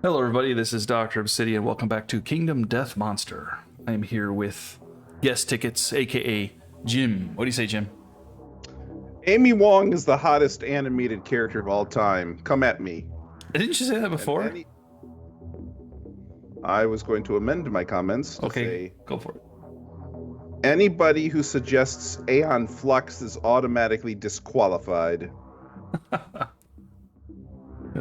Hello, everybody. This is Dr. Obsidian. Welcome back to Kingdom Death Monster. I am here with Guest Tickets, aka Jim. What do you say, Jim? Amy Wong is the hottest animated character of all time. Come at me. Didn't you say that before? I was going to amend my comments to say go for it. anybody who suggests Aeon Flux is automatically disqualified. I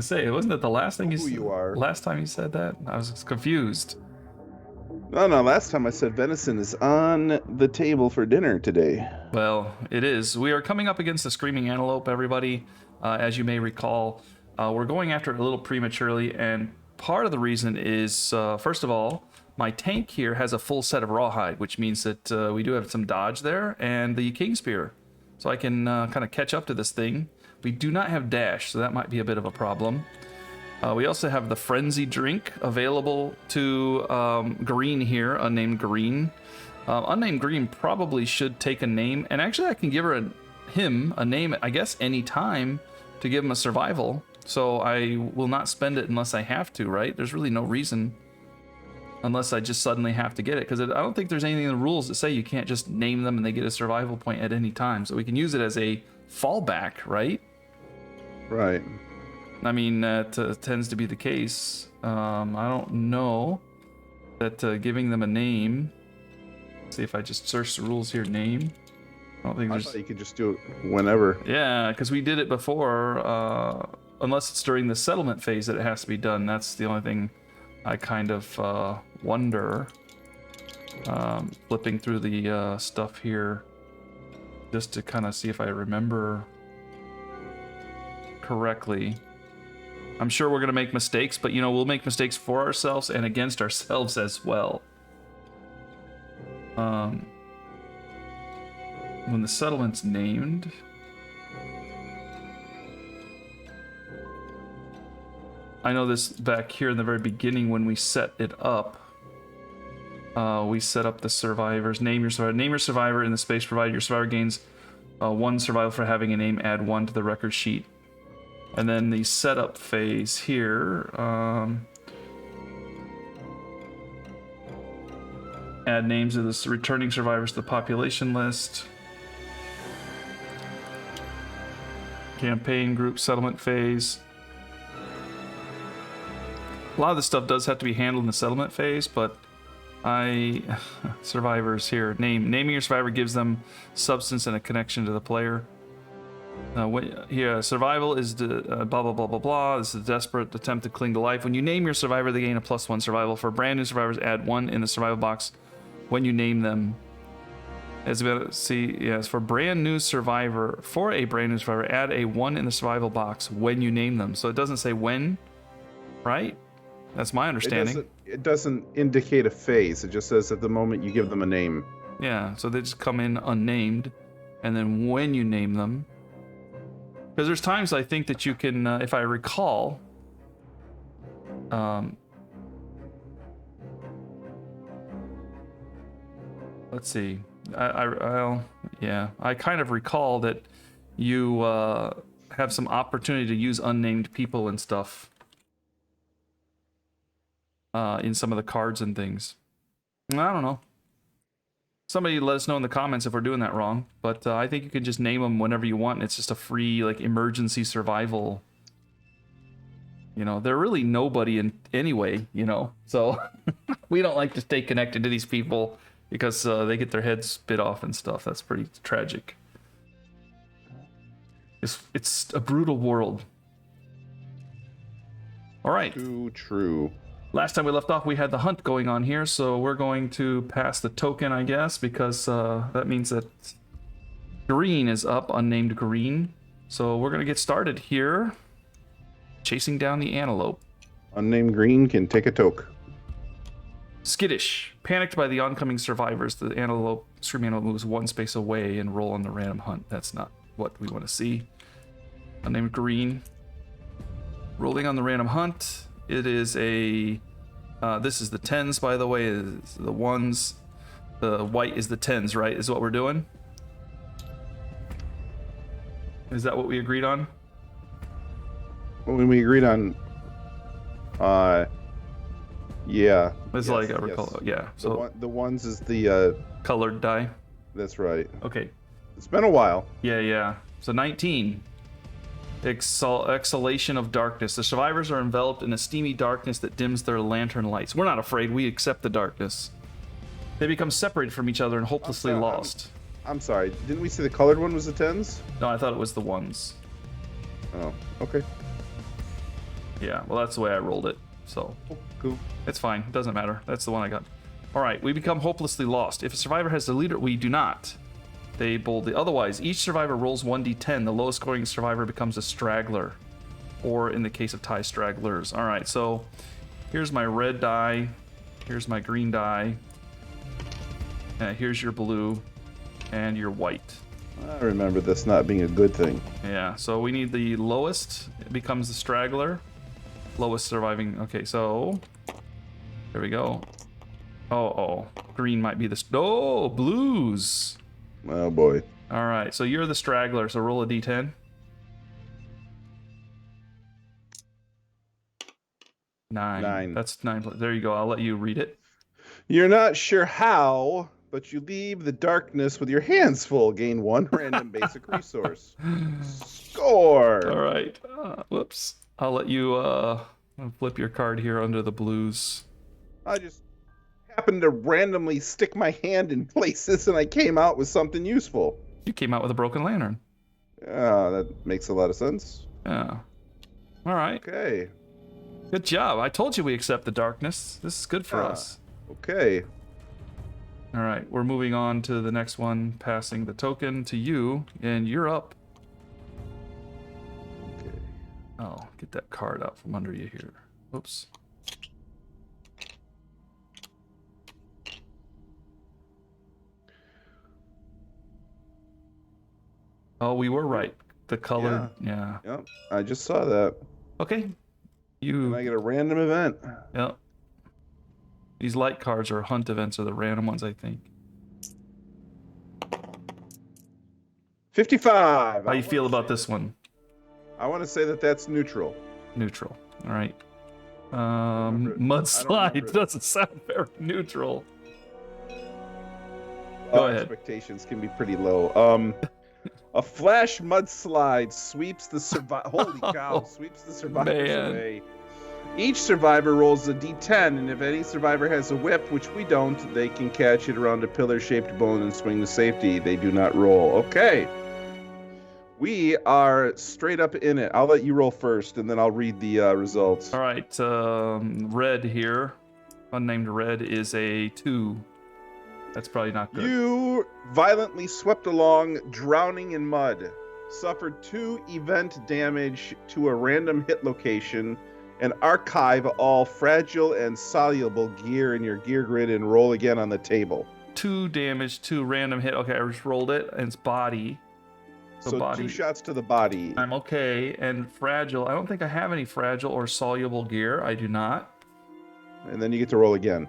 say, wasn't it the last thing you said? You are. Last time you said that? I was confused. No, last time I said venison is on the table for dinner today. Well, it is. We are coming up against the Screaming Antelope, everybody. As you may recall, we're going after it a little prematurely, and part of the reason is, first of all, my tank here has a full set of rawhide, which means that we do have some dodge there, and the King Spear. So I can kind of catch up to this thing. We do not have dash, so that might be a bit of a problem. We also have the Frenzy Drink available to Green here, unnamed Green. Unnamed Green probably should take a name, and actually I can give him a name, I guess, any time to give him a survival. So I will not spend it unless I have to, right? There's really no reason unless I just suddenly have to get it, because I don't think there's anything in the rules that say you can't just name them and they get a survival point at any time. So we can use it as a fallback, right? Right. I mean, that tends to be the case. I don't know that giving them a name. Let's see if I just search the rules here. Name. I don't think there's. I thought you could just do it whenever. Yeah, because we did it before. Unless it's during the settlement phase that it has to be done. That's the only thing I kind of wonder. Flipping through the stuff here, just to kind of see if I remember correctly. I'm sure we're going to make mistakes, but, you know, we'll make mistakes for ourselves and against ourselves as well. When the settlement's named... I know this back here in the very beginning when we set it up. We set up the survivors. Name your survivor. Name your survivor in the space provided. Your survivor gains 1 survival for having a name. Add 1 to the record sheet. And then the setup phase here, add names of the returning survivors to the population list. Campaign group settlement phase. A lot of this stuff does have to be handled in the settlement phase, but survivors here. Naming your survivor gives them substance and a connection to the player. Here, survival is the blah blah blah blah blah. This is a desperate attempt to cling to life. When you name your survivor, they gain a +1 survival. For brand new survivors, add 1 in the survival box when you name them. As for brand new survivor, add a 1 in the survival box when you name them. So it doesn't say when, right? That's my understanding. It doesn't indicate a phase. It just says at the moment you give them a name. Yeah, so they just come in unnamed, and then when you name them. Because there's times I think that you can, if I recall, let's see, I kind of recall that you have some opportunity to use unnamed people and stuff in some of the cards and things. I don't know. Somebody let us know in the comments if we're doing that wrong, but I think you can just name them whenever you want. It's just a free, like, emergency survival. You know, they're really nobody in anyway, you know, so we don't like to stay connected to these people because they get their heads bit off and stuff. That's pretty tragic. It's a brutal world. All right. Too true. Last time we left off, we had the hunt going on here, so we're going to pass the token, I guess, because that means that Green is up, unnamed Green. So we're going to get started here, chasing down the antelope. Unnamed Green can take a toke. Skittish. Panicked by the oncoming survivors, the screaming antelope moves 1 space away and roll on the random hunt. That's not what we want to see. Unnamed Green. Rolling on the random hunt. It is a, this is the 10s, by the way, is the 1s. The white is the 10s, right? Is what we're doing? Is that what we agreed on? When we agreed on Yeah. It's yes, like I recall. yes. Yeah. So The ones is the. colored die. That's right. Okay. It's been a while. Yeah. So 19. Exhalation of darkness. The survivors are enveloped in a steamy darkness that dims their lantern lights. We're not afraid. We accept the darkness. They become separated from each other and hopelessly lost. I'm sorry. Didn't we say the colored one was the 10s? No, I thought it was the ones. Oh, okay. Yeah, well, that's the way I rolled it. So Cool. it's fine. It doesn't matter. That's the one I got. All right, we become hopelessly lost. If a survivor has the leader, we do not. They boldly. Otherwise, each survivor rolls 1d10. The lowest scoring survivor becomes a straggler, or in the case of tie, stragglers. All right, so here's my red die. Here's my green die. Here's your blue, and your white. I remember this not being a good thing. Yeah, so we need the lowest. It becomes the straggler. Lowest surviving. Okay, so there we go. Oh, green might be the. Oh, blues. Oh boy. All right, so you're the straggler. So roll a d10. 9. That's 9. There you go. I'll let you read it. You're not sure how, but you leave the darkness with your hands full. Gain 1 random basic resource. Score. All right. Whoops. I'll let you flip your card here under the blues. I just happened to randomly stick my hand in places, and I came out with something useful. You came out with a broken lantern. That makes a lot of sense. Yeah. All right. Okay. Good job. I told you we accept the darkness. This is good for us. Okay. All right. We're moving on to the next one, passing the token to you, and you're up. Okay. Oh, get that card out from under you here. Oops. Oh, we were right. The color, yeah. Yep. I just saw that. Okay. And I get a random event. Yep. These light cards or hunt events are the random ones, I think. 55. How you feel about this one? I want to say that that's neutral. Neutral. All right. remember Mudslide it. doesn't sound very neutral. Ahead. Expectations can be pretty low. A flash mudslide sweeps the survivor. Holy cow! Sweeps the survivors away. Each survivor rolls a d10, and if any survivor has a whip, which we don't, they can catch it around a pillar-shaped bone and swing to safety. They do not roll. Okay. We are straight up in it. I'll let you roll first, and then I'll read the results. All right. Red here, unnamed red, is a 2. That's probably not good. You violently swept along, drowning in mud. Suffered 2 event damage to a random hit location. And archive all fragile and soluble gear in your gear grid and roll again on the table. 2 damage, 2 random hit. Okay, I just rolled it. And it's body. So body. 2 shots to the body. I'm okay. And fragile. I don't think I have any fragile or soluble gear. I do not. And then you get to roll again.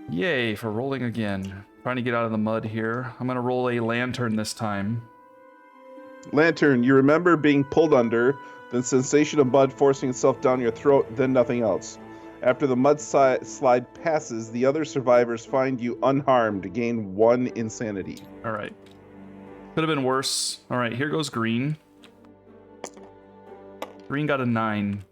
Yay for rolling again. Trying to get out of the mud here. I'm going to roll a lantern this time. Lantern, you remember being pulled under, the sensation of mud forcing itself down your throat, then nothing else. After the mud slide passes, the other survivors find you unharmed, gain 1 insanity. All right. Could have been worse. All right, here goes green. Green got a 9.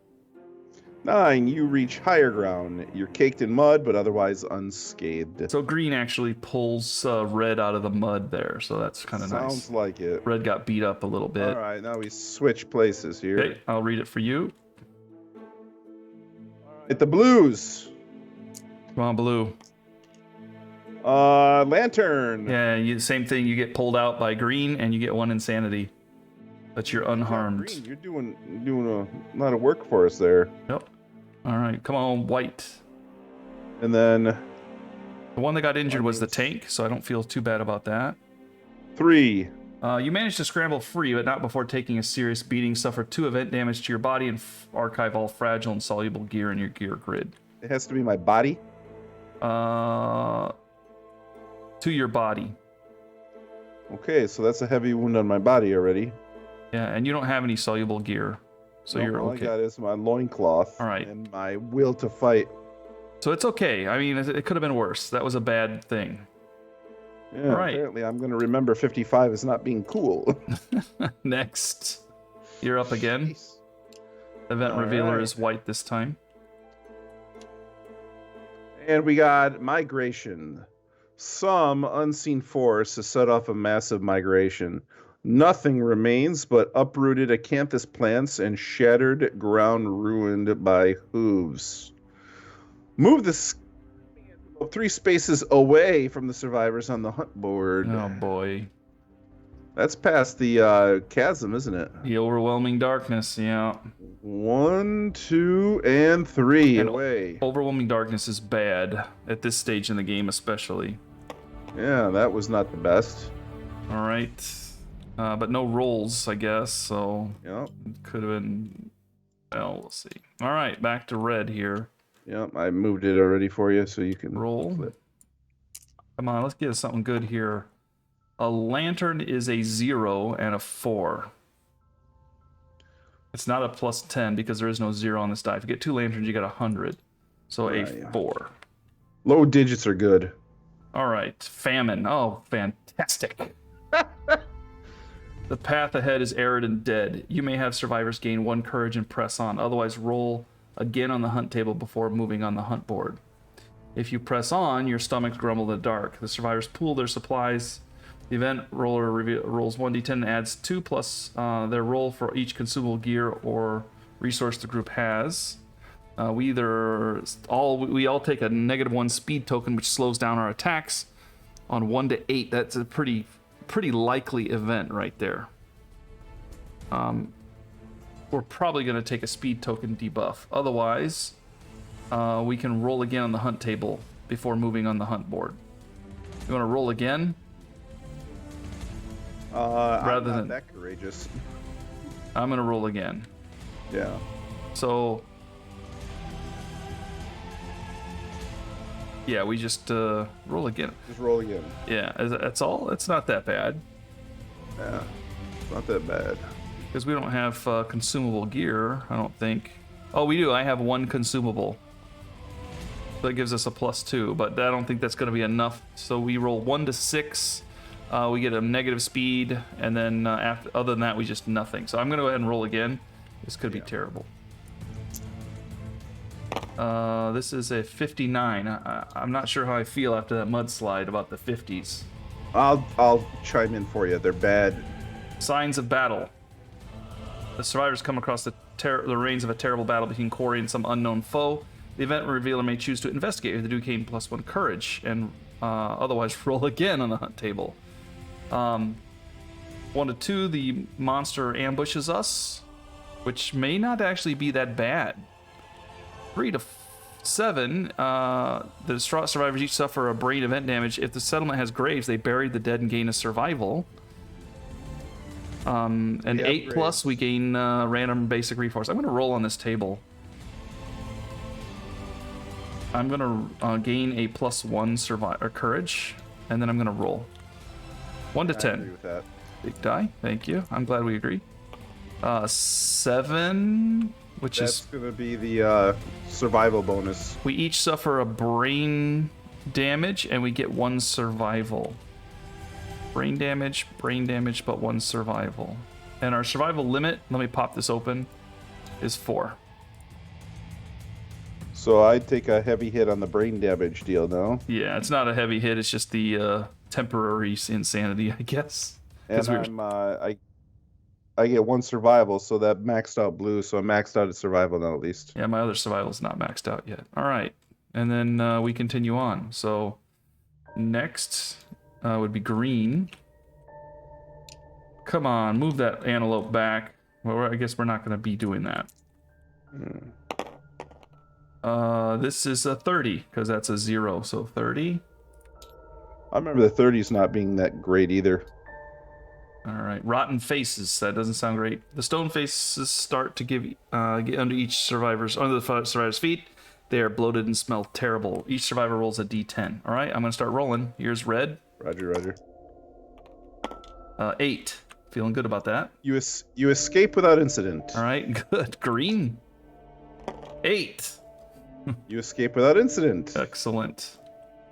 9, you reach higher ground. You're caked in mud, but otherwise unscathed. So green actually pulls red out of the mud there, so that's kind of nice. Sounds like it. Red got beat up a little bit. All right, now we switch places here. Okay, I'll read it for you. Hit the blues. Come on, blue. Lantern. Yeah, same thing. You get pulled out by green, and you get 1 insanity. But you're unharmed. Green, you're doing a lot of work for us there. Yep. All right, come on, white. And then The one that got injured was the tank, so I don't feel too bad about that. 3. You managed to scramble free, but not before taking a serious beating. Suffered 2 event damage to your body and archive all fragile and soluble gear in your gear grid. It has to be my body. To your body. Okay, so that's a heavy wound on my body already. Yeah, and you don't have any soluble gear. So Nope, you're all I okay. got is my loincloth All right. and my will to fight. So it's okay. I mean, it could have been worse. That was a bad thing. Yeah, All right. apparently I'm going to remember 55 as not being cool. Next. You're up again. Jeez. Event All revealer right. is white this time. And we got migration. Some unseen force has set off a massive migration. Nothing remains but uprooted acanthus plants and shattered ground ruined by hooves. Move the 3 spaces away from the survivors on the hunt board. Oh boy. That's past the chasm, isn't it? The overwhelming darkness, yeah. 1, 2, and 3 And away. Overwhelming darkness is bad at this stage in the game, especially. Yeah, that was not the best. All right. But no rolls, I guess, so Yep. it could have been. Well, we'll see. All right, back to red here. Yep, I moved it already for you so you can Roll. flip. Come on, let's get us something good here. A lantern is a 0 and a 4. It's not a plus 10 because there is no 0 on this die. If you get 2 lanterns, you get 100. So a Right. 4. Low digits are good. All right, famine. Oh, fantastic. The path ahead is arid and dead. You may have survivors gain 1 courage and press on. Otherwise, roll again on the hunt table before moving on the hunt board. If you press on, your stomachs grumble in the dark. The survivors pool their supplies. The event roller rolls 1d10 and adds 2 plus their roll for each consumable gear or resource the group has. We all take a -1 speed token, which slows down our attacks on 1 to 8. That's a pretty likely event right there. We're probably going to take a speed token debuff. Otherwise, we can roll again on the hunt table before moving on the hunt board. You want to roll again? I'm than- not that courageous. I'm going to roll again. Yeah. So, yeah, we just roll again. Just roll again. Yeah, that's all. It's not that bad Yeah. Not that bad. because we don't have consumable gear. I don't think. Oh, we do. I have 1 consumable. That gives us a +2, but I don't think that's going to be enough. So we roll 1 to 6. We get a negative speed, and then other than that, we just nothing. So I'm going to go ahead and roll again. This could be terrible. This is a 59. I'm not sure how I feel after that mudslide about the 50s. I'll chime in for you. They're bad. Signs of battle. The survivors come across the reins of a terrible battle between Corey and some unknown foe. The event revealer may choose to investigate if they do gain +1 courage, and otherwise roll again on the hunt table. 1 to 2, the monster ambushes us, which may not actually be that bad. 3 to 7, the distraught survivors each suffer a brain event damage. If the settlement has graves, they bury the dead and gain a survival. And 8 plus, we gain random basic reforce. I'm going to roll on this table. I'm going to gain a +1 courage, and then I'm going to roll. 1 to 10. I agree with that. Big die. Thank you. I'm glad we agree. 7, which That's is... gonna be the survival bonus. We each suffer a brain damage, and we get 1 survival. Brain damage, but 1 survival. And our survival limit, let me pop this open, is 4. So I'd take a heavy hit on the brain damage deal, no? Yeah, it's not a heavy hit. It's just the temporary insanity, I guess. And I get 1 survival, so that maxed out blue, so I'm maxed out at survival now at least. Yeah, my other survival's not maxed out yet. All right, and then we continue on. So next would be green. Come on, move that antelope back. Well, I guess we're not going to be doing that. This is a 30 because that's a 0, so 30. I remember the 30s not being that great either. All right, rotten faces. That doesn't sound great. The stone faces start to get under the survivor's feet. They are bloated and smell terrible. Each survivor rolls a d10. All right, I'm gonna start rolling. Here's red. Roger, roger. 8. Feeling good about that. You escape without incident. All right, good. Green. 8. You escape without incident. Excellent.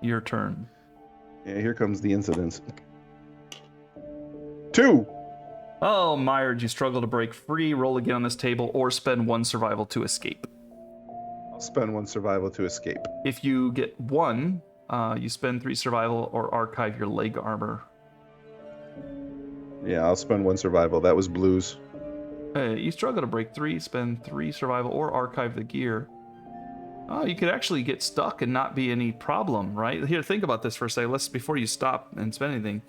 Your turn. Yeah, here comes the incident. 2. Oh, mired, you struggle to break free. Roll again on this table or spend 1 survival to escape. I'll spend 1 survival to escape. If you get 1, you spend 3 survival or archive your leg armor. Yeah, I'll spend 1 survival. That was blues. You struggle to break 3, spend 3 survival or archive the gear. Oh, you could actually get stuck and not be any problem, right? Here, think about this for a second. Before you stop and spend anything.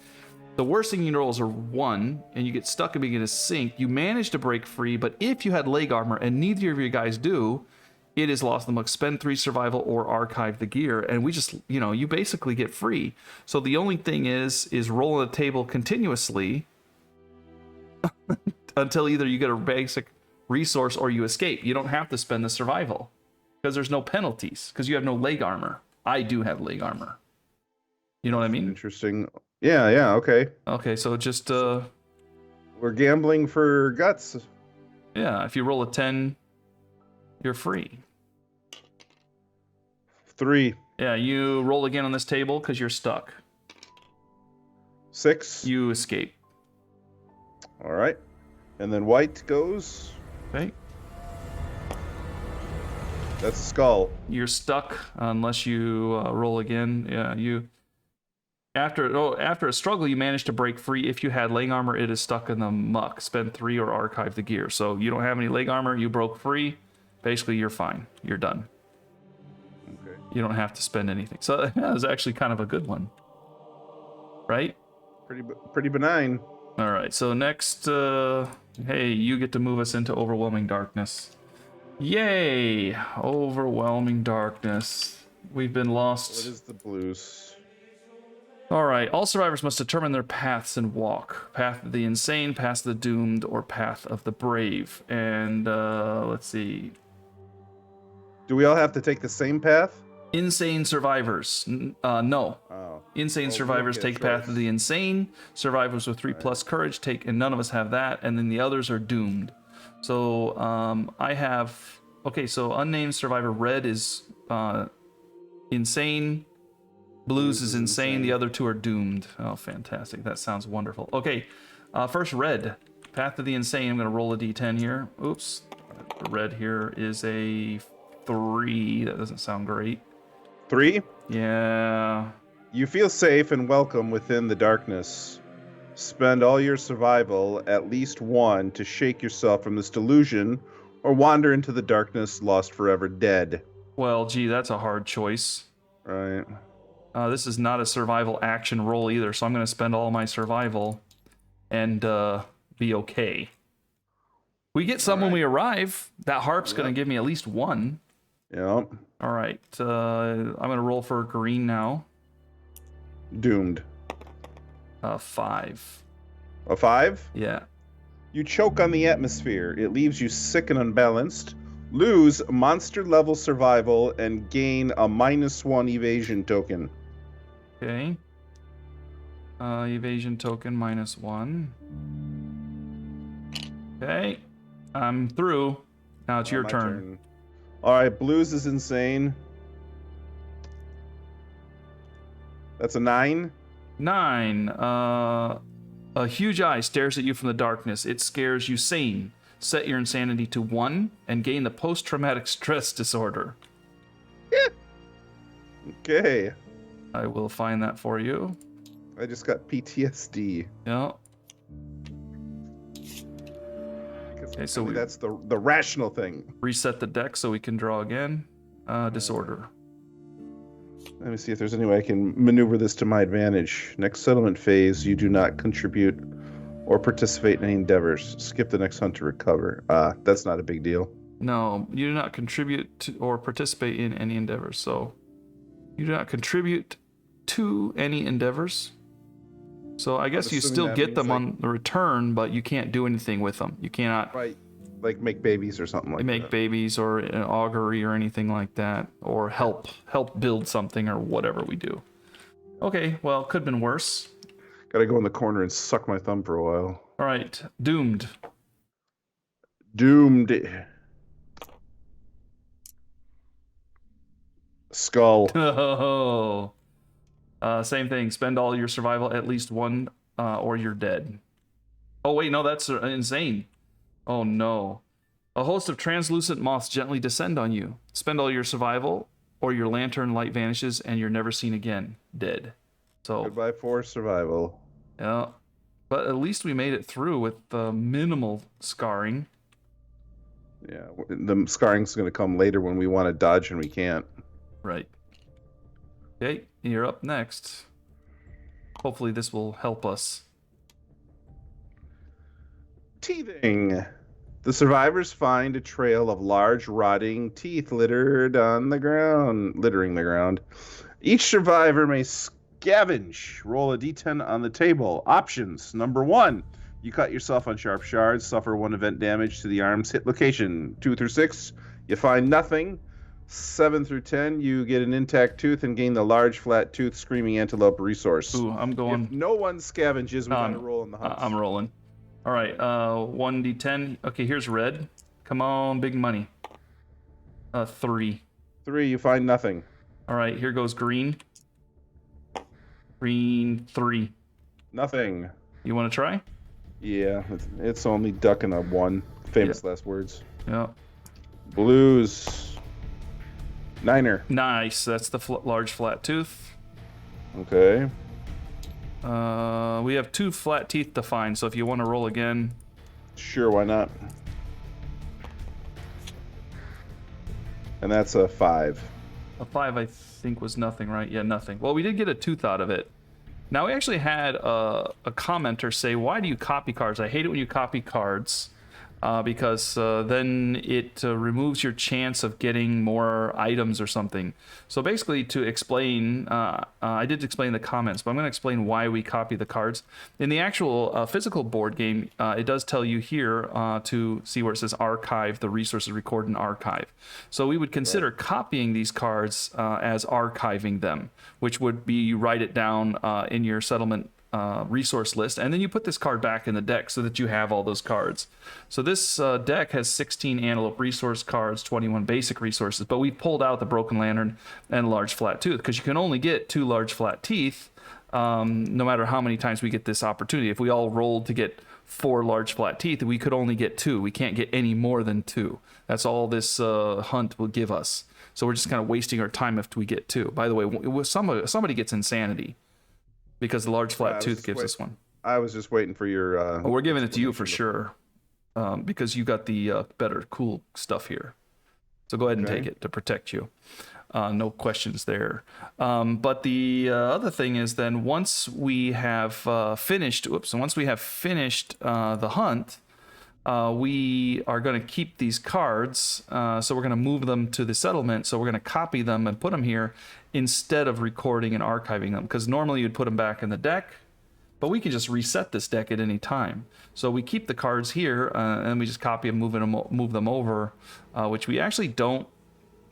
The worst thing you can roll is a 1, and you get stuck and begin to sink. You manage to break free, but if you had leg armor, and neither of you guys do, it is lost in the muck. Spend 3 survival or archive the gear, and we just, you basically get free. So the only thing is rolling the table continuously until either you get a basic resource or you escape. You don't have to spend the survival because there's no penalties because you have no leg armor. I do have leg armor. You know what I mean? Interesting. Yeah, okay. Okay, so just we're gambling for guts. yeah, if you roll a 10, you're free. 3. Yeah, you roll again on this table because you're stuck. 6. You escape. All right. And then white goes. Okay. That's skull. You're stuck unless you roll again. Yeah, you. After a struggle, you manage to break free. If you had leg armor, it is stuck in the muck. Spend 3 or archive the gear. So you don't have any leg armor. You broke free. Basically, you're fine. You're done. Okay. You don't have to spend anything. So that was actually kind of a good one, right? Pretty benign. All right. So next, hey, you get to move us into overwhelming darkness. Yay! Overwhelming darkness. We've been lost. What is the blues? All right. All survivors must determine their paths and walk. Path of the insane, path of the doomed, or path of the brave. And let's see. Do we all have to take the same path? Insane survivors. No. Oh. Insane Well, survivors we take get path choice. of the insane. Survivors with 3 plus courage take, and none of us have that. And then the others are doomed. So I have. Okay, so unnamed survivor red is insane. Blues is insane. The other 2 are doomed. Oh, fantastic. That sounds wonderful. Okay, first red. Path of the insane. I'm going to roll a d10 here. Oops. The red here is a 3. That doesn't sound great. 3. Yeah. You feel safe and welcome within the darkness. Spend all your survival, at least 1, to shake yourself from this delusion, or wander into the darkness, lost forever dead. Well, gee, that's a hard choice. Right. This is not a survival action roll either, so I'm going to spend all my survival and be okay. We get some when we arrive. That harp's going to give me at least 1. Yep. All right. I'm going to roll for green now. Doomed. 5. A 5? Yeah. You choke on the atmosphere. It leaves you sick and unbalanced. Lose monster level survival and gain a -1 evasion token. Okay. Evasion token -1. Okay. I'm through. Now it's your My turn. All right, blues is insane. That's a 9. 9. A huge eye stares at you from the darkness. It scares you sane. Set your insanity to 1 and gain the post-traumatic stress disorder. Okay. I will find that for you. I just got PTSD. Yeah. Okay, so that's the rational thing. Reset the deck so we can draw again. Disorder. Let me see if there's any way I can maneuver this to my advantage. Next settlement phase, you do not contribute or participate in any endeavors. Skip the next hunt to recover. That's not a big deal. No, you do not contribute to or participate in any endeavors. So you do not contribute to any endeavors. So I guess you still get them on the return, but you can't do anything with them. You cannot like make babies or something like that. Make babies or an augury or anything like that, or help build something or whatever we do. Okay, well, could have been worse. Gotta go in the corner and suck my thumb for a while. All right, doomed. Doomed. Skull. Oh, same thing. Spend all your survival at least one, or you're dead. Oh wait, no, that's insane. Oh no. A host of translucent moths gently descend on you. Spend all your survival, or your lantern light vanishes and you're never seen again. Dead. So, Goodbye for survival. yeah. But at least we made it through with minimal scarring. Yeah, the scarring's going to come later when we want to dodge and we can't. Right. Okay, you're up next. Hopefully this will help us. Teething. The survivors find a trail of large, rotting teeth littering the ground. Each survivor may scavenge. Roll a d10 on the table. Options. Number 1, you cut yourself on sharp shards, suffer 1 event damage to the arm's hit location. 2 through 6, you find nothing. 7 through 10, you get an intact tooth and gain the large, flat tooth screaming antelope resource. Ooh, I'm going. If no one scavenges, we gotta roll in the hunt. I'm rolling. All right, 1d10. Okay, here's red. Come on, big money. 3. 3, you find nothing. All right, here goes green. Green 3. Nothing. You want to try? Yeah, it's only duck and a 1. Famous last words. Yeah. Blues. 9er. Nice. That's the large flat tooth. Okay. We have 2 flat teeth to find, so if you want to roll again. Sure, why not? And that's a 5. A 5, I think, was nothing, right? Yeah, nothing. Well, we did get a tooth out of it. Now, we actually had a commenter say, why do you copy cards? I hate it when you copy cards. Because then it removes your chance of getting more items or something. So basically, to explain, I did explain the comments, but I'm going to explain why we copy the cards. In the actual physical board game, it does tell you here to see where it says archive, the resources record and archive. So we would consider copying these cards as archiving them, which would be you write it down in your settlement resource list, and then you put this card back in the deck so that you have all those cards. So this deck has 16 antelope resource cards, 21 basic resources, but we pulled out the broken lantern and large flat tooth because you can only get 2 large flat teeth no matter how many times we get this opportunity. If we all rolled to get 4 large flat teeth, we could only get 2. We can't get any more than 2. That's all this hunt will give us. So we're just kind of wasting our time if we get 2. By the way, somebody gets insanity, because the large flat tooth gives us 1. I was just waiting for your... well, we're giving it to you for sure, because you got the better cool stuff here. So go ahead and take it to protect you. No questions there. But the other thing is then once we have finished the hunt, we are going to keep these cards. So we're going to move them to the settlement. So we're going to copy them and put them here instead of recording and archiving them, because normally you'd put them back in the deck, but we can just reset this deck at any time. So we keep the cards here and we just copy and move them over, which we actually don't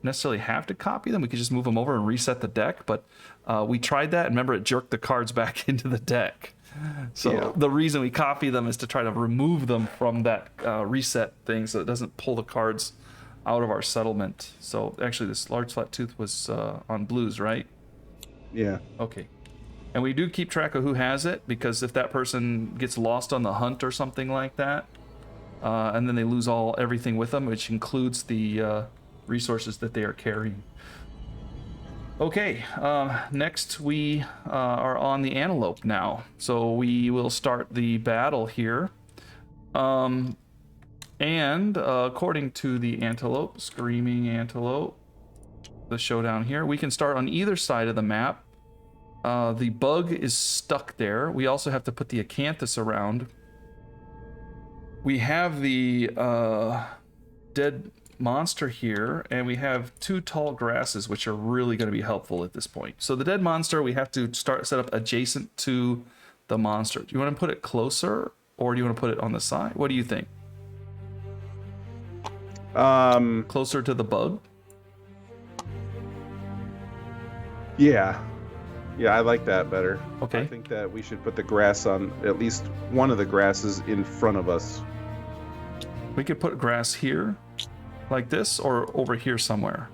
necessarily have to copy them. We could just move them over and reset the deck, but we tried that and remember it jerked the cards back into the deck. So the reason we copy them is to try to remove them from that reset thing so it doesn't pull the cards out of our settlement. So actually this large flat tooth was on blues, right? Yeah. Okay. And we do keep track of who has it, because if that person gets lost on the hunt or something like that, and then they lose everything with them, which includes the resources that they are carrying. Okay, next we are on the antelope now. So we will start the battle here. And according to the antelope, screaming antelope, the showdown here, we can start on either side of the map. The bug is stuck there. We also have to put the acanthus around. We have the dead monster here, and we have 2 tall grasses, which are really going to be helpful at this point. So the dead monster, we have to set up adjacent to the monster. Do you want to put it closer, or do you want to put it on the side? What do you think? Closer to the bug? Yeah. Yeah, I like that better. Okay. I think that we should put the grass on at least one of the grasses in front of us. We could put grass here, like this, or over here somewhere.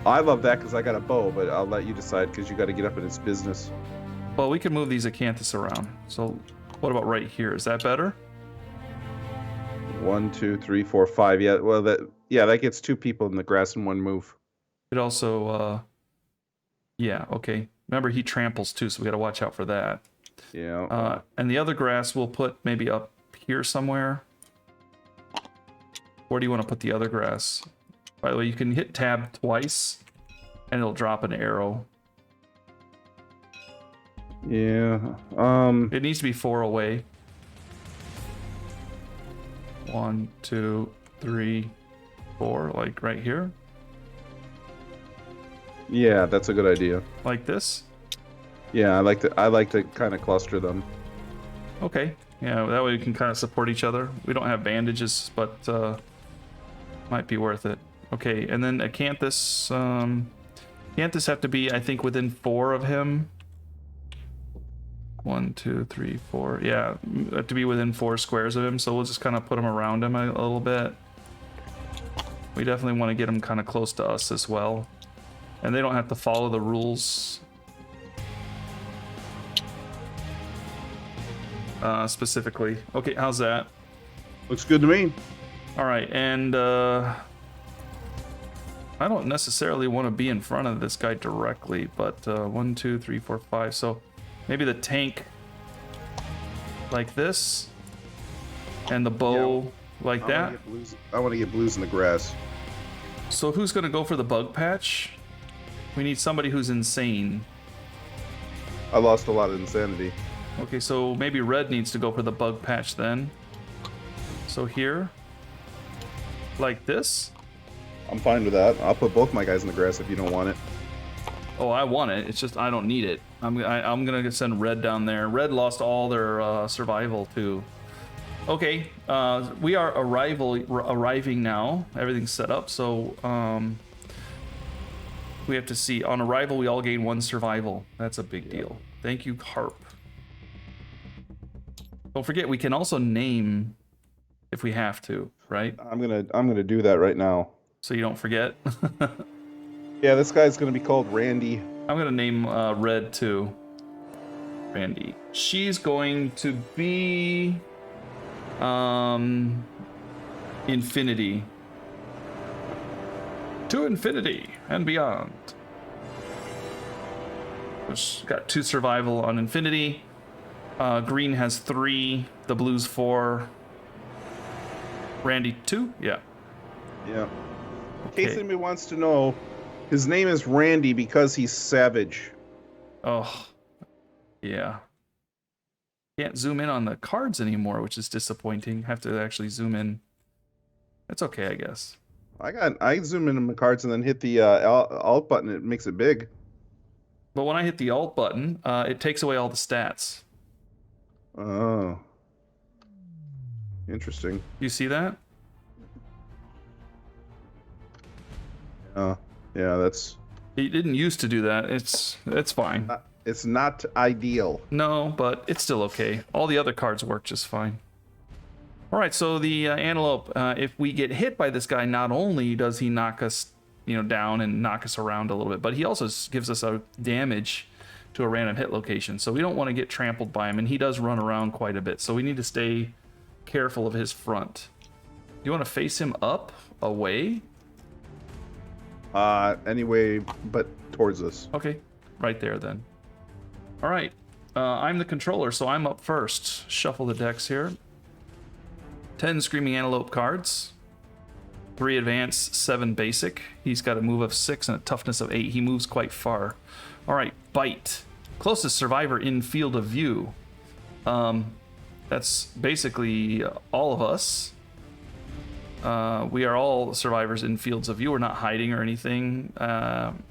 I love that because I got a bow, but I'll let you decide because you got to get up in its business. Well, we can move these acanthus around. So what about right here? Is that better? 1, 2, 3, 4, 5. Yeah, well, that gets 2 people in the grass in one move. It also, yeah, okay. Remember, he tramples too, so we got to watch out for that. Yeah. And the other grass we'll put maybe up here somewhere. Where do you want to put the other grass? By the way, you can hit tab twice, and it'll drop an arrow. Yeah. It needs to be 4 away. 1, 2, 3, 4, like right here. Yeah, that's a good idea. Like this. Yeah, I like to kind of cluster them. Okay. Yeah, that way we can kind of support each other. We don't have bandages, but might be worth it. Okay, and then acanthus. Acanthus have to be, I think, within 4 of him. 1, 2, 3, 4. Yeah, have to be within 4 squares of him. So we'll just kind of put them around him a little bit. We definitely want to get them kind of close to us as well, and they don't have to follow the rules. Specifically. Okay, how's that? Looks good to me. All right, and I don't necessarily want to be in front of this guy directly, but 1, 2, 3, 4, 5. So maybe the tank like this, and the bow like that. I want to get blues in the grass. So who's gonna go for the bug patch? We need somebody who's insane. I lost a lot of insanity. Okay, so maybe red needs to go for the bug patch then. So here, like this. I'm fine with that. I'll put both my guys in the grass if you don't want it. Oh, I want it. It's just I don't need it. I'm gonna send red down there. Red lost all their survival too. Okay, we are arriving now. Everything's set up, so we have to see. On arrival, we all gain 1 survival. That's a big deal. Thank you, Harp. Don't forget, we can also name if we have to, right? I'm gonna do that right now. So you don't forget. Yeah, this guy's gonna be called Randy. I'm gonna name Red too. Randy. She's going to be infinity. To infinity and beyond. She's got 2 survival on infinity. Green has 3, the blue's 4. Randy 2? Yeah. Yeah. In Okay. case anybody wants to know, his name is Randy because he's savage. Oh, yeah. Can't zoom in on the cards anymore, which is disappointing. Have to actually zoom in. That's okay, I guess. I zoom in on the cards and then hit the alt button. It makes it big. But when I hit the alt button, it takes away all the stats. Oh. Interesting. You see that? Yeah, that's... It didn't used to do that. It's fine. It's not ideal. No, but it's still okay. All the other cards work just fine. All right, so the antelope, if we get hit by this guy, not only does he knock us, down and knock us around a little bit, but he also gives us a damage to a random hit location. So we don't want to get trampled by him, and he does run around quite a bit. So we need to stay careful of his front. You want to face him up, away? Anyway, but towards us. Okay, right there then. All right, I'm the controller, so I'm up first. Shuffle the decks here. 10 Screaming Antelope cards. 3 advance, 7 basic. He's got a move of 6 and a toughness of 8. He moves quite far. All right, bite. Closest survivor in field of view. That's basically all of us. We are all survivors in fields of view. We're not hiding or anything. And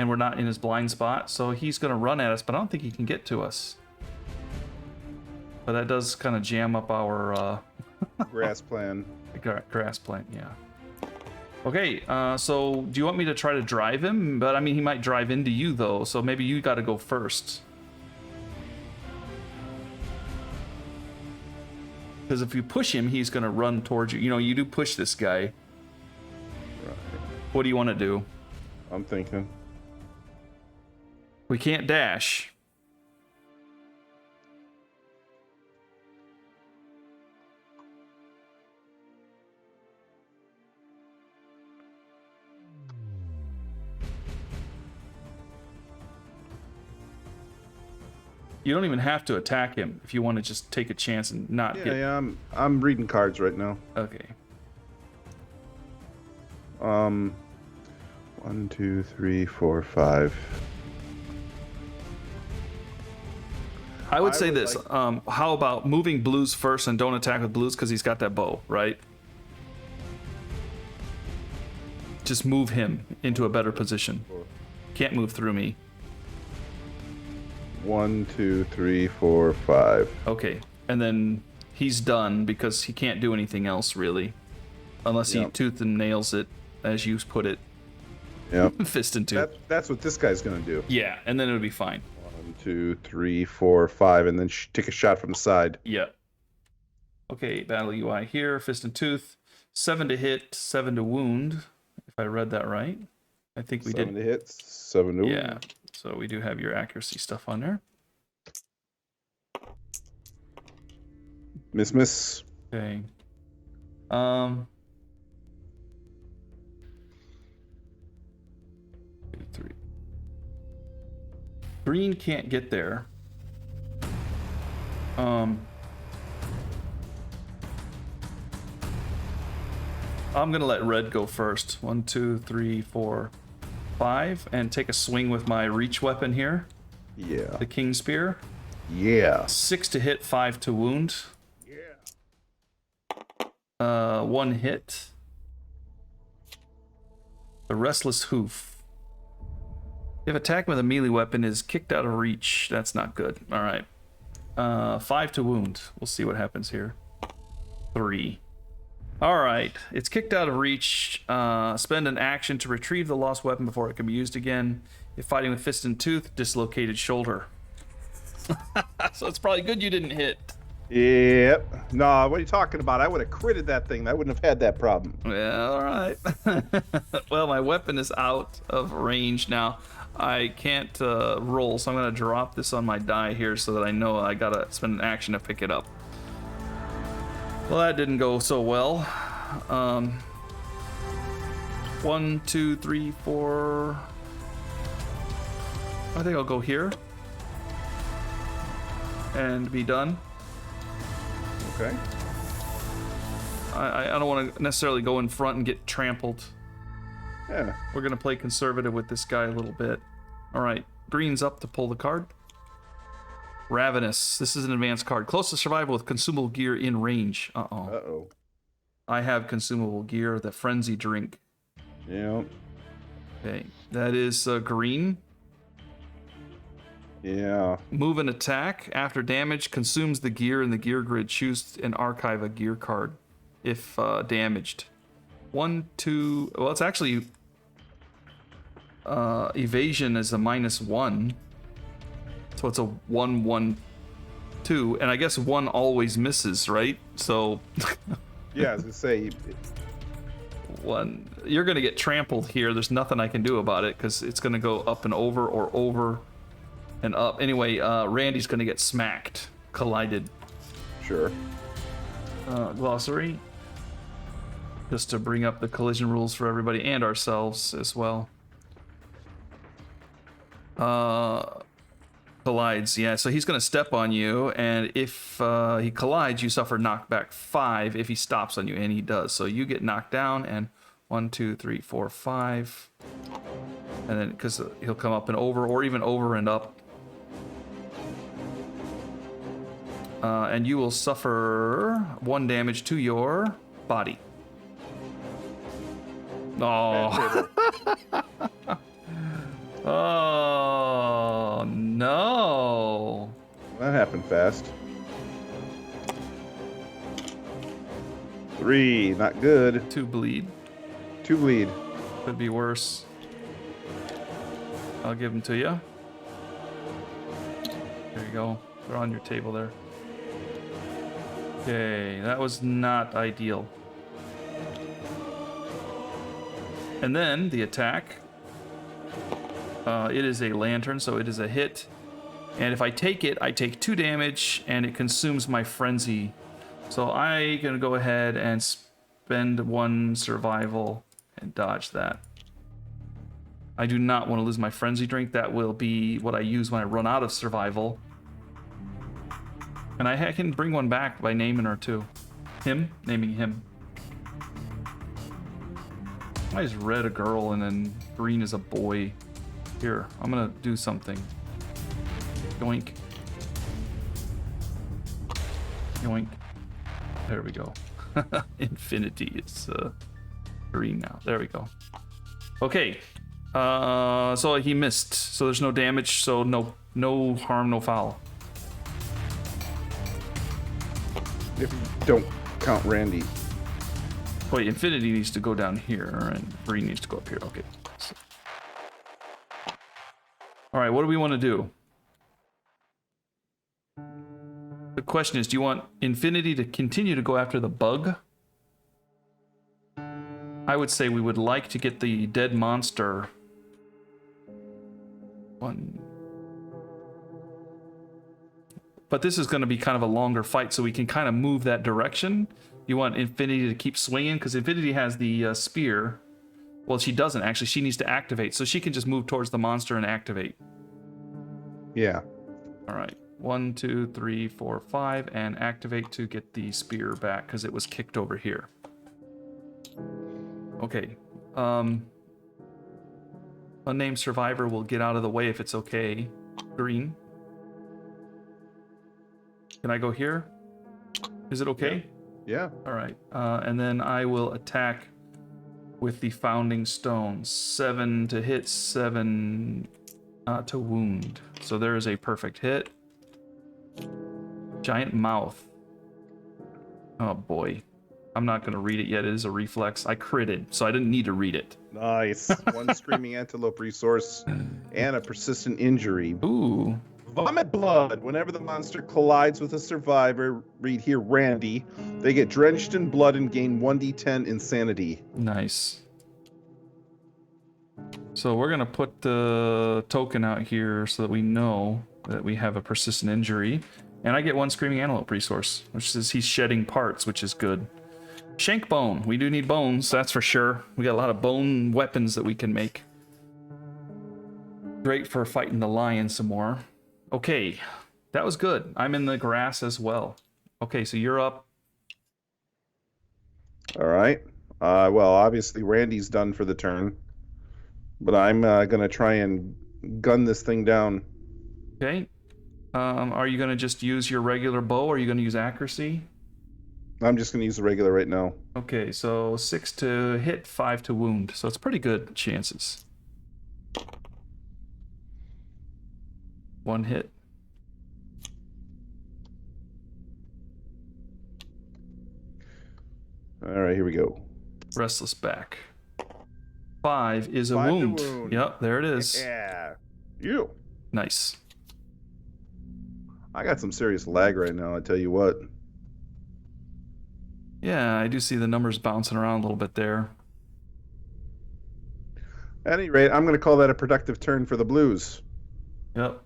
we're not in his blind spot. So he's going to run at us, but I don't think he can get to us. But that does kind of jam up our... Grass plan. grass plant, yeah. Okay, so do you want me to try to drive him? But I mean, he might drive into you though, so maybe you got to go first. Because if you push him, he's gonna run towards you. You know, you do push this guy. Right. What do you want to do? I'm thinking. We can't dash. You don't even have to attack him if you want to just take a chance and not get... Yeah, I'm reading cards right now. Okay. 1, 2, 3, 4, 5. I would say this. How about moving blues first and don't attack with blues because he's got that bow, right? Just move him into a better position. Can't move through me. 1, 2, 3, 4, 5. Okay, and then he's done because he can't do anything else really, unless he tooth and nails it, as you put it. Yep. Fist and tooth. That's what this guy's gonna do. Yeah, and then it'll be fine. 1, 2, 3, 4, 5, and then take a shot from the side. Yeah. Okay, battle UI here, fist and tooth, 7 to hit, 7 to wound. If I read that right, I think we 7 did. to hit, 7 to Yeah. wound. So we do have your accuracy stuff on there. Miss. Okay. 2, 3. Green can't get there. I'm gonna let red go first. 1, 2, 3, 4, 5, and take a swing with my reach weapon here. Yeah. The King Spear. Yeah. 6 to hit, 5 to wound. Yeah. 1 hit. The Restless Hoof. If attack with a melee weapon is kicked out of reach, that's not good. All right. 5 to wound. We'll see what happens here. 3. All right. It's kicked out of reach. Spend an action to retrieve the lost weapon before it can be used again. If fighting with fist and tooth, dislocated shoulder. So it's probably good you didn't hit. Yep. No, what are you talking about? I would have critted that thing. I wouldn't have had that problem. Yeah, all right. Well, my weapon is out of range now. I can't roll, so I'm going to drop this on my die here so that I know I got to spend an action to pick it up. Well, that didn't go so well. 1, 2, 3, 4. I think I'll go here and be done. Okay. I don't want to necessarily go in front and get trampled. Yeah. We're going to play conservative with this guy a little bit. All right, green's up to pull the card. Ravenous. This is an advanced card. Close to survival with consumable gear in range. Uh-oh. Uh-oh. I have consumable gear, the frenzy drink. Yeah. Okay, that is green. Yeah. Move and attack. After damage, consumes the gear in the gear grid. Choose and archive a gear card if damaged. 1, 2. Well, it's actually evasion is a -1, so it's a 1, 1, 2, and I guess 1 always misses, right? So Yeah, I was gonna say. 1. You're gonna get trampled here. There's nothing I can do about it because it's gonna go up and over or over and up. Anyway, Randy's gonna get smacked, collided. Sure. Glossary. Just to bring up the collision rules for everybody and ourselves as well. Collides, yeah. So he's going to step on you, and if he collides, you suffer knockback 5 if he stops on you, and he does. So you get knocked down, and 1, 2, 3, 4, 5. And then, because he'll come up and over, or even over and up. And you will suffer 1 damage to your body. Oh. Oh, no. That happened fast. 3, not good. 2 bleed. 2 2 lead. Could be worse. I'll give them to you. There you go. They're on your table there. Okay, that was not ideal. And then the attack. It is a lantern, so it is a hit. And if I take it, I take 2 damage, and it consumes my frenzy. So I'm going to go ahead and spend 1 survival and dodge that. I do not want to lose my frenzy drink. That will be what I use when I run out of survival. And I can bring 1 back by naming her too. Naming him. Why is red a girl and then green is a boy? Here, I'm gonna do something. Yoink. Yoink. There we go. Infinity is green now. There we go. Okay. So he missed. So there's no damage. So no harm, no foul. If you don't count Randy. Wait, Infinity needs to go down here, and green needs to go up here. Okay. So. All right, what do we want to do? The question is, do you want Infinity to continue to go after the bug? I would say we would like to get the dead monster. 1. But this is going to be kind of a longer fight, so we can kind of move that direction. You want Infinity to keep swinging, because Infinity has the spear. Well, she doesn't, actually. She needs to activate, so she can just move towards the monster and activate. Yeah. All right. 1, 2, 3, 4, 5, and activate to get the spear back, because it was kicked over here. Okay. Unnamed survivor will get out of the way if it's okay. Green. Can I go here? Is it okay? Yeah. All right. And then I will attack with the founding stone. 7 to hit, 7 to wound. So there is a perfect hit. Giant mouth. Oh boy. I'm not going to read it yet. It is a reflex. I critted, so I didn't need to read it. Nice. 1 screaming antelope resource and a persistent injury. Ooh. Vomit blood. Whenever the monster collides with a survivor, read here Randy, they get drenched in blood and gain 1d10 insanity. Nice. So we're going to put the token out here so that we know that we have a persistent injury. And I get 1 screaming antelope resource, which is he's shedding parts, which is good. Shank bone. We do need bones, that's for sure. We got a lot of bone weapons that we can make. Great for fighting the lion some more. Okay, that was good. I'm in the grass as well. Okay, so you're up. All right. Well, obviously Randy's done for the turn, but I'm gonna try and gun this thing down. Okay. Are you gonna just use your regular bow, or are you gonna use accuracy? I'm just gonna use the regular right now. Okay, so 6 to hit, 5 to wound. So it's pretty good chances. 1 hit. All right, here we go. Restless back. 5 is a 5 to wound. wound. Yep, there it is. Yeah. You. Nice. I got some serious lag right now, I tell you what. Yeah, I do see the numbers bouncing around a little bit there. At any rate, I'm going to call that a productive turn for the Blues. Yep.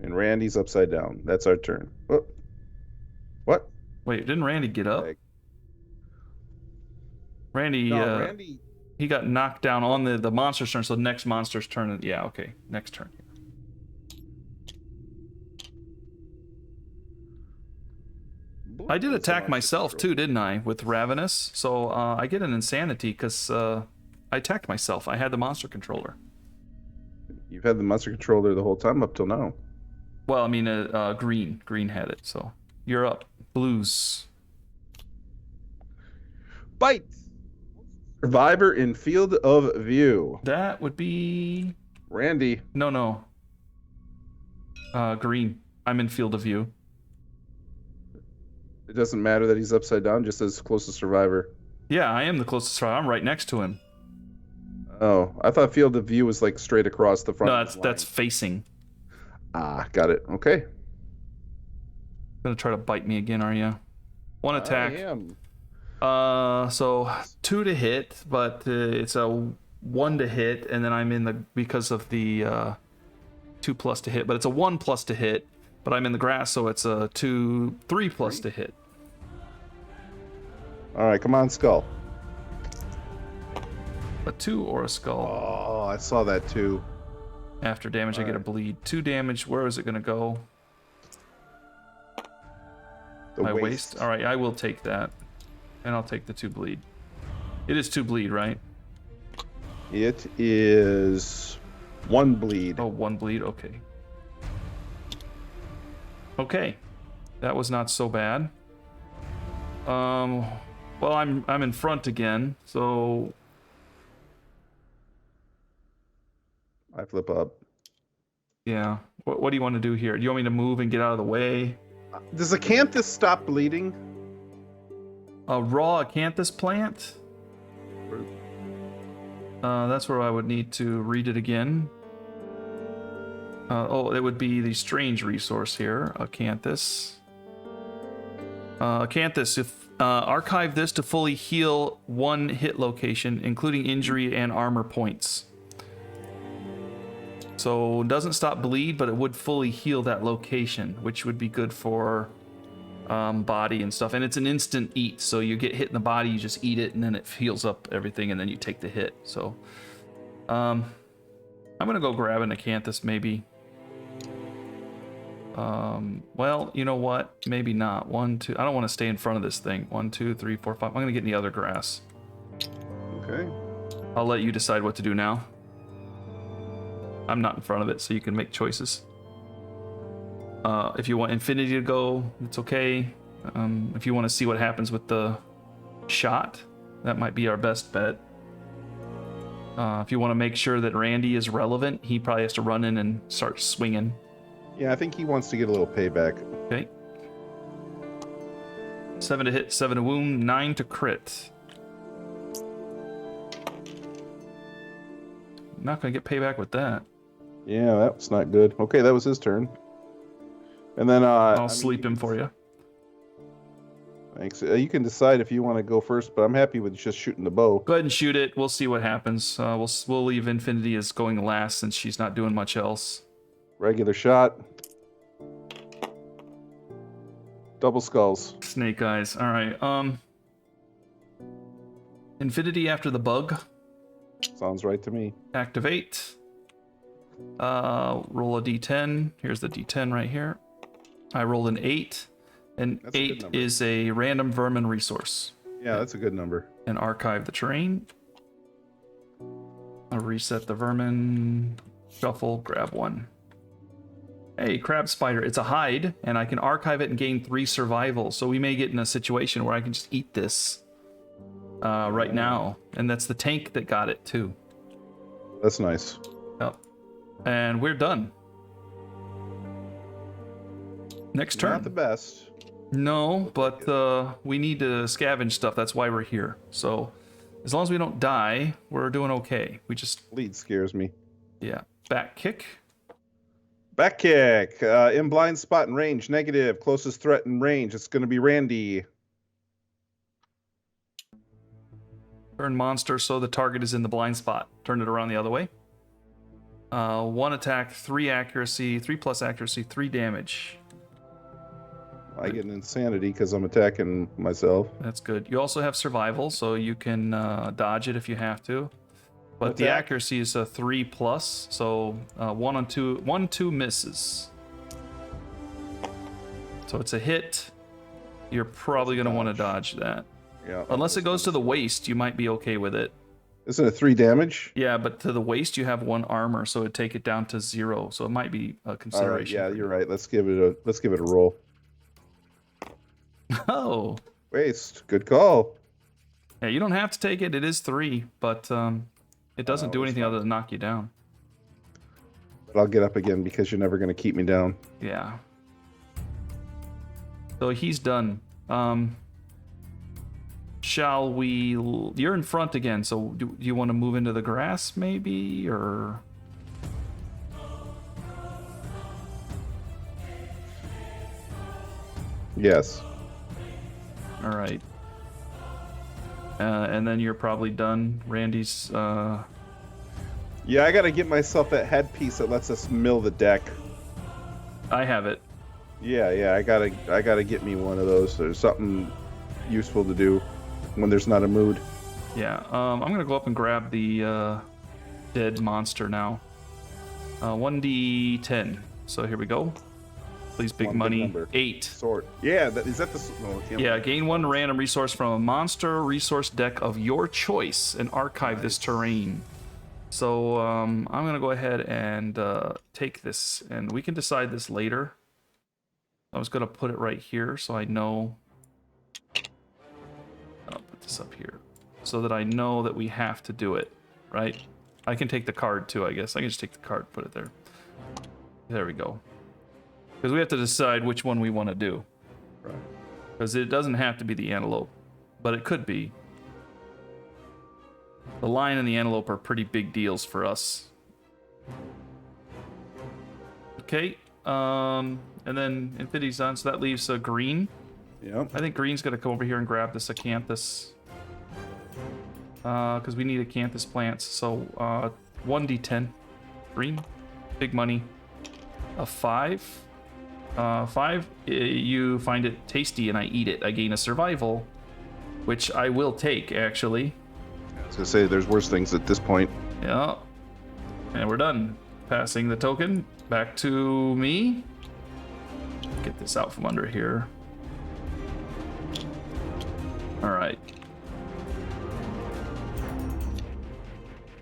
And Randy's upside down. That's our turn. Oh. What? Wait, didn't Randy get up? Randy, No, Randy. he got knocked down on the monster's turn, so next monster's turn. Yeah, okay. Next turn. I did attack myself too, didn't I, with Ravenous? So I get an insanity because I attacked myself. I had the monster controller. You've had the monster controller the whole time up till now. Well, I mean, Green. Green had it, so you're up. Blues. Bite! Survivor in field of view. That would be... Randy. No. Green. I'm in field of view. It doesn't matter that he's upside down, just as close to Survivor. Yeah, I am the closest survivor. I'm right next to him. Oh, I thought field of view was like straight across the front. No, of his that's line. facing. Ah, got it. Okay. Gonna try to bite me again, are you? One I attack. am. So 2 to hit, but it's a 1 to hit, and then I'm in the because of the 2+ to hit, but it's a 1+ to hit. But I'm in the grass, so it's a 3+ to hit. All right, come on, skull. A 2 or a skull. Oh, I saw that too. After damage, I get a bleed. 2 damage. Where is it gonna go? My waist. All right, I will take that, and I'll take the 2 bleed. It is 2 bleed, right? It is 1 bleed. Oh, 1 bleed. Okay. Okay, that was not so bad. Well, I'm in front again, so I flip up. yeah. What do you want to do here? Do you want me to move and get out of the way? Does acanthus stop bleeding? A raw acanthus plant? That's where I would need to read it again. Oh, it would be the strange resource here, acanthus. Acanthus, if archive this to fully heal 1 hit location, including injury and armor points. So it doesn't stop bleed, but it would fully heal that location, which would be good for body and stuff. And it's an instant eat, so you get hit in the body, you just eat it, and then it heals up everything, and then you take the hit. So I'm gonna go grab an acanthus, maybe. Well, you know what? Maybe not. 1, 2. I don't want to stay in front of this thing. 1, 2, 3, 4, 5. I'm gonna get in the other grass. Okay. I'll let you decide what to do now. I'm not in front of it, so you can make choices. If you want Infinity to go, it's okay. If you want to see what happens with the shot, that might be our best bet. If you want to make sure that Randy is relevant, he probably has to run in and start swinging. Yeah, I think he wants to get a little payback. Okay. 7 to hit, 7 to wound, 9 to crit. Not gonna get payback with that. Yeah, that was not good. Okay, that was his turn. And then I'll sleep him for you. Thanks. You can decide if you want to go first, but I'm happy with just shooting the bow. Go ahead and shoot it. We'll see what happens. We'll leave Infinity as going last since she's not doing much else. Regular shot. Double skulls. Snake eyes. All right. Infinity after the bug. Sounds right to me. Activate. Roll a d10. Here's the d10 right here. I rolled an 8. And That's a good 8 number. is a random vermin resource. Yeah, that's a good number. And archive the terrain. I'll reset the vermin. Shuffle, grab 1. Hey, crab spider. It's a hide, and I can archive it and gain 3 survival. So we may get in a situation where I can just eat this right now. And that's the tank that got it, too. That's nice. Yep. And we're done. Next turn. Not the best. No, but we need to scavenge stuff. That's why we're here. So as long as we don't die, we're doing okay. We just... Bleed scares me. Yeah. Back kick. Back kick. In blind spot and range. Negative. Closest threat in range. It's going to be Randy. Turn monster so the target is in the blind spot. Turn it around the other way. 1 attack, 3 accuracy, 3+ accuracy, 3 damage. I get an insanity because I'm attacking myself. That's good. You also have survival, so you can dodge it if you have to. But the accuracy is a 3+, so 1 on 2, 1, 2 misses. So it's a hit. You're probably going to want to dodge that. Yeah. Unless it goes to the waist, you might be okay with it. Isn't it 3 damage? Yeah, but to the waist you have 1 armor, so it'd take it down to 0. So it might be a All right, consideration. yeah, you're right. Let's give it a roll. Oh. Waste. Good call. Yeah, you don't have to take it. It is 3, but it doesn't do anything other than knock you down. But I'll get up again because you're never going to keep me down. Yeah. So he's done. shall we... You're in front again, so do you want to move into the grass, maybe, or... Yes. All right. And then you're probably done. Randy's... Yeah, I gotta get myself that headpiece that lets us mill the deck. I have it. Yeah, I gotta get me one of those. There's something useful to do when there's not a mood. Yeah, I'm gonna go up and grab the dead monster now. 1d10. So here we go. Please, big money. Number. 8. Sword. Yeah, is that the? No, yeah, gain 1 random resource from a monster resource deck of your choice and archive this terrain. So I'm gonna go ahead and take this, and we can decide this later. I was gonna put it right here so I know. I'll put this up here so that I know that we have to do it, right? I can take the card too, I guess. I can just take the card, put it there. There we go. Because we have to decide which one we want to do. Right. Because it doesn't have to be the antelope, but it could be. The lion and the antelope are pretty big deals for us. Okay, and then infinity's on, so that leaves green. Yep. I think green's gonna come over here and grab this acanthus. Because we need acanthus plants. So 1d10. Green. Big money. A 5. 5, you find it tasty and I eat it. I gain a survival, which I will take, actually. I was gonna say there's worse things at this point. Yeah. And we're done. Passing the token back to me. Get this out from under here. All right.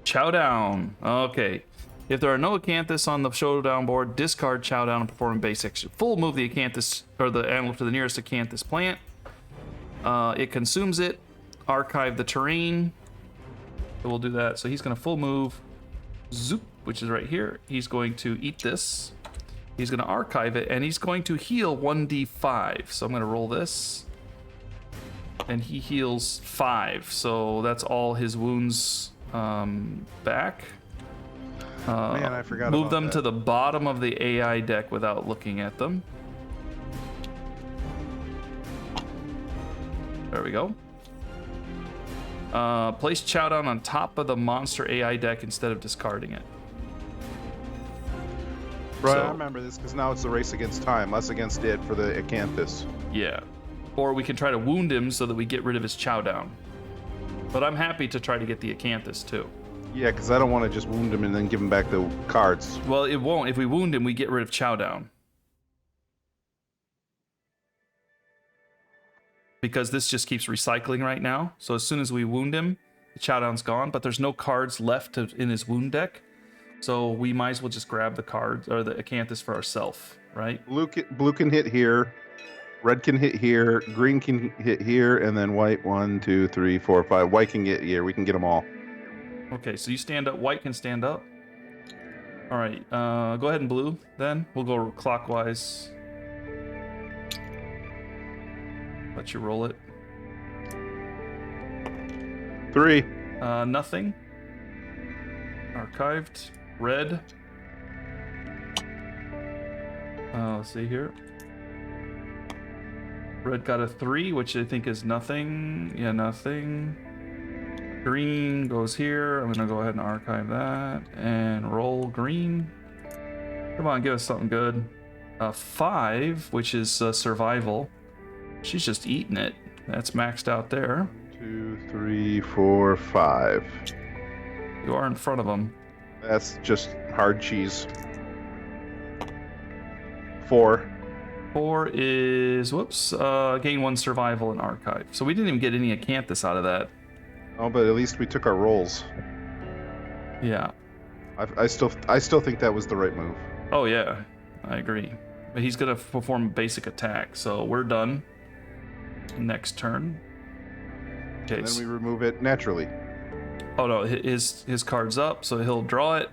Showdown. Okay. If there are no acanthus on the showdown board, discard Showdown and perform a base action. Full move the acanthus or the antelope to the nearest acanthus plant. It consumes it. Archive the terrain. So we'll do that. So he's going to full move, zoop, which is right here. He's going to eat this. He's going to archive it, and he's going to heal 1d5. So I'm going to roll this, and he heals 5. So that's all his wounds back. Man, I forgot Move about them that. to the bottom of the AI deck without looking at them. There we go. Place Showdown on top of the monster AI deck instead of discarding it. Right, So- I remember this because now it's a race against time, us against it for the acanthus. Yeah. Or we can try to wound him so that we get rid of his Showdown. But I'm happy to try to get the acanthus too. Yeah, because I don't want to just wound him and then give him back the cards. Well, it won't. If we wound him, we get rid of Showdown. Because this just keeps recycling right now. So as soon as we wound him, the Showdown's gone, but there's no cards left in his wound deck. So we might as well just grab the cards or the acanthus for ourselves, right? Blue can hit here, red can hit here, green can hit here, and then white 1, 2, 3, 4, 5. White can get here. We can get them all. Okay, so you stand up. White can stand up. All right, go ahead and blue then. We'll go clockwise. Let you roll it. 3. Nothing. Archived. Red. Let's see here. Red got a 3, which I think is nothing. Yeah, nothing. Green goes here. I'm gonna go ahead and archive that and roll green. Come on, give us something good. 5, which is survival. She's just eating it. That's maxed out there. 2, 3, 4, 5. You are in front of them. That's just hard cheese. 4. 4 is, whoops, gain 1 survival and archive. So we didn't even get any acanthus out of that. Oh, but at least we took our rolls. Yeah. I still think that was the right move. Oh yeah, I agree. But he's gonna perform a basic attack, so we're done. Next turn. Okay. And then we remove it naturally. Oh no, his card's up, so he'll draw it.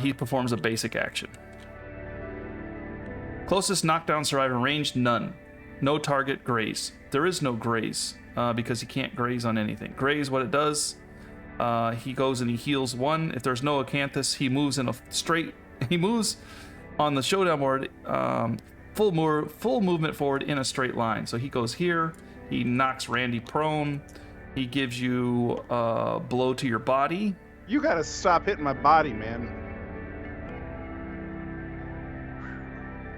He performs a basic action. Closest knockdown survivor range, none. No target graze. There is no graze. because he can't graze on anything. Graze, what it does, he goes and he heals 1. If there's no Acanthus, he moves in a straight. He moves on the showdown board, full movement forward in a straight line. So he goes here. He knocks Randy prone. He gives you a blow to your body. You gotta stop hitting my body, man.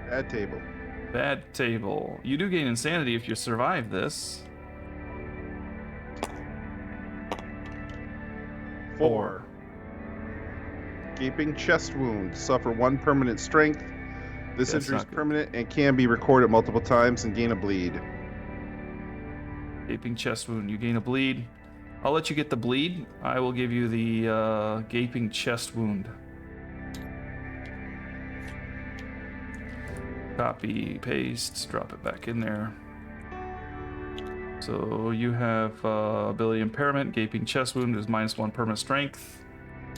Bad table. Bad table. You do gain insanity if you survive this. 4. Gaping chest wound. Suffer 1 permanent strength. This That's injury is not good. permanent and can be recorded multiple times and gain a bleed. Gaping chest wound. You gain a bleed. I'll let you get the bleed. I will give you the gaping chest wound. Copy, paste, drop it back in there. So you have ability impairment. Gaping chest wound is -1 permanent strength,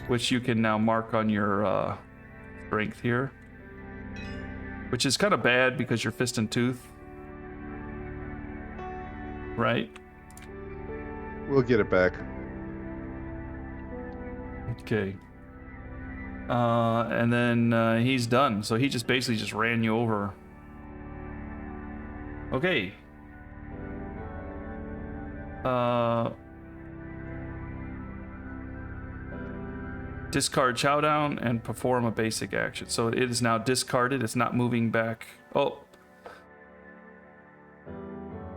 which you can now mark on your strength here. Which is kind of bad because you're fist and tooth. Right? We'll get it back. Okay. And then he's done. So he just basically just ran you over. Okay. Discard Showdown and perform a basic action. So it is now discarded. It's not moving back. Oh.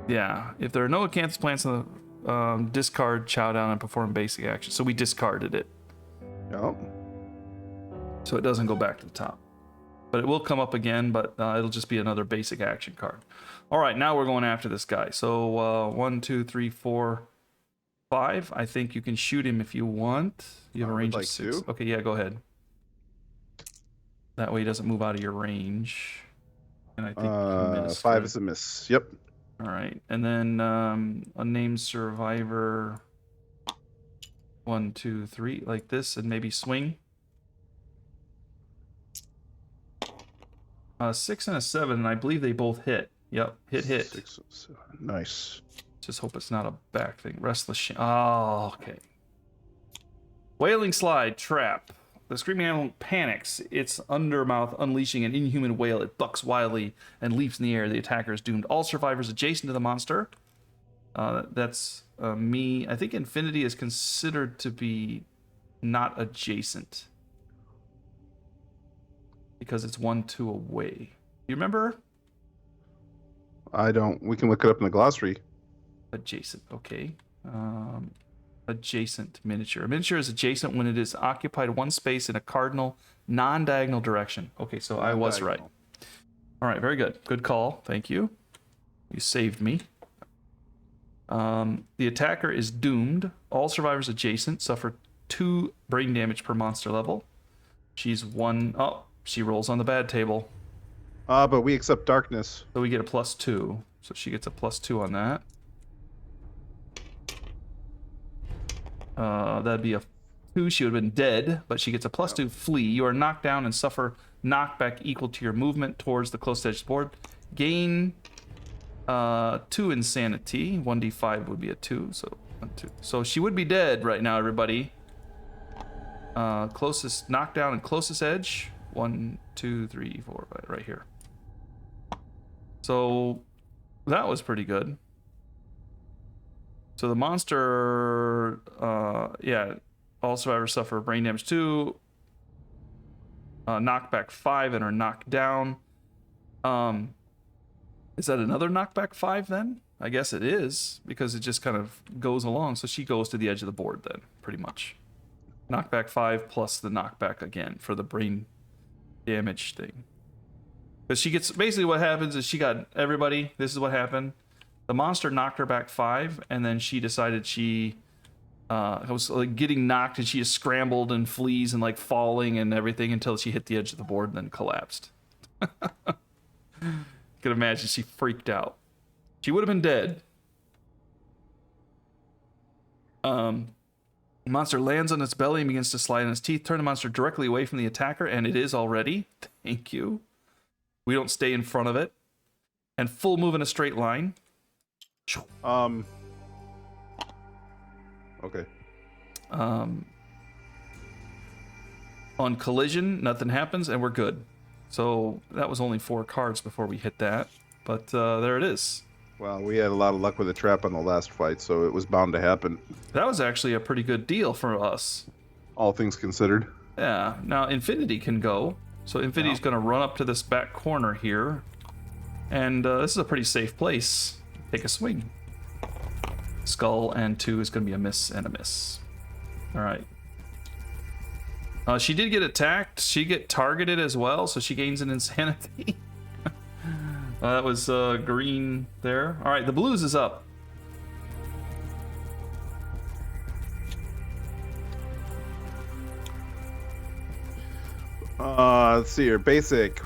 Yeah. If there are no Acanthus plants in the discard Showdown and perform basic action. So we discarded it. Yep. So it doesn't go back to the top. But it will come up again, but it'll just be another basic action card. All right, now we're going after this guy. So 1, 2, 3, 4, 5. I think you can shoot him if you want. You have a I would range like of 6. to. Okay, yeah, go ahead. That way he doesn't move out of your range. And I think 5 is a miss. Yep. All right, and then unnamed survivor. 1, 2, 3, like this, and maybe swing. 6 and a 7, and I believe they both hit. Yep, hit. 6, 7. Nice. Just hope it's not a back thing. Restless. Oh, okay. Wailing slide trap. The screaming animal panics, its undermouth unleashing an inhuman wail. It bucks wildly and leaps in the air. The attacker is doomed. All survivors adjacent to the monster. That's me. I think Infinity is considered to be not adjacent because it's 1, 2 away. You remember? I don't. We can look it up in the glossary. Adjacent. Okay. Adjacent miniature. A miniature is adjacent when it is occupied 1 space in a cardinal, non-diagonal direction. Okay, so I was right. All right, very good. Good call. Thank you. You saved me. The attacker is doomed. All survivors adjacent suffer 2 brain damage per monster level. She's 1. Oh, she rolls on the bad table. But we accept darkness. So we get a +2. So she gets a +2 on that. That'd be a 2. She would have been dead, but she gets a +2 flee. You are knocked down and suffer knockback equal to your movement towards the close edge of the board. Gain 2 insanity. 1d5 would be a 2. So 1, 2. So she would be dead right now, everybody. Closest knockdown and closest edge. 1, 2, 3, 4, 5, right here. So that was pretty good. So the monster, yeah, all survivors suffer brain damage 2, knockback 5, and are knocked down. Is that another knockback 5 then? I guess it is, because it just kind of goes along. So she goes to the edge of the board then, pretty much. Knockback 5 plus the knockback again for the brain damage thing. Because she gets, basically what happens is she got everybody, this is what happened. The monster knocked her back 5, and then she decided she was like getting knocked, and she just scrambled and flees and like falling and everything until she hit the edge of the board and then collapsed. You can imagine she freaked out. She would have been dead. The monster lands on its belly and begins to slide on its teeth. Turn the monster directly away from the attacker, and it is already. Thank you. We don't stay in front of it. And full move in a straight line. Okay. On collision, nothing happens, and we're good. So that was only 4 cards before we hit that, but there it is. Well, we had a lot of luck with the trap on the last fight, so it was bound to happen. That was actually a pretty good deal for us. All things considered. Yeah, now Infinity can go. So Infinity's going to run up to this back corner here. And this is a pretty safe place. Take a swing. Skull and 2 is going to be a miss and a miss. Alright. She did get attacked. She get targeted as well, so she gains an insanity. That was green there. Alright, the blues is up. Let's see here. Basic.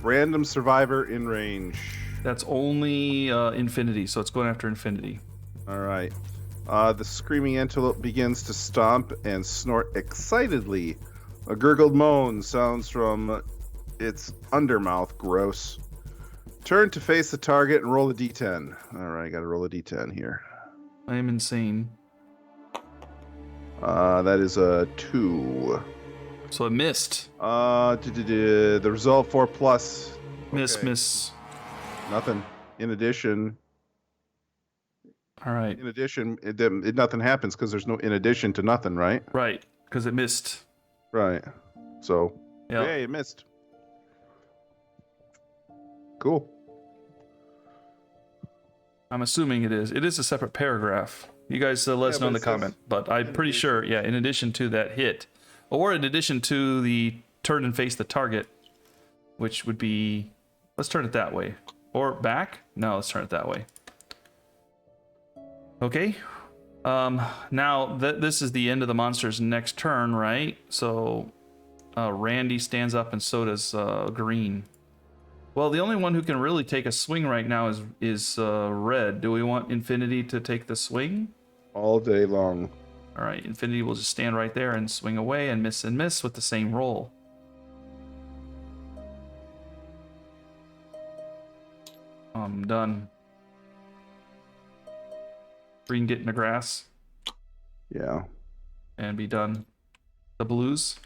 Random survivor in range. That's only Infinity, so it's going after Infinity. All right. The screaming antelope begins to stomp and snort excitedly. A gurgled moan sounds from its undermouth. Gross. Turn to face the target and roll a d10. All right, got to roll a d10 here. I am insane. That is a 2. So it missed. The result 4 plus. Miss, Okay. miss. Nothing. In addition, Alright. nothing happens because there's no in addition to nothing, right? Right, because it missed. Right. So, Yeah. hey, it missed. Cool. I'm assuming it is. It is a separate paragraph. You guys let us know in the comment. But I'm pretty sure, yeah, in addition to that hit, or in addition to the turn and face the target, which would be, let's turn it that way. Or back? No, let's turn it that way. Okay. Now, this is the end of the monster's next turn, right? So, Randy stands up and so does Green. Well, the only one who can really take a swing right now is Red. Do we want Infinity to take the swing? All day long. All right, Infinity will just stand right there and swing away and miss with the same roll. I'm done. Green get in the grass Yeah. and be done. The blues.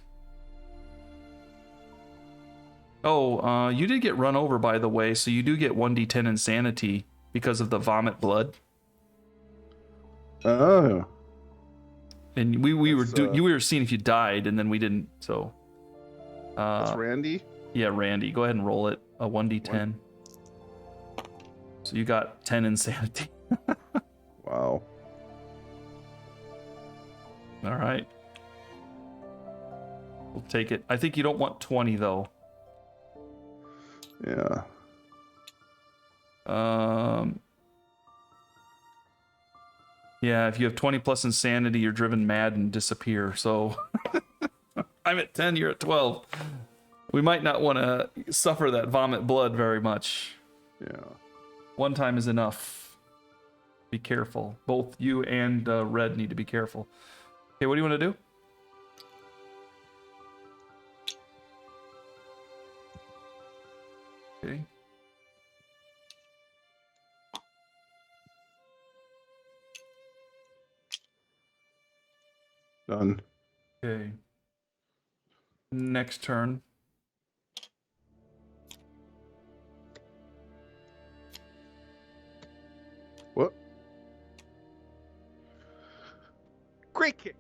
Oh, you did get run over, by the way, so you do get 1d10 insanity because of the vomit blood. Oh. And we were you were seeing if you died, and then we didn't. So. That's Randy. Yeah, Randy. Go ahead and roll it. A 1d10. So you got 10 insanity. Wow. All right. We'll take it. I think you don't want 20 though. Yeah. Yeah, if you have 20 plus insanity, you're driven mad and disappear. So I'm at 10, you're at 12. We might not want to suffer that vomit blood very much. Yeah. One time is enough. Be careful. Both you and Red need to be careful. Okay, what do you want to do? Okay. Done. Okay. Next turn. What? Great kick.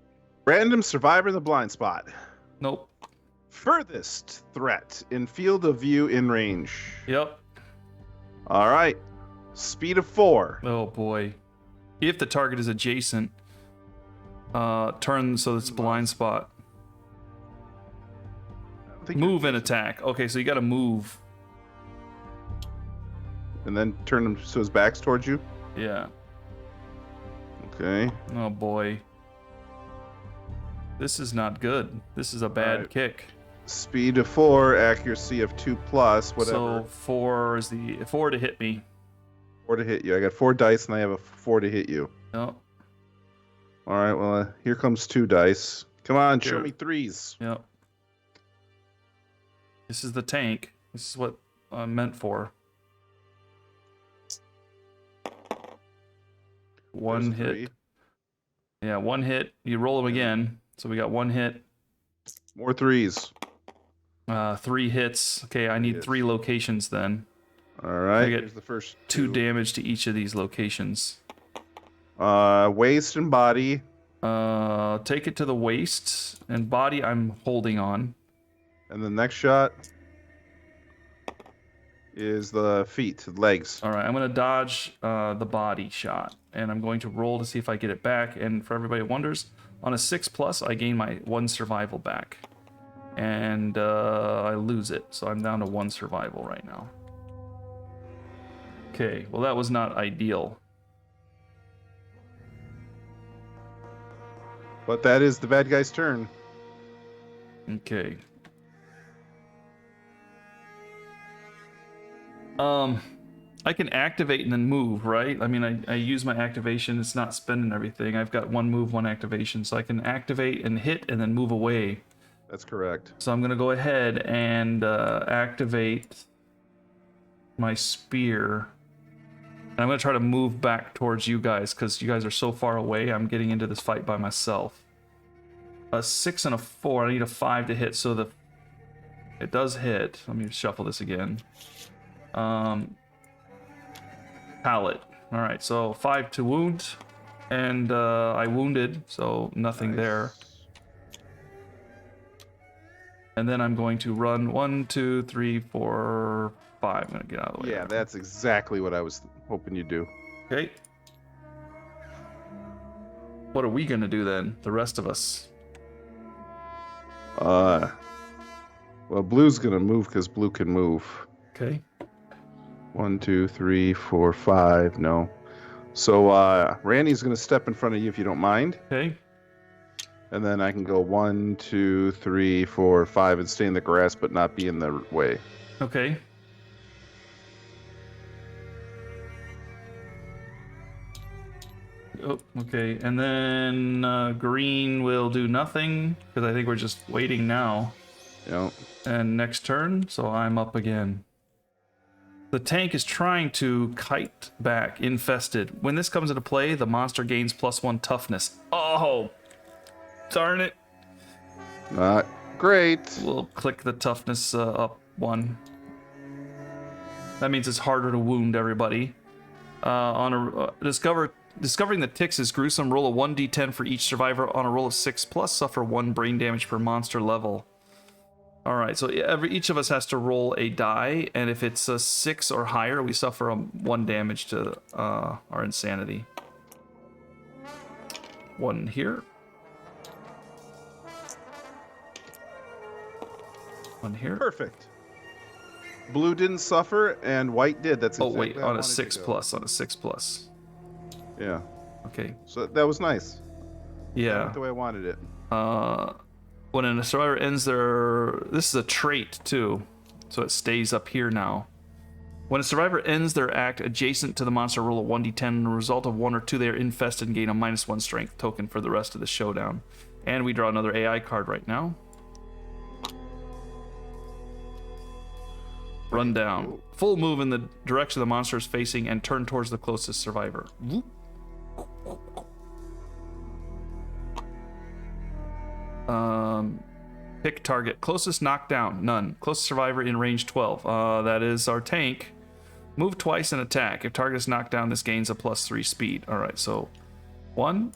Random survivor in the blind spot. Nope. Furthest threat in field of view in range. Yep. All right. Speed of 4. Oh boy. If the target is adjacent, turn so it's blind spot. I think Move and attack. Okay, so you got to move. And then turn him so his back's towards you. Yeah. Okay. Oh boy. This is not good. This is a bad Alright. kick. Speed of 4, accuracy of 2 plus, whatever. So 4 is the 4 to hit me. 4 to hit you. I got 4 dice and I have a 4 to hit you. Yep. All right. Well, here comes 2 dice. Come on, show Here. me 3s. Yep. This is the tank. This is what I'm meant for. One There's a hit. 3. Yeah, 1 hit. You roll them again. So we got 1 hit. More 3s. 3 hits. Okay, I need Yes. 3 locations then. All right. I get Here's the first 2 2. damage to each of these locations. Waist and body. Take it to the waist, and body I'm holding on. And the next shot is the feet, legs. All right, I'm going to dodge the body shot, and I'm going to roll to see if I get it back. And for everybody who wonders, on a 6+, I gain my 1 survival back. And I lose it, so I'm down to 1 survival right now. Okay, well that was not ideal. But that is the bad guy's turn. Okay. I can activate and then move, right? I mean, I use my activation. It's not spending everything. I've got 1 move, 1 activation, so I can activate and hit and then move away. That's correct. So I'm gonna go ahead and activate my spear. And I'm gonna try to move back towards you guys because you guys are so far away. I'm getting into this fight by myself. A 6 and a 4. I need a 5 to hit, so it does hit. Let me shuffle this again. Pallet. All right, so 5 to wound, and I wounded, so nothing there. And then I'm going to run 1, 2, 3, 4, 5. I'm gonna get out of the way. Yeah, that's exactly what I was hoping you'd do. Okay. What are we gonna do then, the rest of us? Well, blue's gonna move because blue can move. Okay. 1, 2, 3, 4, 5. No. So Randy's gonna step in front of you if you don't mind, Okay. and then I can go 1, 2, 3, 4, 5, and stay in the grass but not be in the way. Okay. Oh, okay. And then green will do nothing because I think we're just waiting now. You know. And next turn, so I'm up again. The tank is trying to kite back, infested. When this comes into play, the monster gains +1 toughness. Oh, darn it. Not great. We'll click the toughness up 1. That means it's harder to wound everybody. Discovering the ticks is gruesome. Roll a 1d10 for each survivor. On a roll of 6+, suffer 1 brain damage per monster level. All right, so each of us has to roll a die, and if it's a 6 or higher, we suffer 1 damage to our insanity. 1 here. 1 here. Perfect. Blue didn't suffer and white did. That's exactly wait, how I on a wanted to 6+, go. on a 6+. Yeah. Okay. So that was nice. Yeah. Went the way I wanted it. When a survivor ends their... This is a trait, too. So it stays up here now. When a survivor ends their act adjacent to the monster, roll a 1d10. And the result of 1 or 2, they are infested and gain a -1 strength token for the rest of the showdown. And we draw another AI card right now. Run down. Full move in the direction the monster is facing and turn towards the closest survivor. Whoop. Pick target. Closest knockdown. None. Closest survivor in range 12. That is our tank. Move twice and attack. If target is knocked down, this gains a +3 speed. Alright, so 1,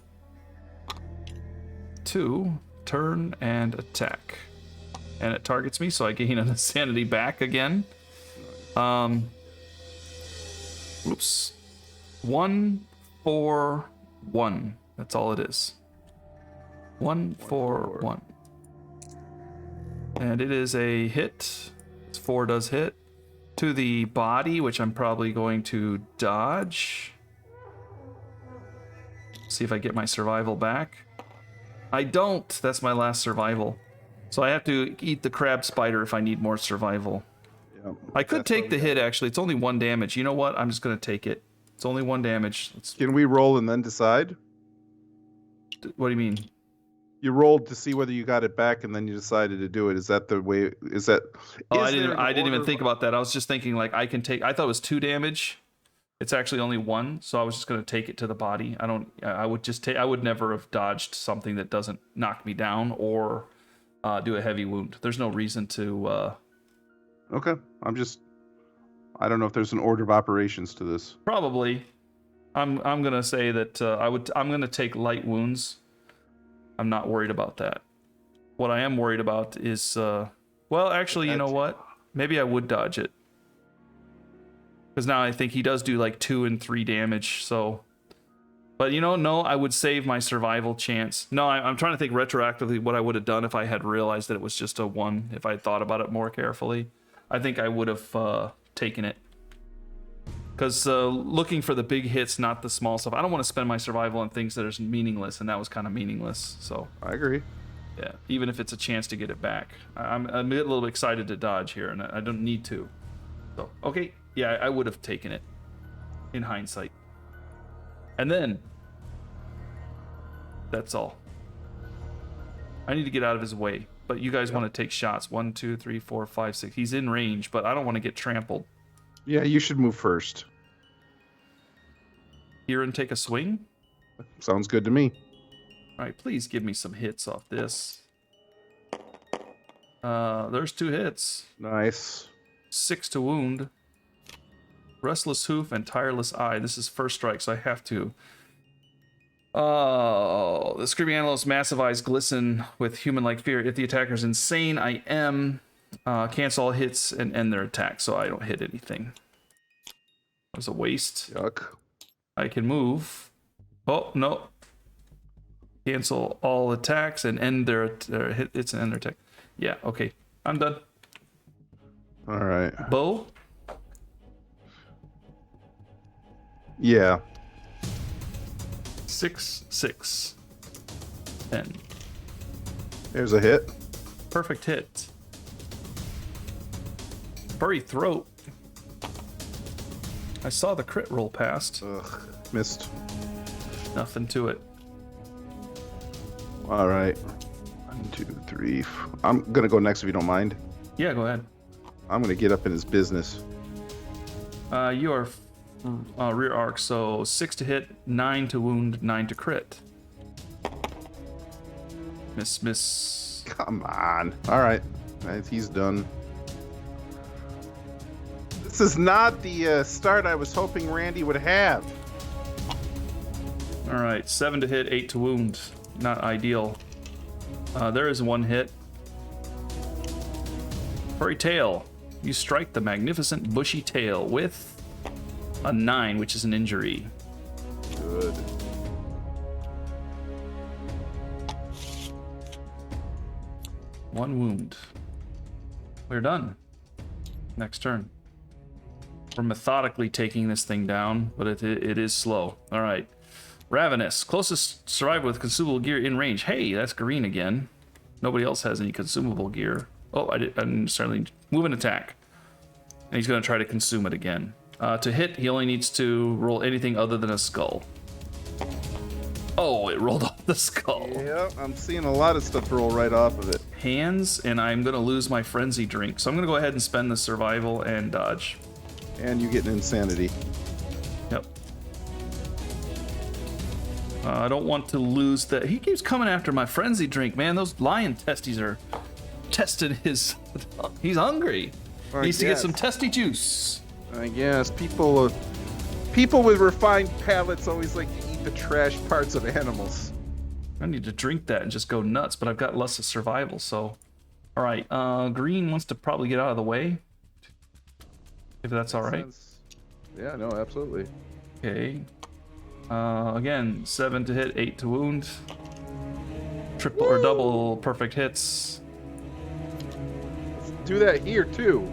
2, turn, and attack. And it targets me, so I gain an insanity back again. Oops. 1, 4, 1. That's all it is. 1, 4, 1. And it is a hit. 4 does hit. To the body, which I'm probably going to dodge. See if I get my survival back. I don't. That's my last survival. So I have to eat the crab spider if I need more survival. Yep. I could That's take what the we hit, got. actually. It's only 1 damage. You know what? I'm just going to take it. It's only 1 damage. Can we roll and then decide? What do you mean? You rolled to see whether you got it back, and then you decided to do it. Is that the way? Is that? Oh, is I there didn't. an I didn't even order think about that. I was just thinking like I can take. I thought it was 2 damage. It's actually only 1, so I was just going to take it to the body. I would never have dodged something that doesn't knock me down or do a heavy wound. There's no reason to. Okay, I don't know if there's an order of operations to this. Probably. I'm going to say that I'm going to take light wounds. I'm not worried about that. What I am worried about is, well, actually, you know what? Maybe I would dodge it. Because now I think he does do like 2 and 3 damage, so... But no, I would save my survival chance. No, I'm trying to think retroactively what I would have done if I had realized that it was just a 1, if I had thought about it more carefully. I think I would have taken it. Because looking for the big hits, not the small stuff. I don't want to spend my survival on things that are meaningless, and that was kind of meaningless, so... I agree. Yeah, even if it's a chance to get it back. I'm a little excited to dodge here, and I don't need to. So, okay. Yeah, I would have taken it in hindsight. And then, that's all. I need to get out of his way, but you guys want to take shots. 1, 2, 3, 4, 5, 6. He's in range, but I don't want to get trampled. Yeah, you should move first. Here and take a swing? Sounds good to me. All right, please give me some hits off this. There's 2 hits. Nice. 6 to wound. Restless Hoof and Tireless Eye. This is first strike, so I have to. Oh, the Screaming Antelope's massive eyes glisten with human-like fear. If the attacker is insane, I am. Cancel all hits and end their attack, so I don't hit anything. That was a waste. Yuck. I can move. Oh, no. Cancel all attacks and end their hits and end their attack. Yeah, okay. I'm done. All right. Bow? Yeah. 6, 6. 10. There's a hit. Perfect hit. Furry throat. I saw the crit roll past. Ugh, missed. Nothing to it. All right. 1, 2, 3. I'm gonna go next if you don't mind. Yeah, go ahead. I'm gonna get up in his business. You are rear arc, so 6 to hit, 9 to wound, 9 to crit. Miss. Come on. All right. He's done. This is not the start I was hoping Randy would have. All right, 7 to hit, 8 to wound. Not ideal. There is 1 hit. Furry tail. You strike the magnificent bushy tail with a 9, which is an injury. Good. One wound. We're done. Next turn. We're methodically taking this thing down, but it is slow. All right. Ravenous. Closest survivor with consumable gear in range. Hey, that's green again. Nobody else has any consumable gear. Oh, I didn't certainly move an attack. And he's going to try to consume it again. To hit, he only needs to roll anything other than a skull. Oh, it rolled off the skull. Yeah, I'm seeing a lot of stuff roll right off of it. Hands, and I'm going to lose my frenzy drink. So I'm going to go ahead and spend the survival and dodge. And you get an insanity. Yep. I don't want to lose that. He keeps coming after my frenzy drink, man. Those lion testes are testing his... He's hungry. Needs to get some testy juice. I guess people with refined palates always like to eat the trash parts of animals. I need to drink that and just go nuts, but I've got less of survival, so... All right, Green wants to probably get out of the way. If that's all right. Yeah, no, absolutely. Okay. Again, 7 to hit, 8 to wound. Triple or double perfect hits. Do that here, too.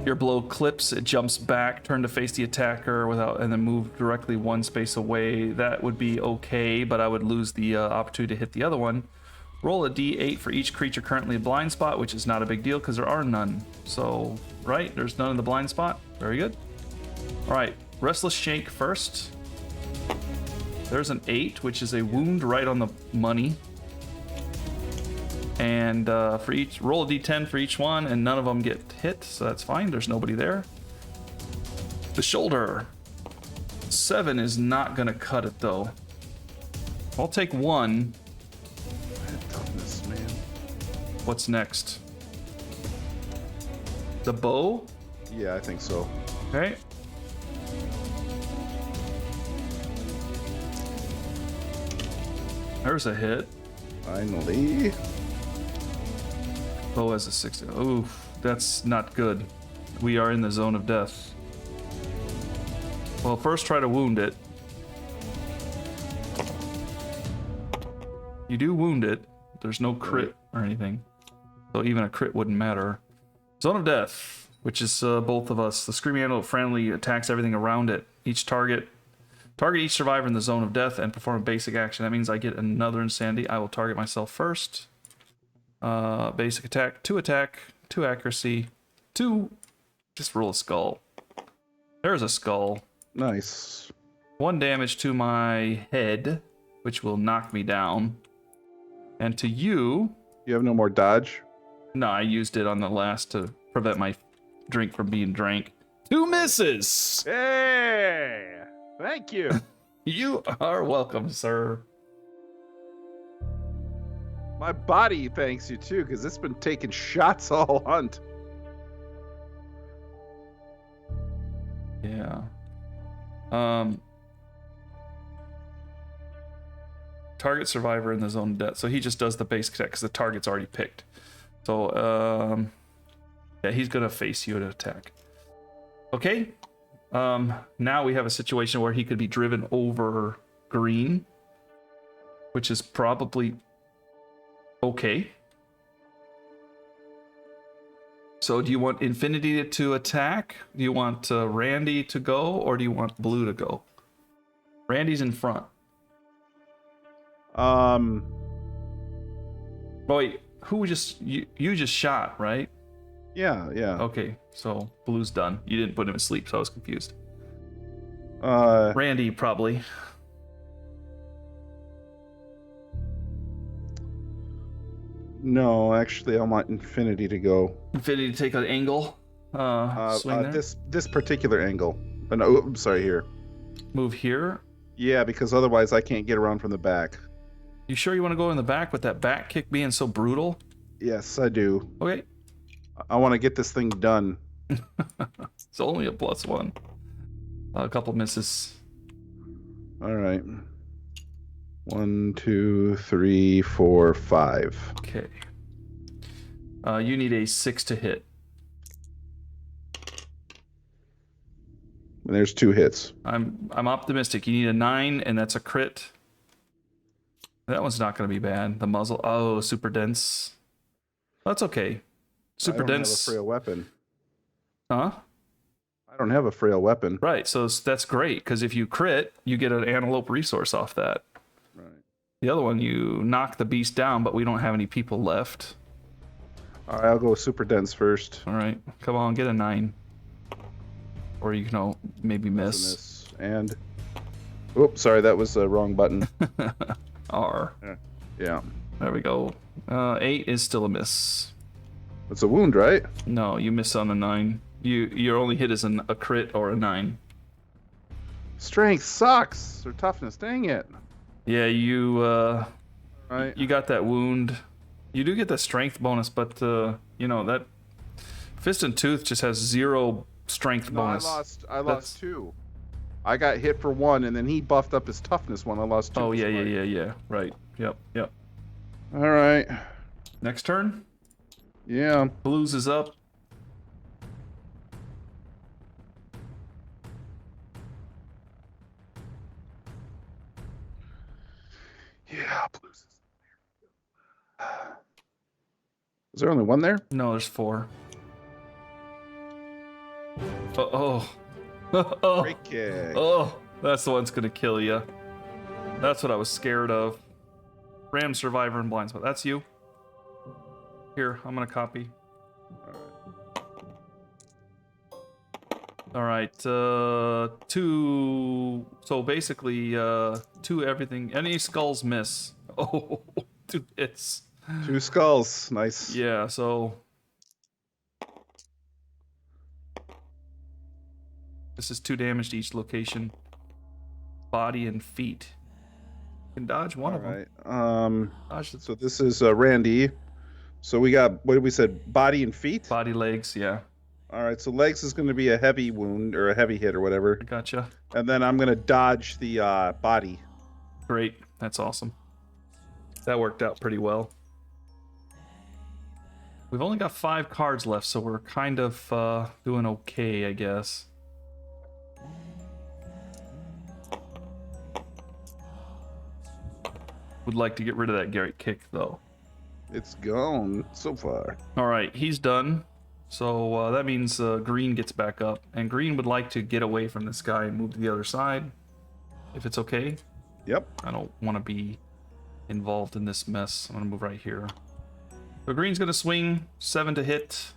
Your blow clips, it jumps back, turn to face the attacker without, and then move directly 1 space away. That would be okay, but I would lose the opportunity to hit the other one. Roll a d8 for each creature currently a blind spot, which is not a big deal because there are none. So, right, there's none in the blind spot. Very good. All right, Restless Shank first. There's an 8, which is a wound right on the money. And for each, roll a d10 for each one, and none of them get hit, so that's fine. There's nobody there. the shoulder. 7 is not gonna cut it though. I'll take 1. Toughness, man. What's next? The bow? Yeah, I think so. Okay. There's a hit. Finally. Bow has a 60. Oof, that's not good. We are in the zone of death. Well, first try to wound it. You do wound it. There's no crit or anything. So even a crit wouldn't matter. Zone of death, which is both of us. The screaming antelope friendly attacks everything around it. Target each survivor in the zone of death and perform a basic action. That means I get another insanity. I will target myself first. Basic attack, 2 accuracy, 2. Just roll a skull. There's a skull. Nice. 1 damage to my head, which will knock me down. And to you... You have no more dodge? No, I used it on the last to prevent my drink from being drank. 2 misses! Hey! Thank you. You are welcome, sir. My body thanks you too, because it's been taking shots all hunt. Yeah. Target survivor in the zone of death. So he just does the basic attack because the target's already picked. So, yeah, he's going to face you to attack. Okay. Now we have a situation where he could be driven over green, which is probably okay. So do you want Infinity to attack? Do you want Randy to go, or do you want Blue to go? Randy's in front. Oh, wait, who just you just shot, right? Yeah. Okay, so Blue's done. You didn't put him to sleep, so I was confused. Uh, Randy probably. no, actually, I want Infinity to go. Infinity to take an angle. Swing there. This particular angle. No, I'm sorry, here. Move here. Yeah, because otherwise I can't get around from the back. You sure you want to go in the back with that back kick being so brutal? Yes, I do. Okay. I want to get this thing done. It's only a +1. A couple misses. All right. 1, 2, 3, 4, 5. Okay. You need a 6 to hit. And there's 2 hits. I'm optimistic. You need a 9, and that's a crit. That one's not going to be bad. The muzzle. Oh, super dense. That's okay. Super dense. I don't have a frail weapon. Huh? I don't have a frail weapon. Right. So that's great, because if you crit, you get an antelope resource off that. Right. The other one, you knock the beast down, but we don't have any people left. All right, I'll go super dense first. All right. Come on, get a 9. Or you can maybe miss. And, oops, sorry, that was the wrong button. R. Yeah. There we go. 8 is still a miss. It's a wound, right? No, you miss on a 9. Your only hit is a crit or a 9. Strength sucks. Or toughness, dang it. Yeah, Right. you got that wound. You do get the strength bonus, but that Fist and Tooth just has 0 strength bonus. I lost 2. I got hit for 1, and then he buffed up his toughness one. I lost 2. Oh yeah. Right. Yep. All right. Next turn. Yeah. Blues is up. Yeah, Blues is. Is there only one there? No, there's 4. Oh. Great kick. Oh, that's the one's gonna kill you. That's what I was scared of. Ram survivor and blind spot. That's you. Here, I'm gonna copy. All right, 2. So basically, 2 everything. Any skulls miss. Oh, 2 hits. 2 skulls. Nice. Yeah. So This is 2 damage to each location. Body and feet. You can dodge one of them. Dodge the So this is Randy. So we got, what did we said? Body and feet? body, legs, yeah. All right, so legs is going to be a heavy wound or a heavy hit or whatever. Gotcha. And then I'm going to dodge the body. Great. That's awesome. That worked out pretty well. We've only got 5 cards left, so we're kind of doing okay, I guess. Would like to get rid of that Garrett kick, though. It's gone so far. All right, he's done. So that means green gets back up. And green would like to get away from this guy and move to the other side. If it's okay. Yep. I don't want to be involved in this mess. I'm going to move right here. So green's going to swing. 7 to hit.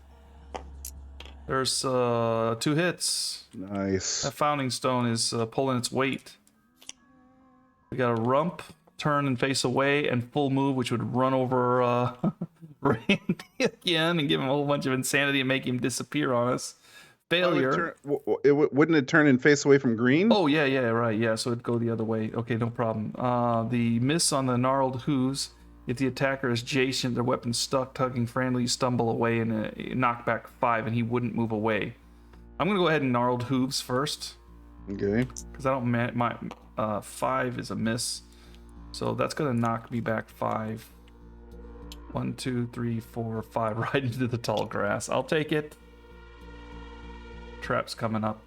There's 2 hits. Nice. That founding stone is pulling its weight. We got a rump. Turn and face away, and full move, which would run over Randy again and give him a whole bunch of insanity and make him disappear on us. Failure. Wouldn't it turn and face away from green? Oh, yeah, right, yeah, so it'd go the other way. Okay, no problem. The miss on the gnarled hooves. If the attacker is adjacent, their weapon stuck, tugging frantically, you stumble away and knock back 5, and he wouldn't move away. I'm going to go ahead and gnarled hooves first. Okay. Because I don't... my 5 is a miss. So that's gonna knock me back 5. 1, 2, 3, 4, 5, right into the tall grass. I'll take it. Trap's coming up.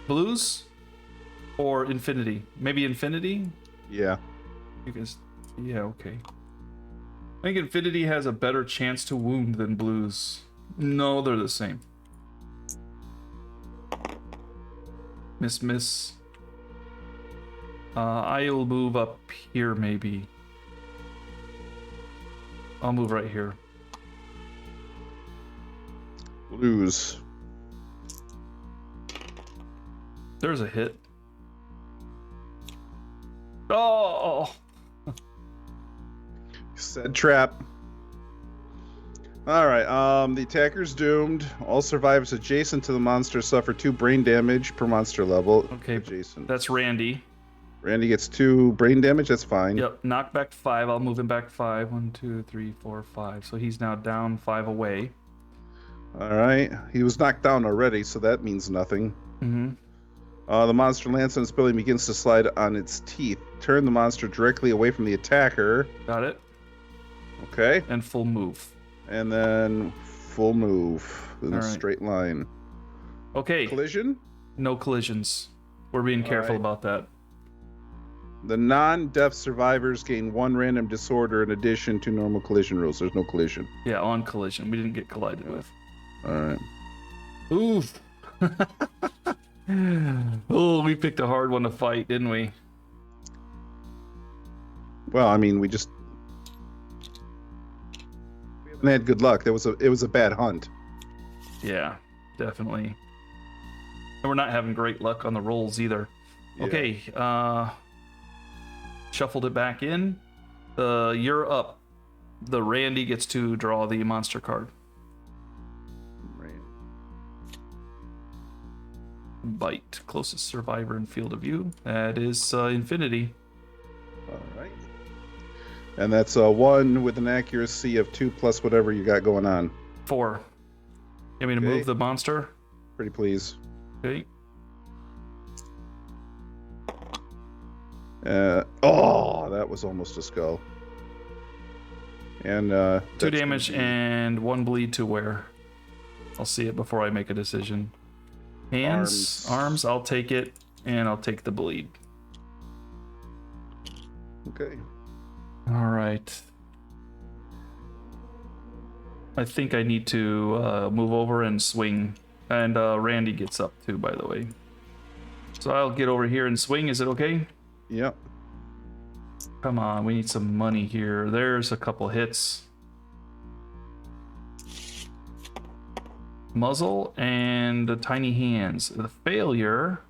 Blues or infinity? Maybe infinity? Yeah. Because yeah, okay. I think infinity has a better chance to wound than blues. No, they're the same. Miss. I'll move up here, maybe. I'll move right here. Blues. There's a hit. Oh! Said trap. All right. The attacker's doomed. All survivors adjacent to the monster suffer 2 brain damage per monster level. Okay, adjacent. that's Randy. Randy gets 2 brain damage. That's fine. Yep, knock back 5. I'll move him back 5. 1, 2, 3, 4, 5. So he's now down 5 away. All right. He was knocked down already, so that means nothing. Mm-hmm. The monster lands on its belly and begins to slide on its teeth. Turn the monster directly away from the attacker. Got it. Okay. And full move. And then full move in a straight line. Okay. Collision? No collisions. We're being careful about that. The non-death survivors gain 1 random disorder in addition to normal collision rules. There's no collision. Yeah, on collision. We didn't get collided with. All right. Oof. Oh, we picked a hard one to fight, didn't we? Well, I mean, we haven't had good luck. It was a bad hunt. Yeah, definitely. And we're not having great luck on the rolls either. Yeah. Okay, shuffled it back in. You're up. The Randy gets to draw the monster card. Right. Bite. Closest survivor in field of view. That is infinity. All right. And that's 1 with an accuracy of 2 plus whatever you got going on. 4. You want me to move the monster? Pretty please. Okay. That was almost a skull. And 2 damage and 1 bleed to wear. I'll see it before I make a decision. Arms, I'll take it, and I'll take the bleed. Okay. All right. I think I need to move over and swing. And Randy gets up too, by the way. So I'll get over here and swing. Is it okay? Yep. Come on, we need some money here. There's a couple hits. Muzzle and the tiny hands. The failure,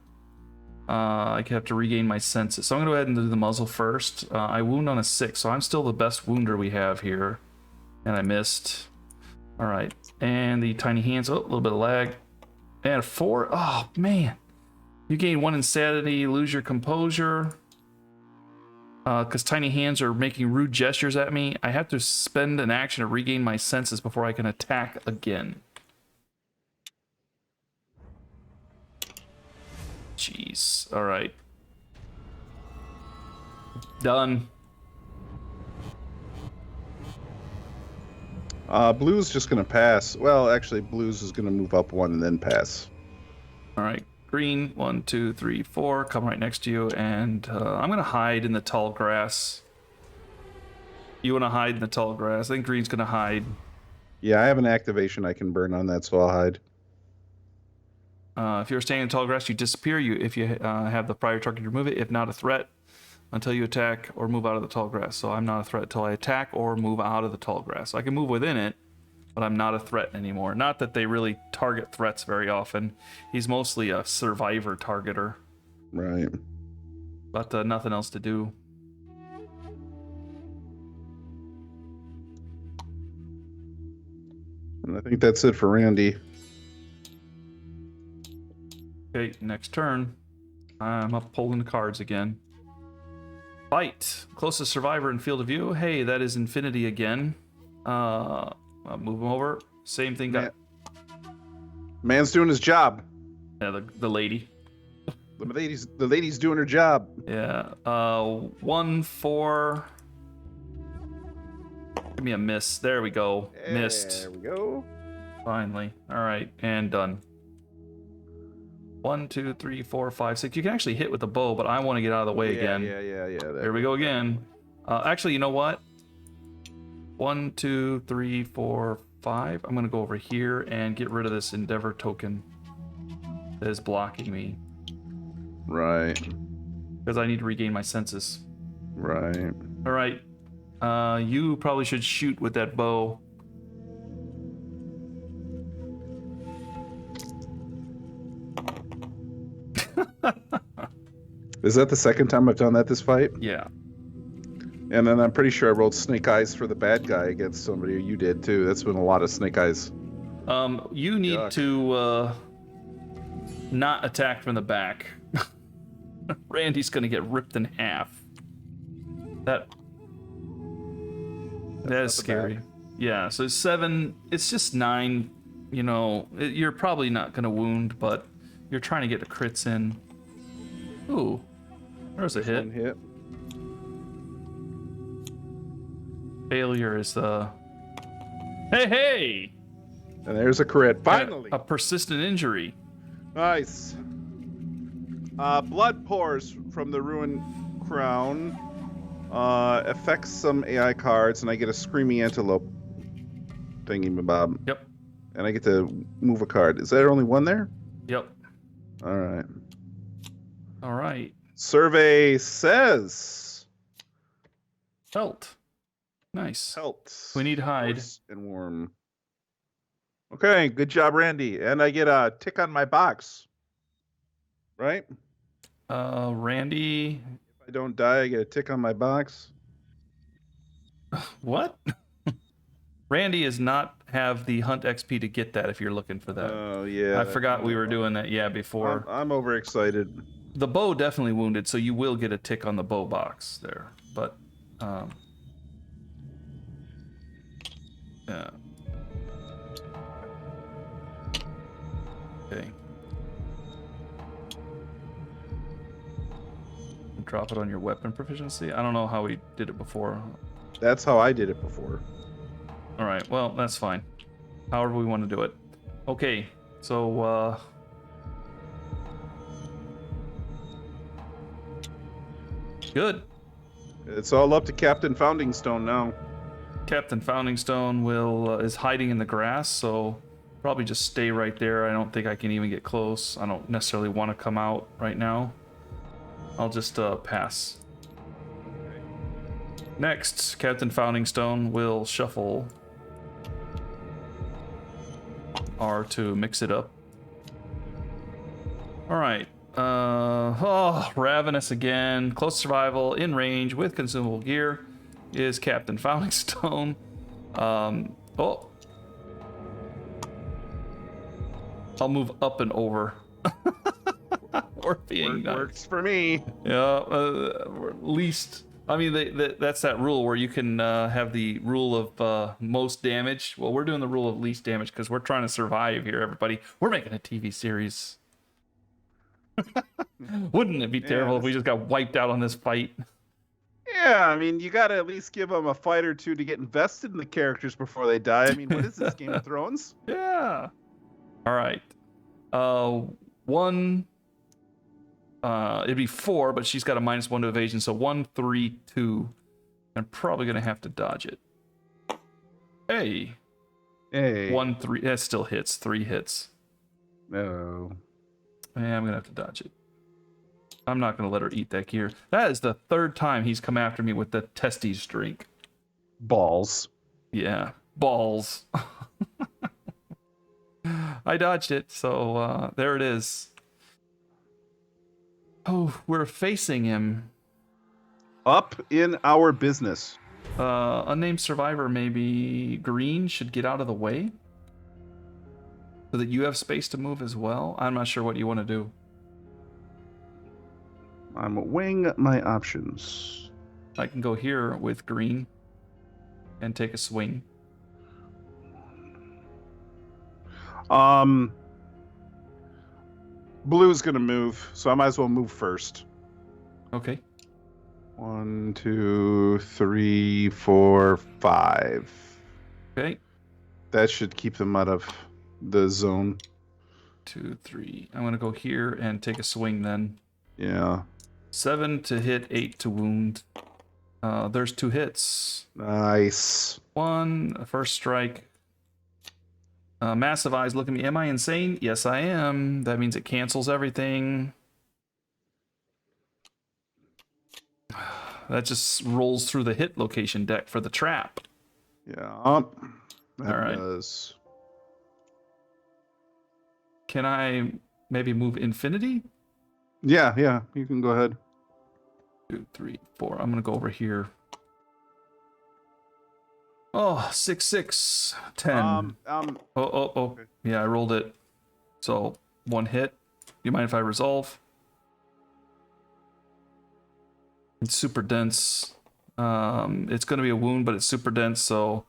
I have to regain my senses. So I'm going to go ahead and do the muzzle first. I wound on a 6, so I'm still the best wounder we have here. And I missed. All right. And the tiny hands, oh, a little bit of lag. And a 4, oh man. You gain 1 insanity, lose your composure. Because tiny hands are making rude gestures at me. I have to spend an action to regain my senses before I can attack again. Jeez, alright. Done. Blue's just gonna pass. Well, actually, Blue's is gonna move up 1 and then pass. Alright, green, 1, 2, 3, 4, come right next to you, and I'm gonna hide in the tall grass. You wanna hide in the tall grass? I think green's gonna hide. Yeah, I have an activation I can burn on that, so I'll hide. If you're standing in tall grass, you disappear. If you have the prior target, you remove it. If not a threat, until you attack or move out of the tall grass. So I'm not a threat until I attack or move out of the tall grass. So I can move within it, but I'm not a threat anymore. Not that they really target threats very often. He's mostly a survivor targeter. Right. But nothing else to do. And I think that's it for Randy. Okay, next turn. I'm up pulling the cards again. Fight. Closest survivor in field of view. Hey, that is Infinity again. I'll move him over. Same thing. Man's doing his job. Yeah, the lady. The lady's doing her job. Yeah. 1, 4. Give me a miss. There we go. Missed. There we go. Finally. All right, and done. 1, 2, 3, 4, 5, 6. You can actually hit with the bow, but I want to get out of the way again. Yeah. There we go again. Actually, you know what? 1, 2, 3, 4, 5. I'm gonna go over here and get rid of this endeavor token that is blocking me Right. because I need to regain my senses. Right. All right. You probably should shoot with that bow. Is that the second time I've done that this fight? Yeah. And then I'm pretty sure I rolled snake eyes for the bad guy against somebody. You did too. That's been a lot of snake eyes. You need Yuck. to not attack from the back. Randy's gonna get ripped in half. That is scary. Yeah, so 7, it's just 9, you know, you're probably not gonna wound, but you're trying to get the crits in. Ooh, there's a hit. One hit. Failure is hey! And there's a crit. Finally. A persistent injury. Nice. Blood pours from the ruined crown. Affects some AI cards, and I get a screaming antelope thingy-mabob. Yep. And I get to move a card. Is there only one there? Yep. All right. All right. Survey says Felt. Nice. health. We need hide. Force and warm. Okay, good job, Randy. And I get a tick on my box. Right? Randy. If I don't die, I get a tick on my box. What? Randy does not have the hunt XP to get that if you're looking for that. Oh, yeah. I forgot we were doing that, yeah, before. I'm overexcited. The bow definitely wounded, so you will get a tick on the bow box there. But, yeah. Okay. Drop it on your weapon proficiency. I don't know how we did it before. That's how I did it before. All right, well, that's fine. However we want to do it. Okay, so, good. It's all up to Captain Founding Stone now. Captain Founding Stone is hiding in the grass, so probably just stay right there. I don't think I can even get close. I don't necessarily want to come out right now. I'll just pass. Next, Captain Founding Stone will shuffle R to mix it up. All right. Ravenous again. Close survival in range with consumable gear is Captain Founding Stone. I'll move up and over. Or being nice. Works for me. Yeah, least. I mean, that's that rule where you can have the rule of most damage. Well, we're doing the rule of least damage because we're trying to survive here, everybody. We're making a TV series. Wouldn't it be terrible if we just got wiped out on this fight? Yeah, I mean, you gotta at least give them a fight or two to get invested in the characters before they die. I mean, what is this, Game of Thrones? Yeah. All right. One. It'd be 4, but she's got a -1 to evasion, so 1, 3, 2. I'm probably gonna have to dodge it. Hey. 1, 3. That still hits. 3 hits. No. Yeah, I'm gonna have to dodge it. I'm not gonna let her eat that gear. That is the 3rd time he's come after me with the testes drink. Balls. Yeah, balls. I dodged it, so there it is. Oh, we're facing him. Up in our business. Unnamed survivor, maybe green, should get out of the way so that you have space to move as well. I'm not sure what you want to do. I'm weighing my options. I can go here with green and take a swing. Blue's gonna move, so I might as well move first. Okay. 1, 2, 3, 4, 5. Okay. That should keep them out of the zone. 2, 3. I'm gonna go here and take a swing then. Yeah. 7 to hit, 8 to wound. There's 2 hits. Nice. 1, first strike. Massive eyes look at me. Am I insane? Yes, I am. That means it cancels everything. That just rolls through the hit location deck for the trap. Yeah. That All right. does. Can I maybe move infinity? Yeah. You can go ahead. 2, 3, 4. I'm gonna go over here. Oh, 6, 6, 10. Oh. Okay. Yeah, I rolled it. So 1 hit. You mind if I resolve? It's super dense. It's gonna be a wound, but it's super dense, so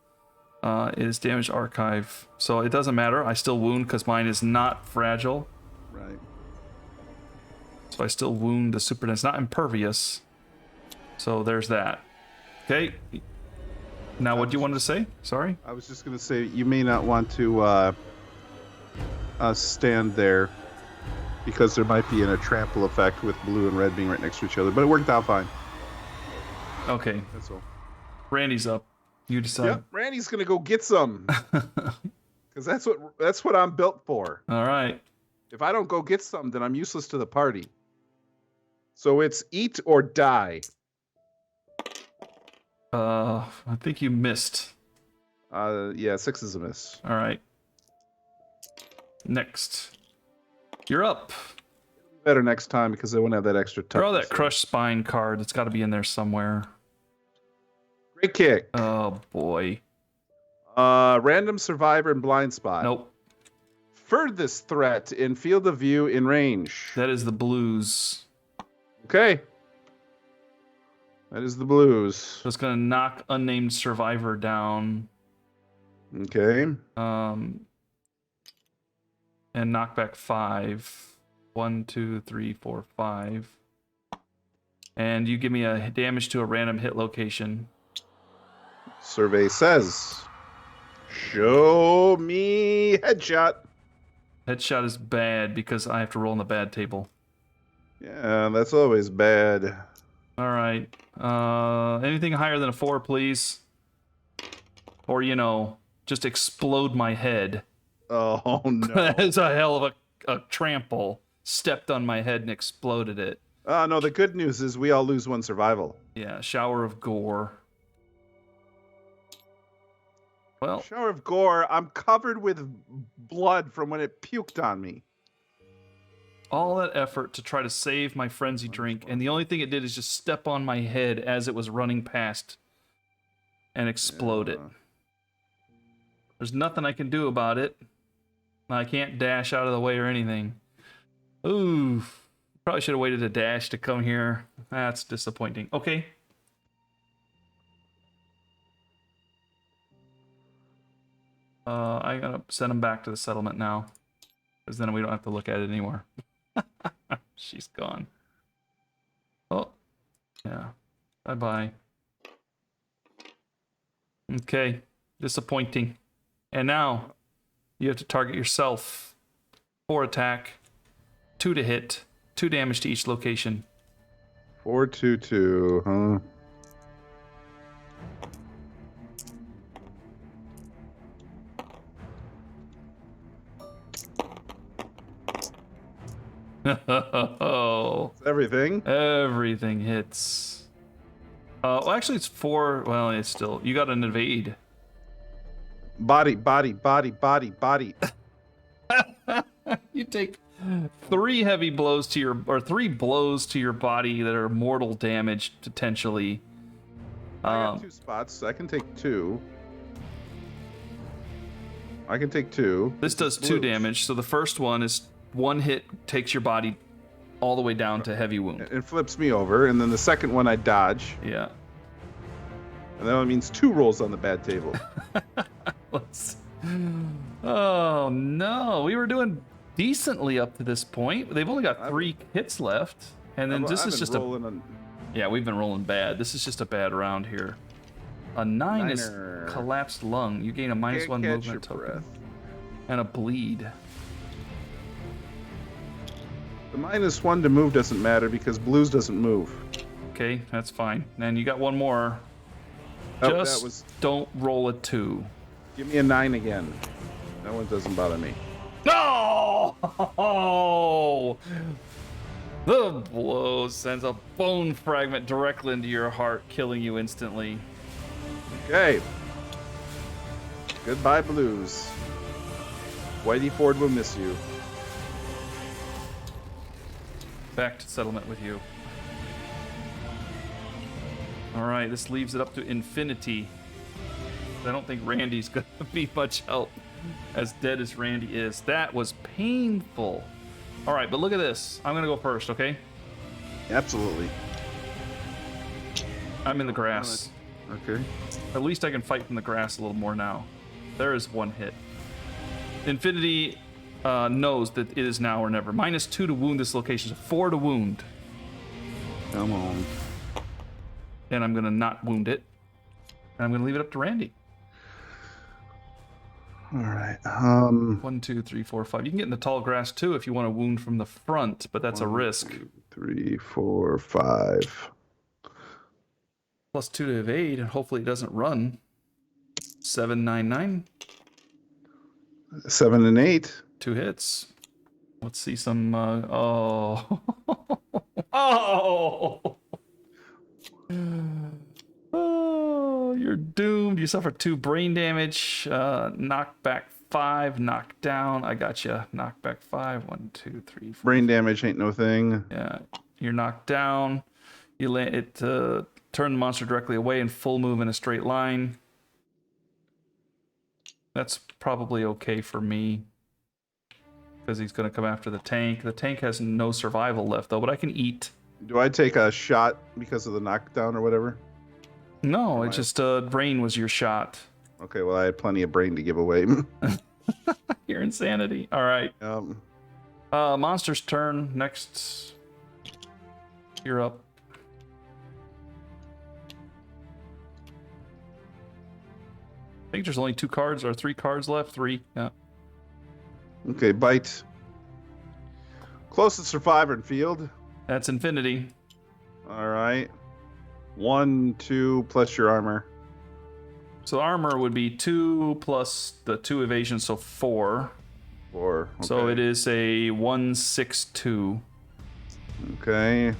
it is damage archive. So it doesn't matter. I still wound because mine is not fragile. Right. So I still wound the super dense, not impervious. So there's that. Okay. Now, what do you want to say? Sorry? I was just going to say, you may not want to stand there because there might be a trample effect with blue and red being right next to each other, but it worked out fine. Okay. That's all. Randy's up. You decide. Yep, Randy's going to go get some because that's what I'm built for. All right. If I don't go get some, then I'm useless to the party. So it's eat or die. I think you missed. Yeah, 6 is a miss. All right. Next. You're up. Better next time because I won't have that extra touch. Draw that crushed spine card. It's got to be in there somewhere. Great kick. Oh, boy. Random survivor in blind spot. Nope. Furthest threat in field of view in range. That is the blues. Okay. That is the blues. So it's going to knock unnamed survivor down. Okay. And knock back 5. 1, 2, 3, 4, 5. And you give me a damage to a random hit location. Survey says, show me headshot. Headshot is bad because I have to roll in the bad table. Yeah, that's always bad. All right. Anything higher than a 4, please. Or, just explode my head. Oh, no. That's a hell of a trample. Stepped on my head and exploded it. No, the good news is we all lose 1 survival. Yeah, shower of gore. Well, Shower of gore. I'm covered with blood from when it puked on me. all that effort to try to save my frenzy drink, and the only thing it did is just step on my head as it was running past and explode it. There's nothing I can do about it. I can't dash out of the way or anything. Ooh, probably should have waited a dash to come here. That's disappointing. Okay. I gotta send him back to the settlement now, because then we don't have to look at it anymore. She's gone. Oh, yeah. Bye-bye. Okay, disappointing. And now, you have to target yourself. 4 attack, 2 to hit, 2 damage to each location. 422, huh? Oh, Everything. everything hits. Well, actually, it's 4. Well, it's still. You got an evade. Body, body, body, body, body. You take 3 heavy blows to your, or 3 blows to your body that are mortal damage potentially. I got 2 spots. I can take 2. I can take 2. This does 2 damage. So the first one is 1 hit takes your body all the way down to heavy wound. It flips me over, and then the second one I dodge, Yeah. and that only means 2 rolls on the bad table. Let's. Oh no, we were doing decently up to this point. They've only got 3 hits left, and then this is just a. Yeah, we've been rolling bad. This is just a bad round here. A 9 is collapsed lung. You gain a -1 movement token and a bleed. The -1 to move doesn't matter because blues doesn't move. Okay, that's fine. And you got 1 more. Oh, Just that was. don't roll a 2. Give me a 9 again. That one doesn't bother me. No! The blow sends a bone fragment directly into your heart, killing you instantly. Okay. Goodbye, blues. Whitey Ford will miss you. Back to settlement with you. Alright, this leaves it up to infinity. I don't think Randy's gonna be much help, as dead as Randy is. That was painful. Alright, but look at this. I'm gonna go first, okay? Absolutely. I'm in the grass. Okay. At least I can fight from the grass a little more now. There is 1 hit. Infinity knows that it is now or never. -2 to wound this location, so 4 to wound. Come on. And I'm gonna not wound it. And I'm gonna leave it up to Randy. All right. 1, 2, 3, 4, 5. You can get in the tall grass too if you want to wound from the front, but that's a risk. 1, 2, 3, 4, 5. +2 to evade, and hopefully it doesn't run. 7, 9, 9. 7 and 8. 2 hits. Let's see some. Oh. Oh. Oh, you're doomed. You suffer 2 brain damage. Knock back 5. Knock down. I got you. Knock back 5. 1, 2, 3, 4. Brain damage ain't no thing. Yeah, you're knocked down. You land it. Turn the monster directly away and full move in a straight line. That's probably okay for me, because he's going to come after the tank. The tank has no survival left though, but I can eat. Do I take a shot because of the knockdown or whatever? No, it's just brain was your shot. Okay, well, I had plenty of brain to give away. Your insanity. All right. Monster's turn. Next. You're up. I think there's only 2 cards or 3 cards left. 3. Yeah. Okay, bite. Closest survivor in field. That's infinity. All right. 1, 2 plus your armor. So armor would be 2 plus the 2 evasion, so 4. 4. Okay. So it is a 1, 6, 2. Okay.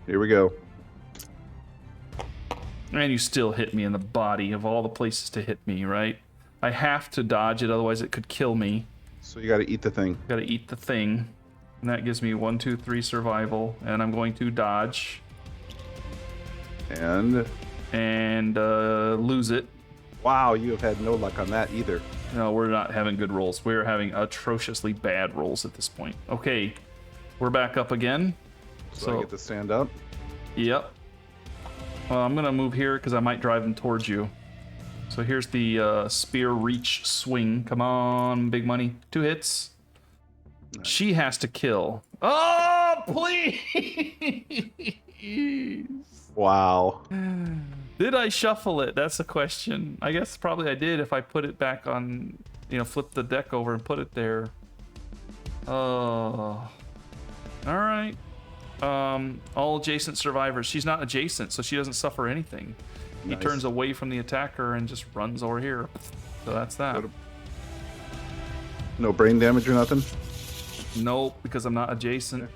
Here we go. And you still hit me in the body of all the places to hit me, right? I have to dodge it, otherwise it could kill me. So you got to eat the thing. Gotta eat the thing. And that gives me 1, 2, 3 survival. And I'm going to dodge. And And lose it. wow, you have had no luck on that either. No, we're not having good rolls. We're having atrociously bad rolls at this point. Okay, we're back up again. So I get to stand up. Yep. I'm gonna move here because I might drive them towards you. So here's the spear reach swing. Come on, big money. 2 hits. Nice. She has to kill. Oh, please! Wow. Did I shuffle it? That's the question. I guess probably I did if I put it back on, flip the deck over and put it there. Oh. All right. All adjacent survivors. She's not adjacent, so she doesn't suffer anything. Nice. He turns away from the attacker and just runs over here. So that's that. No brain damage or nothing? Nope, because I'm not adjacent. Okay.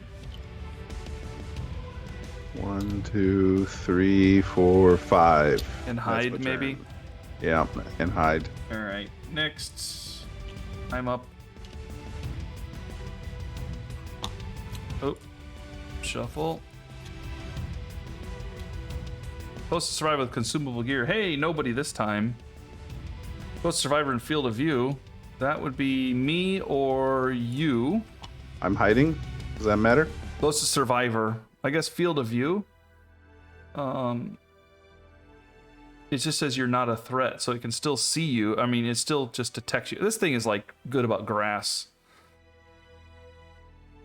1, 2, 3, 4, 5. And hide, maybe? Yeah, and hide. Alright, next. I'm up. Oh. Shuffle. Closest survivor with consumable gear. Hey, nobody this time. Closest survivor in field of view. That would be me or you. I'm hiding. Does that matter? Closest survivor. I guess field of view. It just says you're not a threat, so it can still see you. I mean, it still just detects you. This thing is like good about grass.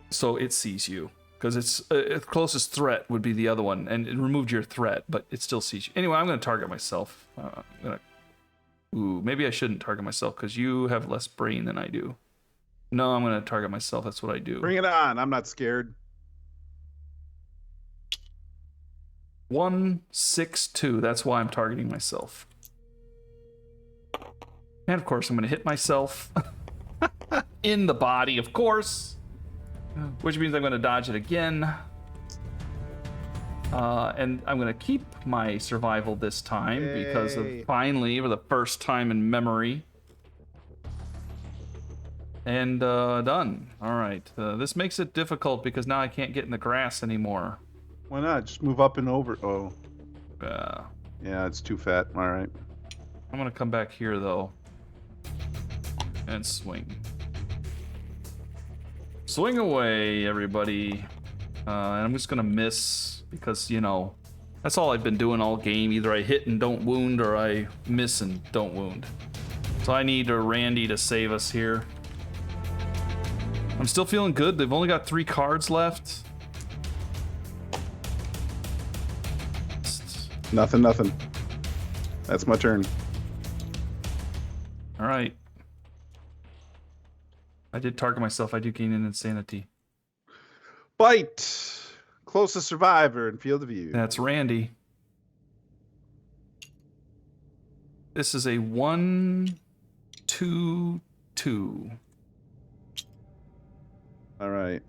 So it sees you. Because its closest threat would be the other one, and it removed your threat, but it still sees you. Anyway, I'm going to target myself. Ooh, maybe I shouldn't target myself because you have less brain than I do. No, I'm going to target myself. That's what I do. Bring it on. I'm not scared. 162. That's why I'm targeting myself. And of course, I'm going to hit myself in the body, of course. Which means I'm going to dodge it again. And I'm going to keep my survival this time. Yay. Because of finally, for the first time in memory. And done. All right. This makes it difficult because now I can't get in the grass anymore. Why not? Just move up and over. Oh. Yeah, it's too fat. All right. I'm going to come back here, though. And swing. Swing away, everybody. And I'm just going to miss because, that's all I've been doing all game. Either I hit and don't wound or I miss and don't wound. So I need a Randy to save us here. I'm still feeling good. They've only got 3 cards left. Nothing. That's my turn. All right. I did target myself. I do gain an insanity. Bite. Closest survivor in field of view. That's Randy. This is a 1, 2, 2. All right.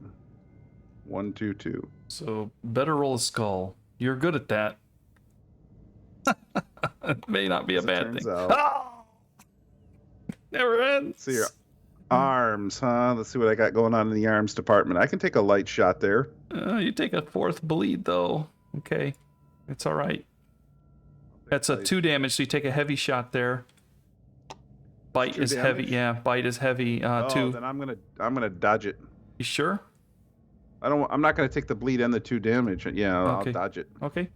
1, 2, 2. So better roll a skull. You're good at that. It may not be a bad thing. Oh! Never ends. Let's see your arms, huh? Let's see what I got going on in the arms department. I can take a light shot there. You take a 4th bleed, though. Okay. It's all right. That's a 2 damage, so you take a heavy shot there. Bite is heavy. Yeah, bite is heavy. 2. Then I'm gonna dodge it. You sure? I'm not gonna take the bleed and the 2 damage. Yeah, okay. I'll dodge it. Okay.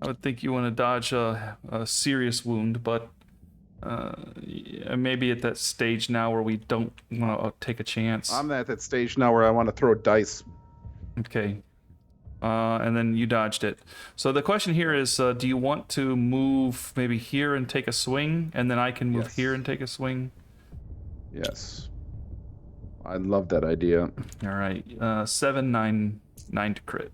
I would think you want to dodge a serious wound, but maybe at that stage now where we don't want to take a chance. I'm at that stage now where I want to throw dice. Okay. And then you dodged it. So the question here is, do you want to move maybe here and take a swing, and then I can move here and take a swing? Yes. I love that idea. All right. 7, 9 to crit.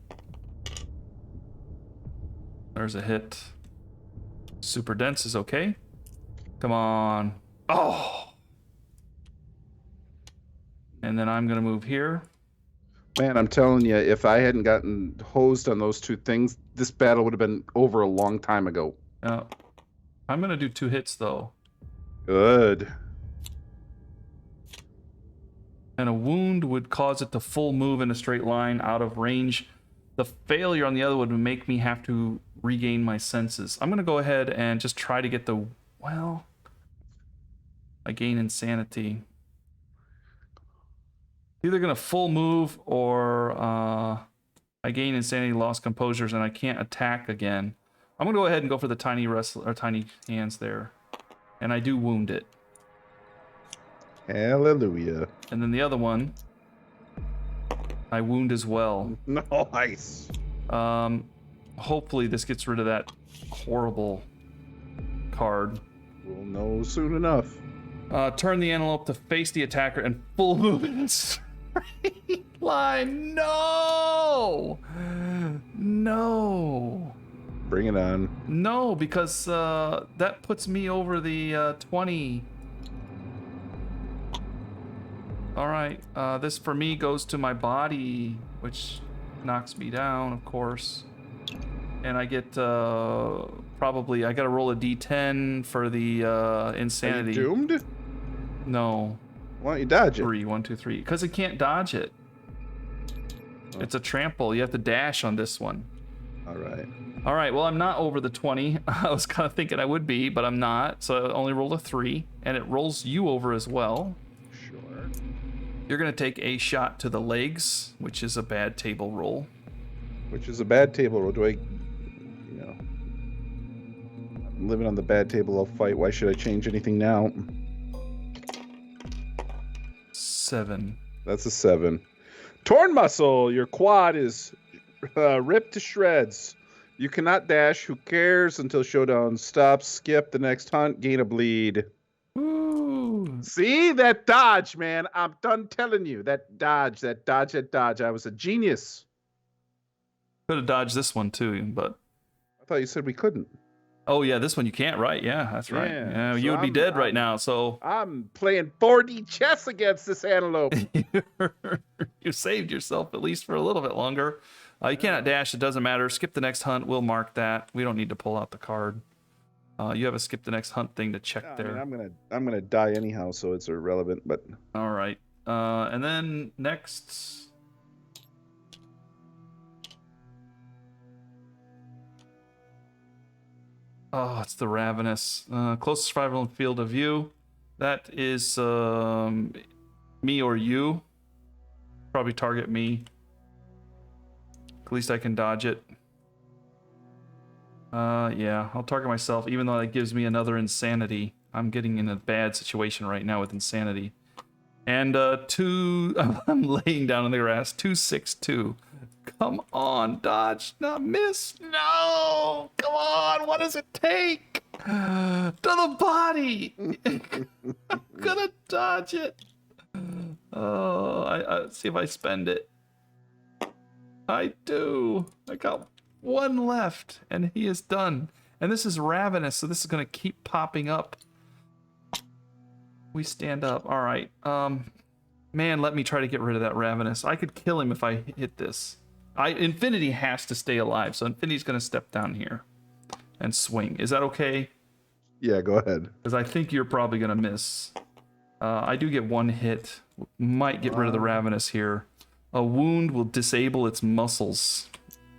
There's a hit. Super dense is okay. Come on. Oh! And then I'm going to move here. Man, I'm telling you, if I hadn't gotten hosed on those 2 things, this battle would have been over a long time ago. I'm going to do 2 hits, though. Good. And a wound would cause it to full move in a straight line out of range. The failure on the other would make me have to regain my senses. I'm gonna go ahead and just try to get the, well, I gain insanity. Either gonna full move or I gain insanity, lost composures, and I can't attack again. I'm gonna go ahead and go for the tiny tiny hands there, and I do wound it. Hallelujah. And then the other one, I wound as well. Nice. Hopefully this gets rid of that horrible card. We'll know soon enough. Turn the antelope to face the attacker and full move in a straight line. No! No. Bring it on. No, because that puts me over the 20. All right, this for me goes to my body, which knocks me down, of course. And I get probably, I gotta roll a d10 for the insanity. Are you doomed? No. Why don't you dodge it? 3, 1, 2, 3. Because it can't dodge it. Oh. It's a trample. You have to dash on this one. All right. All right, well, I'm not over the 20. I was kind of thinking I would be, but I'm not. So I only rolled a 3, and it rolls you over as well. Sure. You're going to take a shot to the legs, which is a bad table roll. Which is a bad table roll. Do I, I'm living on the bad table. I'll fight. Why should I change anything now? 7. That's a 7. Torn muscle. Your quad is ripped to shreds. You cannot dash. Who cares until Showdown stops? Skip the next hunt. Gain a bleed. Ooh. See that dodge, man. I'm done telling you that dodge. I was a genius. Could have dodged this one too, but. I thought you said we couldn't. Oh yeah, this one you can't, right? Yeah, that's right. Yeah, so you would be dead right now, so. I'm playing 4D chess against this antelope. You saved yourself at least for a little bit longer. You cannot dash, it doesn't matter. Skip the next hunt, we'll mark that. We don't need to pull out the card. You have a skip the next hunt thing to check there. I mean, I'm gonna die anyhow, so it's irrelevant. But all right, and then next. Oh, it's the Ravenous. Closest survival in field of view. That is me or you. Probably target me. At least I can dodge it. Yeah, I'll target myself, even though that gives me another insanity. I'm getting in a bad situation right now with insanity. And I'm laying down in the grass. 262. Come on, dodge, not miss. No, come on. What does it take? To the body. I'm gonna dodge it. Oh, I see if I spend it. I do. I got one left, and he is done. And this is Ravenous, so this is gonna keep popping up. We stand up. All right. Man, let me try to get rid of that Ravenous. I could kill him if I hit this. Infinity has to stay alive, so Infinity's gonna step down here and swing. Is that okay? yeah, go ahead. Because I think you're probably gonna miss. I do get one hit. Might get rid of the Ravenous here. A wound will disable its muscles.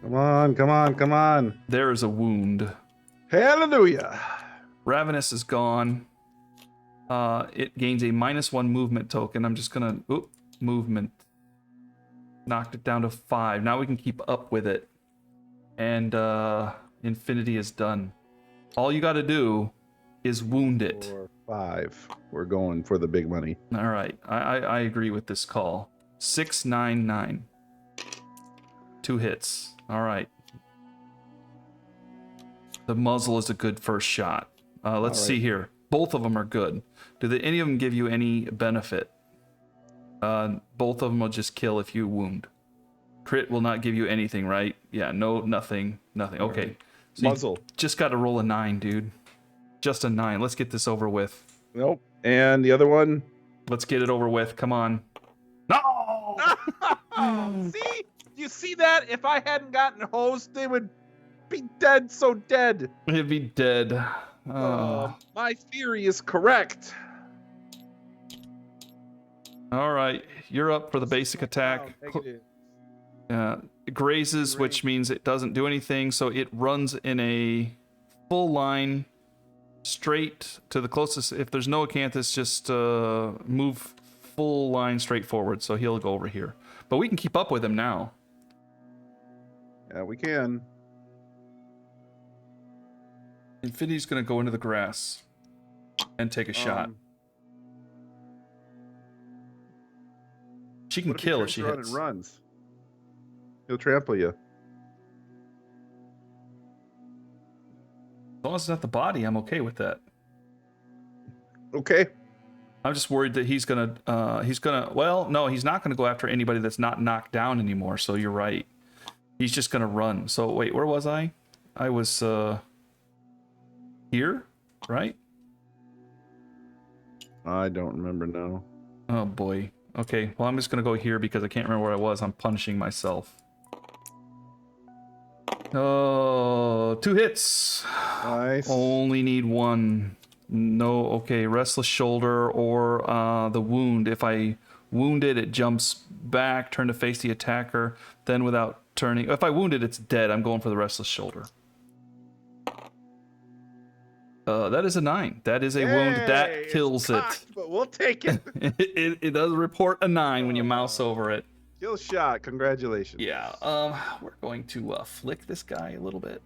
Come on, come on, come on. There is a wound. Hallelujah. Ravenous is gone. It gains a -1 movement token. I'm just gonna movement. Knocked it down to 5. Now we can keep up with it. And Infinity is done. All you gotta do is wound it. 4, 5. We're going for the big money. All right. I agree with this call. 699. 2 hits. All right. The muzzle is a good first shot. Let's see here. Both of them are good. Do any of them give you any benefit? Both of them will just kill if you wound. Crit will not give you anything, right? Yeah, no, nothing. Okay. So Muzzle. Just got to roll a 9, dude. Just a 9. Let's get this over with. Nope. And the other one? Let's get it over with. Come on. No! See? You see that? If I hadn't gotten hosed, they would be dead, so dead. It'd be dead. My theory is correct. All right, you're up for the basic attack. It grazes, which means it doesn't do anything. So it runs in a full line straight to the closest. If there's no acanthus, just move full line straight forward. So he'll go over here. But we can keep up with him now. Yeah, we can. Infinity's going to go into the grass and take a shot. She can kill if she hits. And runs. He'll trample you. As long as it's not the body, I'm okay with that. Okay. I'm just worried that he's gonna, well, no, he's not gonna go after anybody that's not knocked down anymore, so you're right. He's just gonna run. So, wait, where was I? I was, here, right? I don't remember now. Oh, boy. Okay, well, I'm just gonna go here because I can't remember where I was. I'm punishing myself. Oh, 2 hits. Nice. Only need 1. No, okay, restless shoulder or the wound. If I wound it, it jumps back, turn to face the attacker, then without turning. If I wound it, it's dead. I'm going for the restless shoulder. That is a 9. That is a wound. That kills it. But we'll take it. It does report a 9 when you mouse over it. Kill shot. Congratulations. Yeah. We're going to flick this guy a little bit.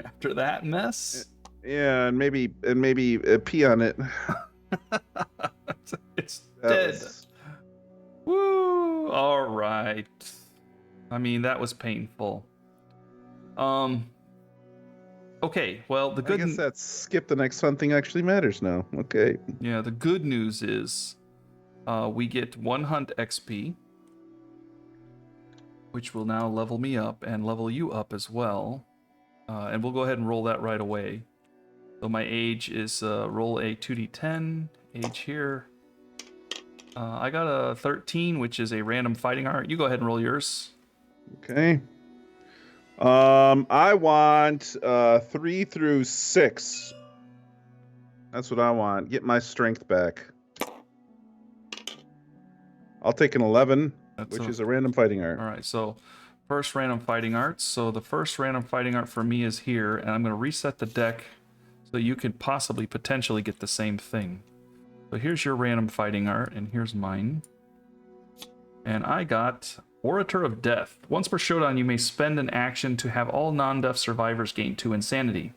After that mess. Yeah, and maybe pee on it. It's dead. Woo! All right. I mean, that was painful. Okay, well, the good... I guess that skip the next fun thing actually matters now. Okay. Yeah, the good news is we get 1 hunt XP, which will now level me up and level you up as well. And we'll go ahead and roll that right away. So my age is roll a 2d10, age here. I got a 13, which is a random fighting art. You go ahead and roll yours. Okay. I want 3 through 6. That's what I want. Get my strength back. I'll take an 11, which is a random fighting art. All right, so first random fighting art. So the first random fighting art for me is here, and I'm going to reset the deck so you could potentially get the same thing. So here's your random fighting art, and here's mine. And I got Orator of Death. Once per showdown, you may spend an action to have all non-death survivors gain 2 insanity.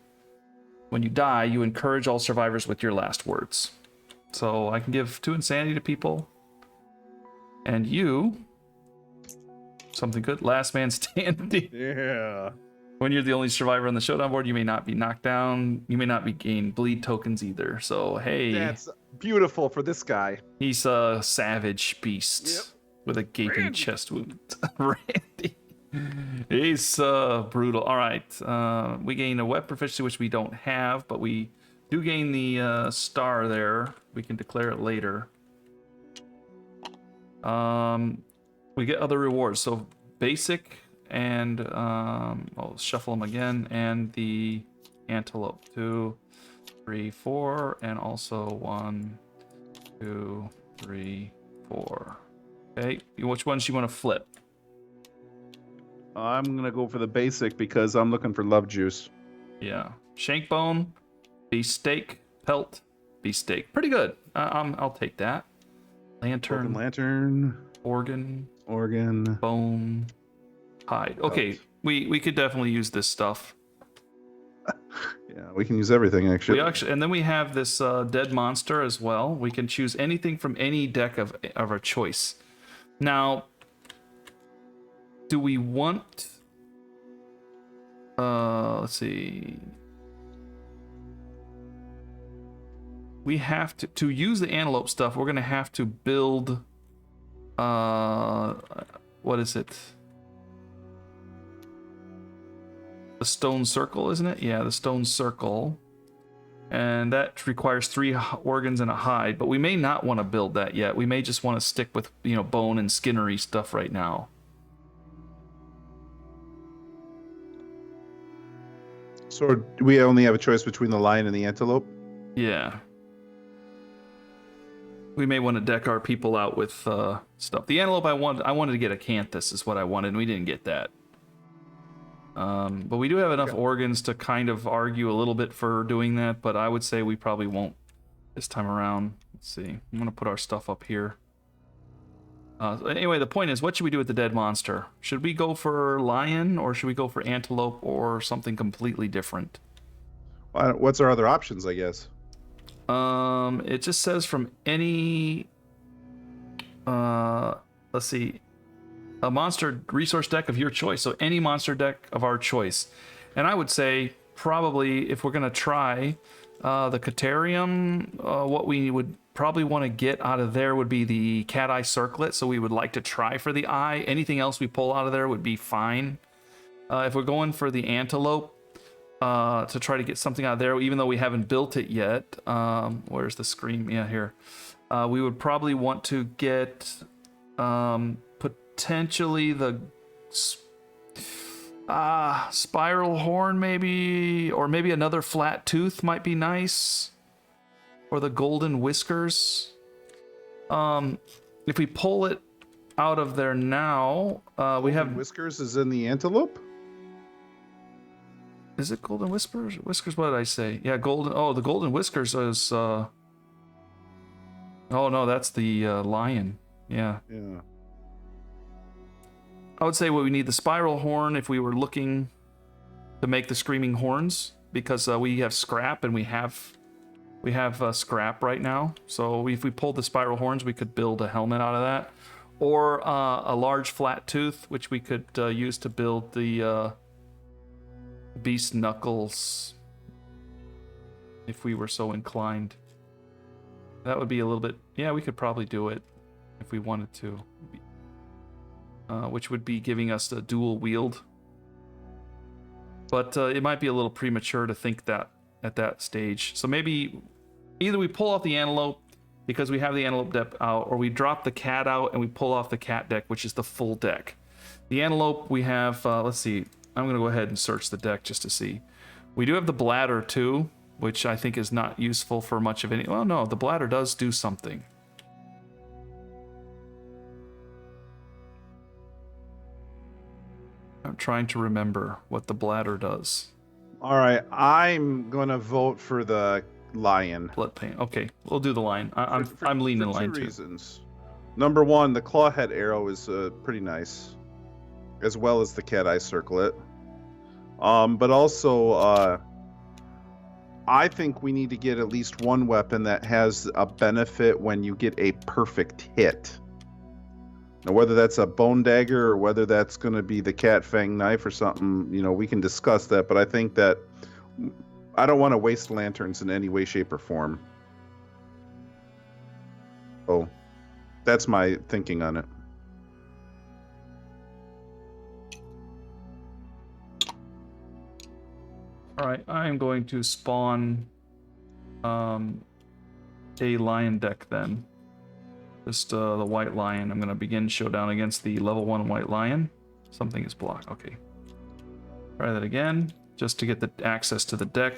When you die, you encourage all survivors with your last words. So I can give 2 insanity to people. And you... something good. Last man standing. Yeah. When you're the only survivor on the showdown board, you may not be knocked down. You may not be gain bleed tokens either. So, hey. That's beautiful for this guy. He's a savage beast. Yep. With a gaping chest wound. Randy. He's brutal. All right. We gain a weapon proficiency, which we don't have, but we do gain the star there. We can declare it later. We get other rewards. So basic and I'll shuffle them again. And the antelope. 2, 3, 4, and also 1, 2, 3, 4. Okay, which ones you want to flip? I'm going to go for the basic because I'm looking for love juice. Yeah. Shank bone, beast steak, pelt, beast steak. Pretty good. I'll take that. Lantern. Organ. Bone. Hide. Okay, we could definitely use this stuff. Yeah, we can use everything actually. And then we have this dead monster as well. We can choose anything from any deck of our choice. Now, do we want... let's see. We have to use the antelope stuff, we're going to have to build... what is it? The stone circle, isn't it? Yeah, the stone circle. And that requires 3 organs and a hide, but we may not want to build that yet. We may just want to stick with, bone and skinnery stuff right now. So do we only have a choice between the lion and the antelope? Yeah. We may want to deck our people out with stuff. The antelope I wanted to get acanthus is what I wanted, and we didn't get that. But we do have enough organs to kind of argue a little bit for doing that, but I would say we probably won't this time around. Let's see. I'm going to put our stuff up here. Anyway, the point is, what should we do with the dead monster? Should we go for lion, or should we go for antelope, or something completely different? What's our other options, I guess? It just says from any... let's see. A monster resource deck of your choice. So any monster deck of our choice. And I would say, probably, if we're going to try the Caterium, what we would probably want to get out of there would be the cat eye circlet. So we would like to try for the eye. Anything else we pull out of there would be fine. If we're going for the antelope, to try to get something out of there, even though we haven't built it yet. Where's the scream? Yeah, here. We would probably want to get potentially the spiral horn, maybe, or maybe another flat tooth might be nice, or the golden whiskers. If we pull it out of there now, we have whiskers is in the antelope. Is it golden whiskers? Whiskers? What did I say? Yeah, golden. Oh, the golden whiskers is. Oh no, that's the lion. Yeah. Yeah. I would say we need the spiral horn if we were looking to make the screaming horns, because we have scrap and we have scrap right now. So if we pulled the spiral horns, we could build a helmet out of that, or a large flat tooth, which we could use to build the beast knuckles, if we were so inclined. That would be a little bit. Yeah, we could probably do it if we wanted to. Which would be giving us a dual wield. But it might be a little premature to think that at that stage. So maybe either we pull off the antelope because we have the antelope deck out, or we drop the cat out and we pull off the cat deck, which is the full deck. The antelope we have, let's see. I'm going to go ahead and search the deck just to see. We do have the bladder too, which I think is not useful for much of any. Well, no, the bladder does do something. I'm trying to remember what the bladder does. All right, I'm gonna vote for the lion. Blood paint. Okay, we'll do the lion. I'm leaning lion too. For two reasons. Number one, the clawhead arrow is pretty nice, as well as the cat eye circlet. But also, I think we need to get at least one weapon that has a benefit when you get a perfect hit. Now, whether that's a bone dagger or whether that's going to be the cat fang knife or something, we can discuss that. But I think that I don't want to waste lanterns in any way, shape, or form. Oh, that's my thinking on it. All right, I am going to spawn a lion deck then. Just the white lion. I'm going to begin Showdown against the level 1 white lion. Something is blocked. Okay. Try that again, just to get the access to the deck.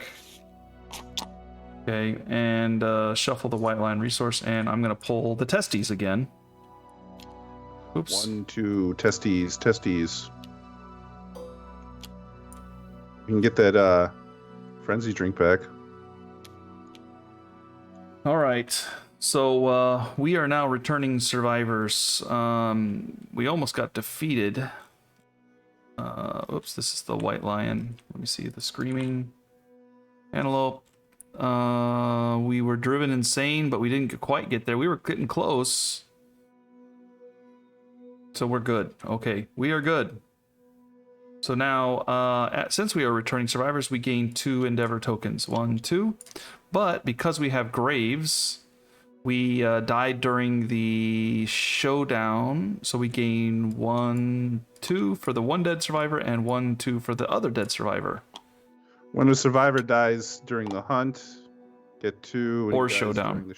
Okay, and shuffle the white lion resource, and I'm going to pull the testes again. Oops. 1, 2, testes. You can get that frenzy drink back. All right. So we are now returning survivors. We almost got defeated. Oops, this is the white lion. Let me see the screaming antelope. We were driven insane, but we didn't quite get there. We were getting close. So we're good. Okay, we are good. So now, since we are returning survivors, we gain 2 endeavor tokens. 1, 2. But because we have graves, we died during the showdown, so we gain 1, 2 for the one dead survivor and 1, 2 for the other dead survivor. When a survivor dies during the hunt, get 2. Or showdown.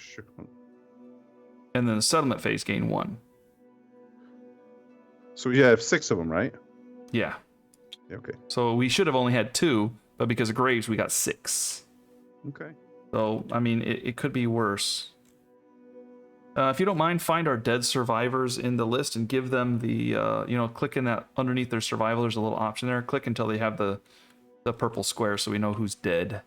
And then the settlement phase, gain 1. So we have 6 of them, right? Yeah. Okay. So we should have only had 2, but because of graves, we got 6. Okay. So, I mean, it could be worse. If you don't mind, find our dead survivors in the list and give them the, click in that underneath their survival. There's a little option there. Click until they have the purple square so we know who's dead.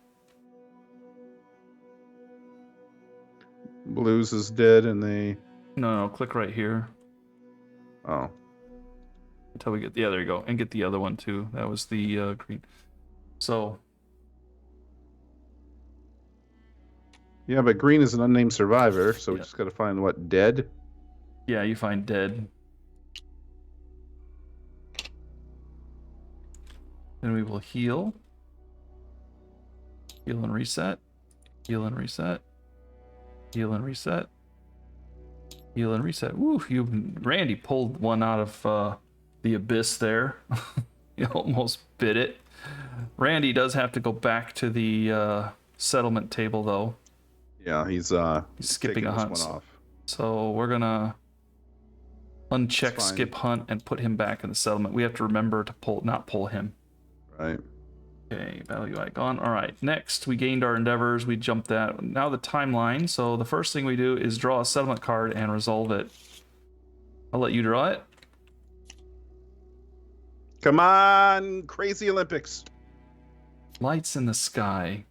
Blues is dead, and they. No, click right here Oh. until we get. Yeah, there you go. And get the other one too. That was the green. So. Yeah, but green is an unnamed survivor, so we Yeah. just got to find what, dead? Yeah, you find dead. Then we will heal. Heal and reset. Heal and reset. Heal and reset. Heal and reset. Woo, Randy pulled one out of the abyss there. You almost bit it. Randy does have to go back to the settlement table though. Yeah, he's skipping taking a this hunt. one off. So we're gonna uncheck That's fine. skip hunt and put him back in the settlement. We have to remember to not pull him. Right. Okay, value icon. All right, next we gained our endeavors. We jumped that. Now the timeline. So the first thing we do is draw a settlement card and resolve it. I'll let you draw it. Come on, Crazy Olympics. Lights in the sky.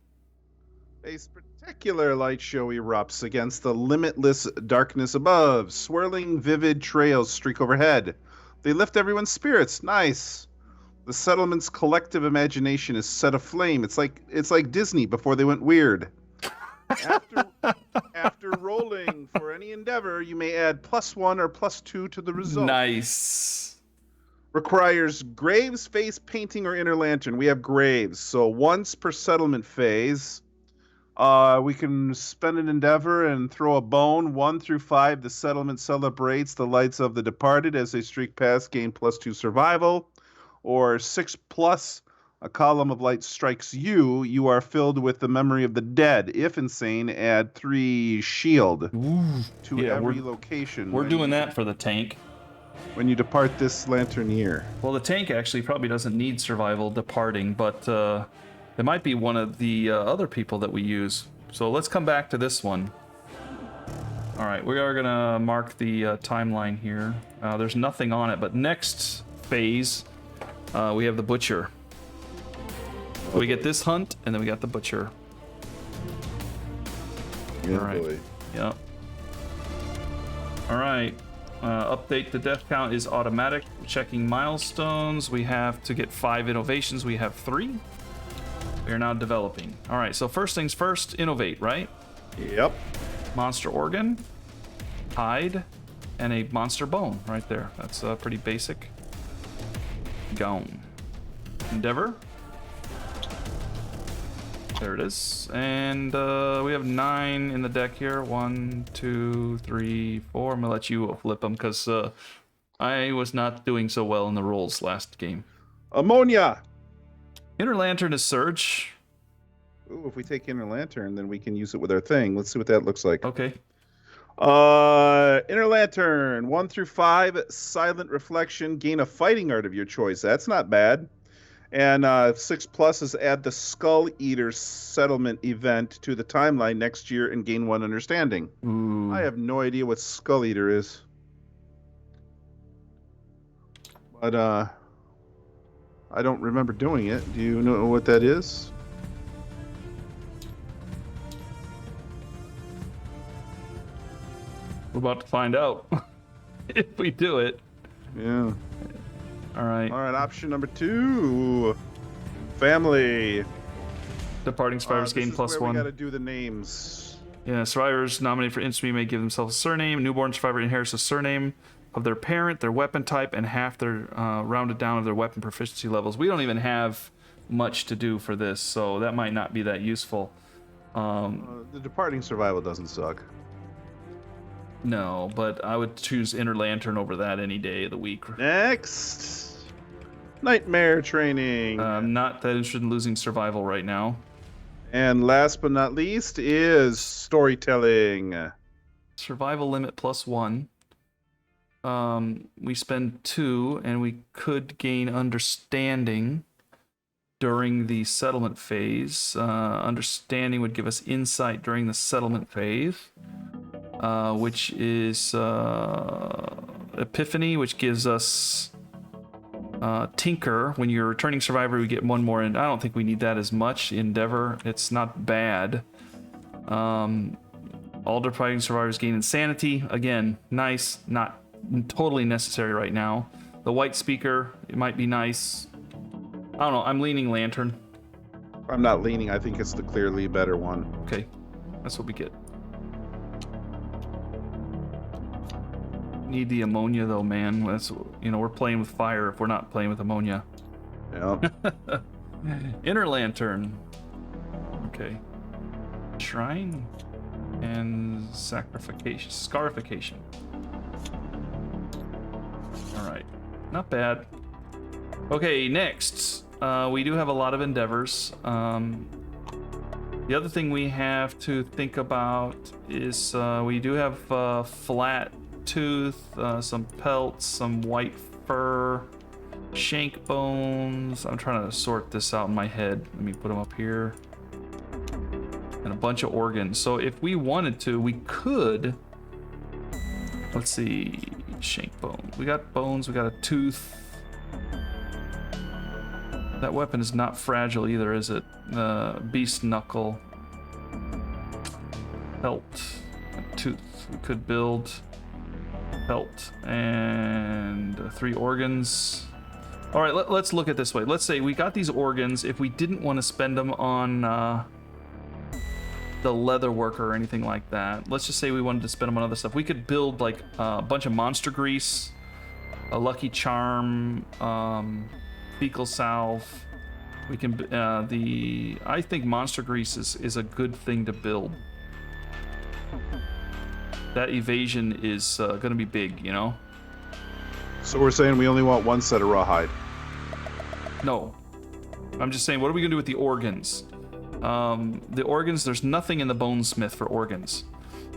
A spectacular light show erupts against the limitless darkness above. Swirling, vivid trails streak overhead. They lift everyone's spirits. Nice. The settlement's collective imagination is set aflame. It's like Disney before they went weird. After rolling for any endeavor, you may add +1 or +2 to the result. Nice. Requires Graves, face painting, or inner lantern. We have Graves, so once per settlement phase. We can spend an endeavor and throw a bone. 1 through 5, the settlement celebrates the lights of the departed as they streak past, gain +2 survival. Or 6+, a column of light strikes you. You are filled with the memory of the dead. If insane, add 3 shield to Yeah, every location. We're doing that for the tank. When you depart this lantern year. Well, the tank actually probably doesn't need survival departing, but it might be one of the other people that we use. So let's come back to this one. All right, we are gonna mark the timeline here. There's nothing on it, but next phase, we have the butcher. We get this hunt, and then we got the butcher. Yeah, All right. boy. Yep. All right. Update the death count is automatic. Checking milestones. We have to get 5 innovations. We have 3. We are now developing. All right. So first things first, innovate, right? Yep. Monster organ, hide, and a monster bone right there. That's pretty basic. Gone. Endeavor. There it is. And we have 9 in the deck here. 1, 2, 3, 4. I'm gonna let you flip them because I was not doing so well in the rolls last game. Ammonia. Inner Lantern is Surge. Ooh, if we take Inner Lantern, then we can use it with our thing. Let's see what that looks like. Okay. Inner Lantern, 1 through 5, Silent Reflection, gain a fighting art of your choice. That's not bad. And 6+ is add the Skull Eater settlement event to the timeline next year and gain 1 understanding. Ooh. I have no idea what Skull Eater is. But I don't remember doing it. Do you know what that is? We're about to find out if we do it. Yeah. All right. All right, option number 2. Family. Departing survivors gain This is where +1. we got to do the names. Yeah, survivors nominated for infamy may give themselves a surname. Newborn survivor inherits the surname of their parent, their weapon type, and half their rounded down of their weapon proficiency levels. We don't even have much to do for this, so that might not be that useful. The departing survival doesn't suck. No, but I would choose Inner Lantern over that any day of the week. Next, nightmare training. I'm not that interested in losing survival right now. And last but not least is storytelling. Survival limit +1. We spend 2, and we could gain understanding during the settlement phase. Understanding would give us insight during the settlement phase. which is Epiphany, which gives us Tinker. When you're a returning survivor, we get one more, and I don't think we need that as much. Endeavor, it's not bad. All depriving survivors gain Insanity. Again, nice, not totally necessary right now. The White Speaker, it might be nice. I don't know, I'm leaning Lantern. I'm not leaning. I think it's the clearly better one. Okay, that's what we get. Need the ammonia though, man. That's, you know, we're playing with fire if we're not playing with ammonia. Yeah. Inner Lantern. Okay. Shrine and sacrification, scarification. All right, not bad. Okay, next, we do have a lot of endeavors. The other thing we have to think about is we do have flat tooth, some pelts, some white fur, shank bones. I'm trying to sort this out in my head. Let me put them up here. And a bunch of organs. So if we wanted to, we could. Let's see, shank bone. We got bones. We got a tooth. That weapon is not fragile either, is it? Beast knuckle. Pelt. A tooth. We could build. Pelt and 3 organs. All right, let's look at it this way. Let's say we got these organs. If we didn't want to spend them on the leather worker or anything like that, let's just say we wanted to spend them on other stuff. We could build like a bunch of monster grease, a lucky charm, fecal salve. We can I think monster grease is a good thing to build. That evasion is going to be big, you know? So we're saying we only want one set of rawhide. No. I'm just saying, what are we going to do with the organs? The organs, there's nothing in the bonesmith for organs.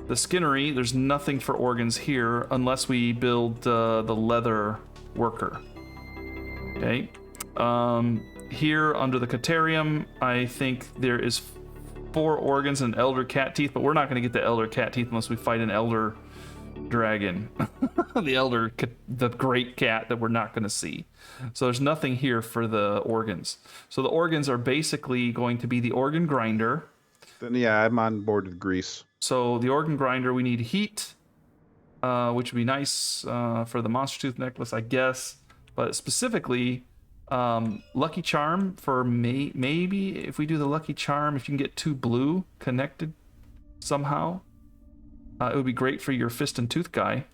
The skinnery, there's nothing for organs here unless we build the leather worker. Okay. Here under the Catarium, I think there is 4 organs and elder cat teeth, but we're not going to get the elder cat teeth unless we fight an elder dragon. The great cat that we're not going to see. So there's nothing here for the organs. So the organs are basically going to be the organ grinder. Then yeah, I'm on board with grease. So the organ grinder, we need heat, which would be nice for the monster tooth necklace, I guess. But specifically, lucky charm for maybe if we do the lucky charm, if you can get 2 blue connected somehow, it would be great for your fist and tooth guy.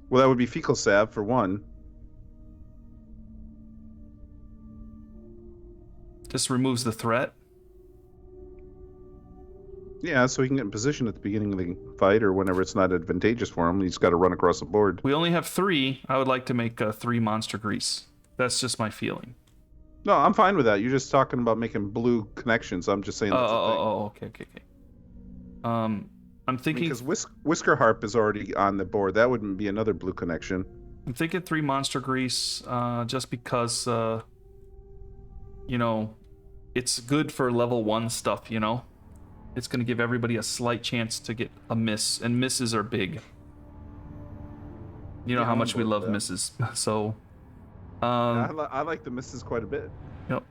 Well, that would be fecal salve for one. Just removes the threat. Yeah, so he can get in position at the beginning of the fight or whenever it's not advantageous for him. He's got to run across the board. We only have 3. I would like to make 3 monster grease. That's just my feeling. No, I'm fine with that. You're just talking about making blue connections. I'm just saying that's a thing. Okay. I'm thinking... Because Whisker Harp is already on the board. That wouldn't be another blue connection. I'm thinking 3 monster grease, just because, you know, it's good for level 1 stuff, you know? It's going to give everybody a slight chance to get a miss, and misses are big. You know how much we love misses, so... I like the misses quite a bit. Yep.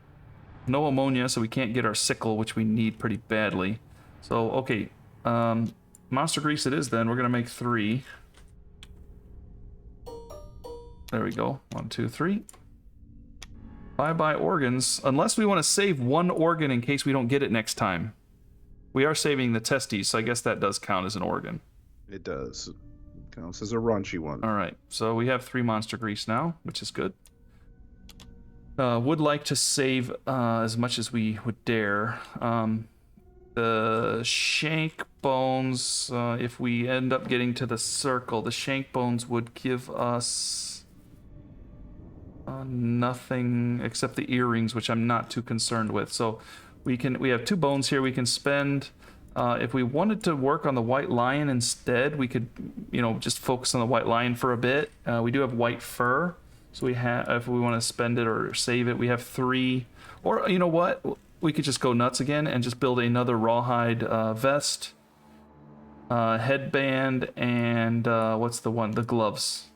No ammonia, so we can't get our sickle, which we need pretty badly. So, okay. Monster grease it is then. We're going to make 3. There we go. 1, 2, 3. Bye-bye organs. Unless we want to save 1 organ in case we don't get it next time. We are saving the testes, so I guess that does count as an organ. It does. It counts as a raunchy one. All right. So we have 3 monster grease now, which is good. Would like to save as much as we would dare. The shank bones, if we end up getting to the circle, the shank bones would give us nothing except the earrings, which I'm not too concerned with. So we have 2 bones here we can spend. If we wanted to work on the white lion instead, we could, you know, just focus on the white lion for a bit. We do have white fur. So we have, if we want to spend it or save it, we have 3. Or you know what? We could just go nuts again and just build another rawhide vest. headband, and what's the one? The gloves.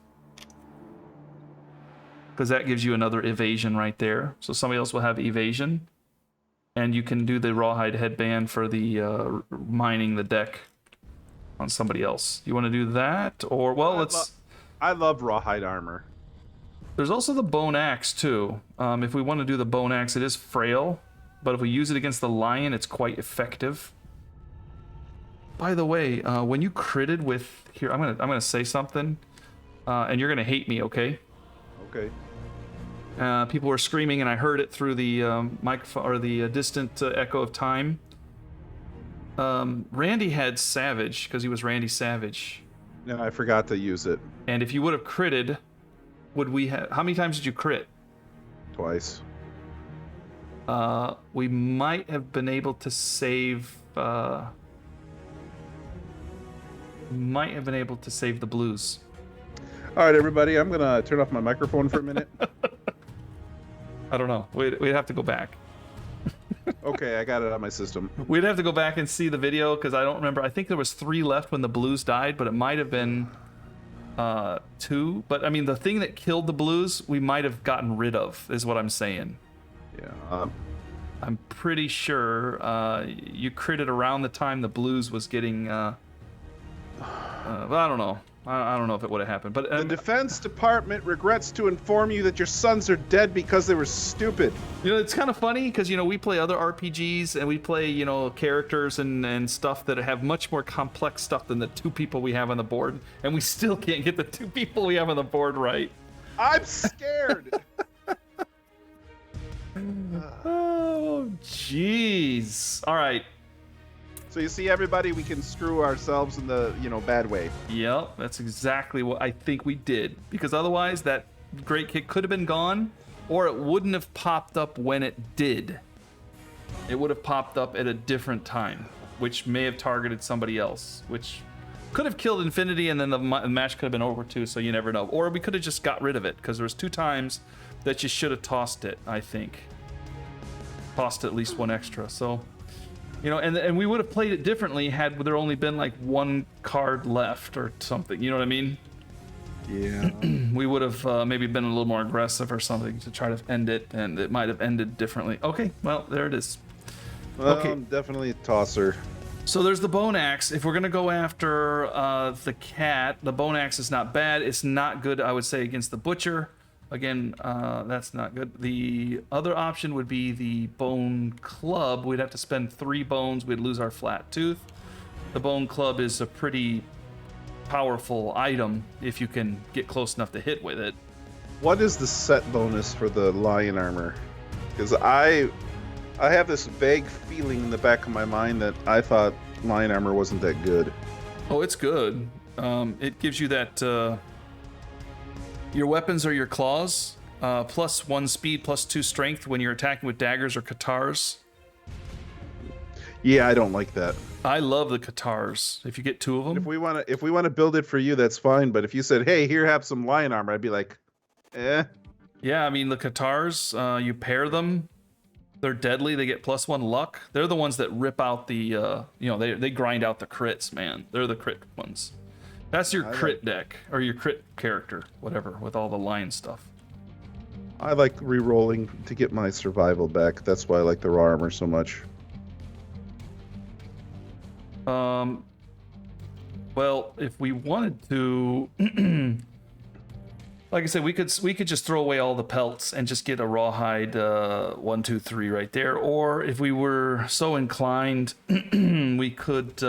Because that gives you another evasion right there. So somebody else will have evasion. And you can do the rawhide headband for the mining the deck on somebody else. You want to do that? Or, well, I love rawhide armor. There's also the bone axe, too. If we want to do the bone axe, it is frail. But if we use it against the lion, it's quite effective. By the way, when you critted with... Here, I'm gonna say something. And you're going to hate me, okay? Okay. People were screaming, and I heard it through the microphone or the distant echo of time. Randy had Savage because he was Randy Savage. No, I forgot to use it. And if you would have critted, would we have? How many times did you crit? Twice. We might have been able to save. Might have been able to save the blues. All right, everybody. I'm gonna turn off my microphone for a minute. I don't know. We'd have to go back. Okay, I got it on my system. We'd have to go back and see the video because I don't remember. I think there was 3 left when the blues died, but it might have been 2. But I mean, the thing that killed the blues, we might have gotten rid of, is what I'm saying. Yeah. I'm pretty sure you critted around the time the blues was getting. Well, I don't know. I don't know if it would have happened, but The Defense Department regrets to inform you that your sons are dead because they were stupid. you know, it's kind of funny because we play other RPGs and we play characters and stuff that have much more complex stuff than the 2 people we have on the board, and we still can't get the 2 people we have on the board right. I'm scared. Oh, jeez. All right. So you see, everybody, we can screw ourselves in the bad way. Yep, that's exactly what I think we did. Because otherwise, that great kick could have been gone, or it wouldn't have popped up when it did. It would have popped up at a different time, which may have targeted somebody else, which could have killed Infinity, and then the match could have been over too, so you never know. Or we could have just got rid of it, because there was 2 times that you should have tossed it, I think. Tossed at least 1 extra, so... and we would have played it differently had there only been like 1 card left or something. You know what I mean? Yeah. We would have maybe been a little more aggressive or something to try to end it, and it might have ended differently. Okay, well, there it is. Well, Okay. I'm definitely a tosser. So there's the bone axe. If we're gonna go after the cat, the bone axe is not bad. It's not good, I would say, against the butcher. Again, that's not good. The other option would be the bone club. We'd have to spend 3 bones. We'd lose our flat tooth. The bone club is a pretty powerful item if you can get close enough to hit with it. What is the set bonus for the lion armor? Because I have this vague feeling in the back of my mind that I thought lion armor wasn't that good. Oh, it's good. It gives you that... your weapons are your claws, plus 1 speed, plus 2 strength when you're attacking with daggers or katars. Yeah, I don't like that. I love the katars. If you get 2 of them. If we want to build it for you, that's fine. But if you said, "Hey, here, have some lion armor," I'd be like, "Eh." Yeah, I mean the katars. You pair them. They're deadly. They get plus 1 luck. They're the ones that rip out the. They grind out the crits, man. They're the crit ones. That's your crit deck, or your crit character, whatever, with all the lion stuff. I like re-rolling to get my survival back. That's why I like the raw armor so much. Well, if we wanted to, like I said, we could just throw away all the pelts and just get a rawhide 1, 2, 3 right there. Or if we were so inclined, we could.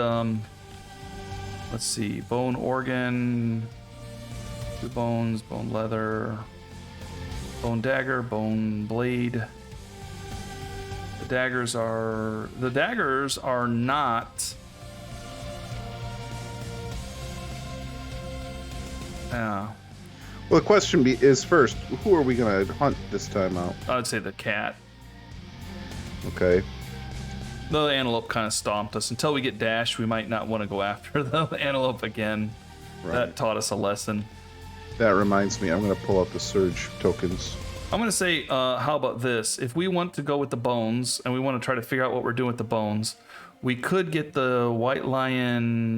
Let's see, bone organ, 2 bones, bone leather, bone dagger, bone blade. The daggers are not. Well, the question is first, who are we gonna hunt this time out? I'd say the cat. Okay. The antelope kind of stomped us. Until we get Dash, we might not want to go after the antelope again. Right. That taught us a lesson. That reminds me, I'm gonna pull out the surge tokens. I'm going to say, how about this? If we want to go with the bones, and we want to try to figure out what we're doing with the bones, We could get the White Lion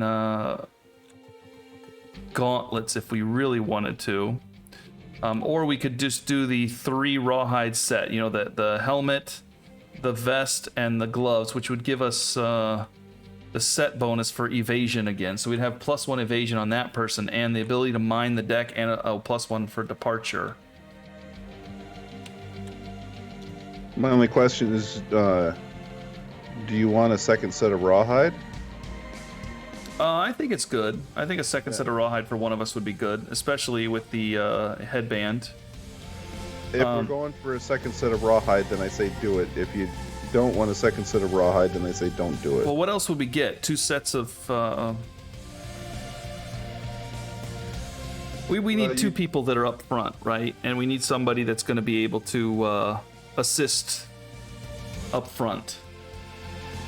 gauntlets if we really wanted to. Or we could just do the 3 rawhide set, you know, the helmet, the vest, and the gloves, which would give us the set bonus for evasion again. So we'd have +1 evasion on that person, and the ability to mine the deck, and a +1 for departure. My only question is, do you want a second set of rawhide? I think it's good. I think a second set of rawhide for one of us would be good, especially with the headband. If we're going for a second set of rawhide, then I say do it. If you don't want a second set of rawhide, then I say don't do it. Well, what else would we get? 2 sets of... We need 2 people that are up front, right? And we need somebody that's going to be able to assist up front.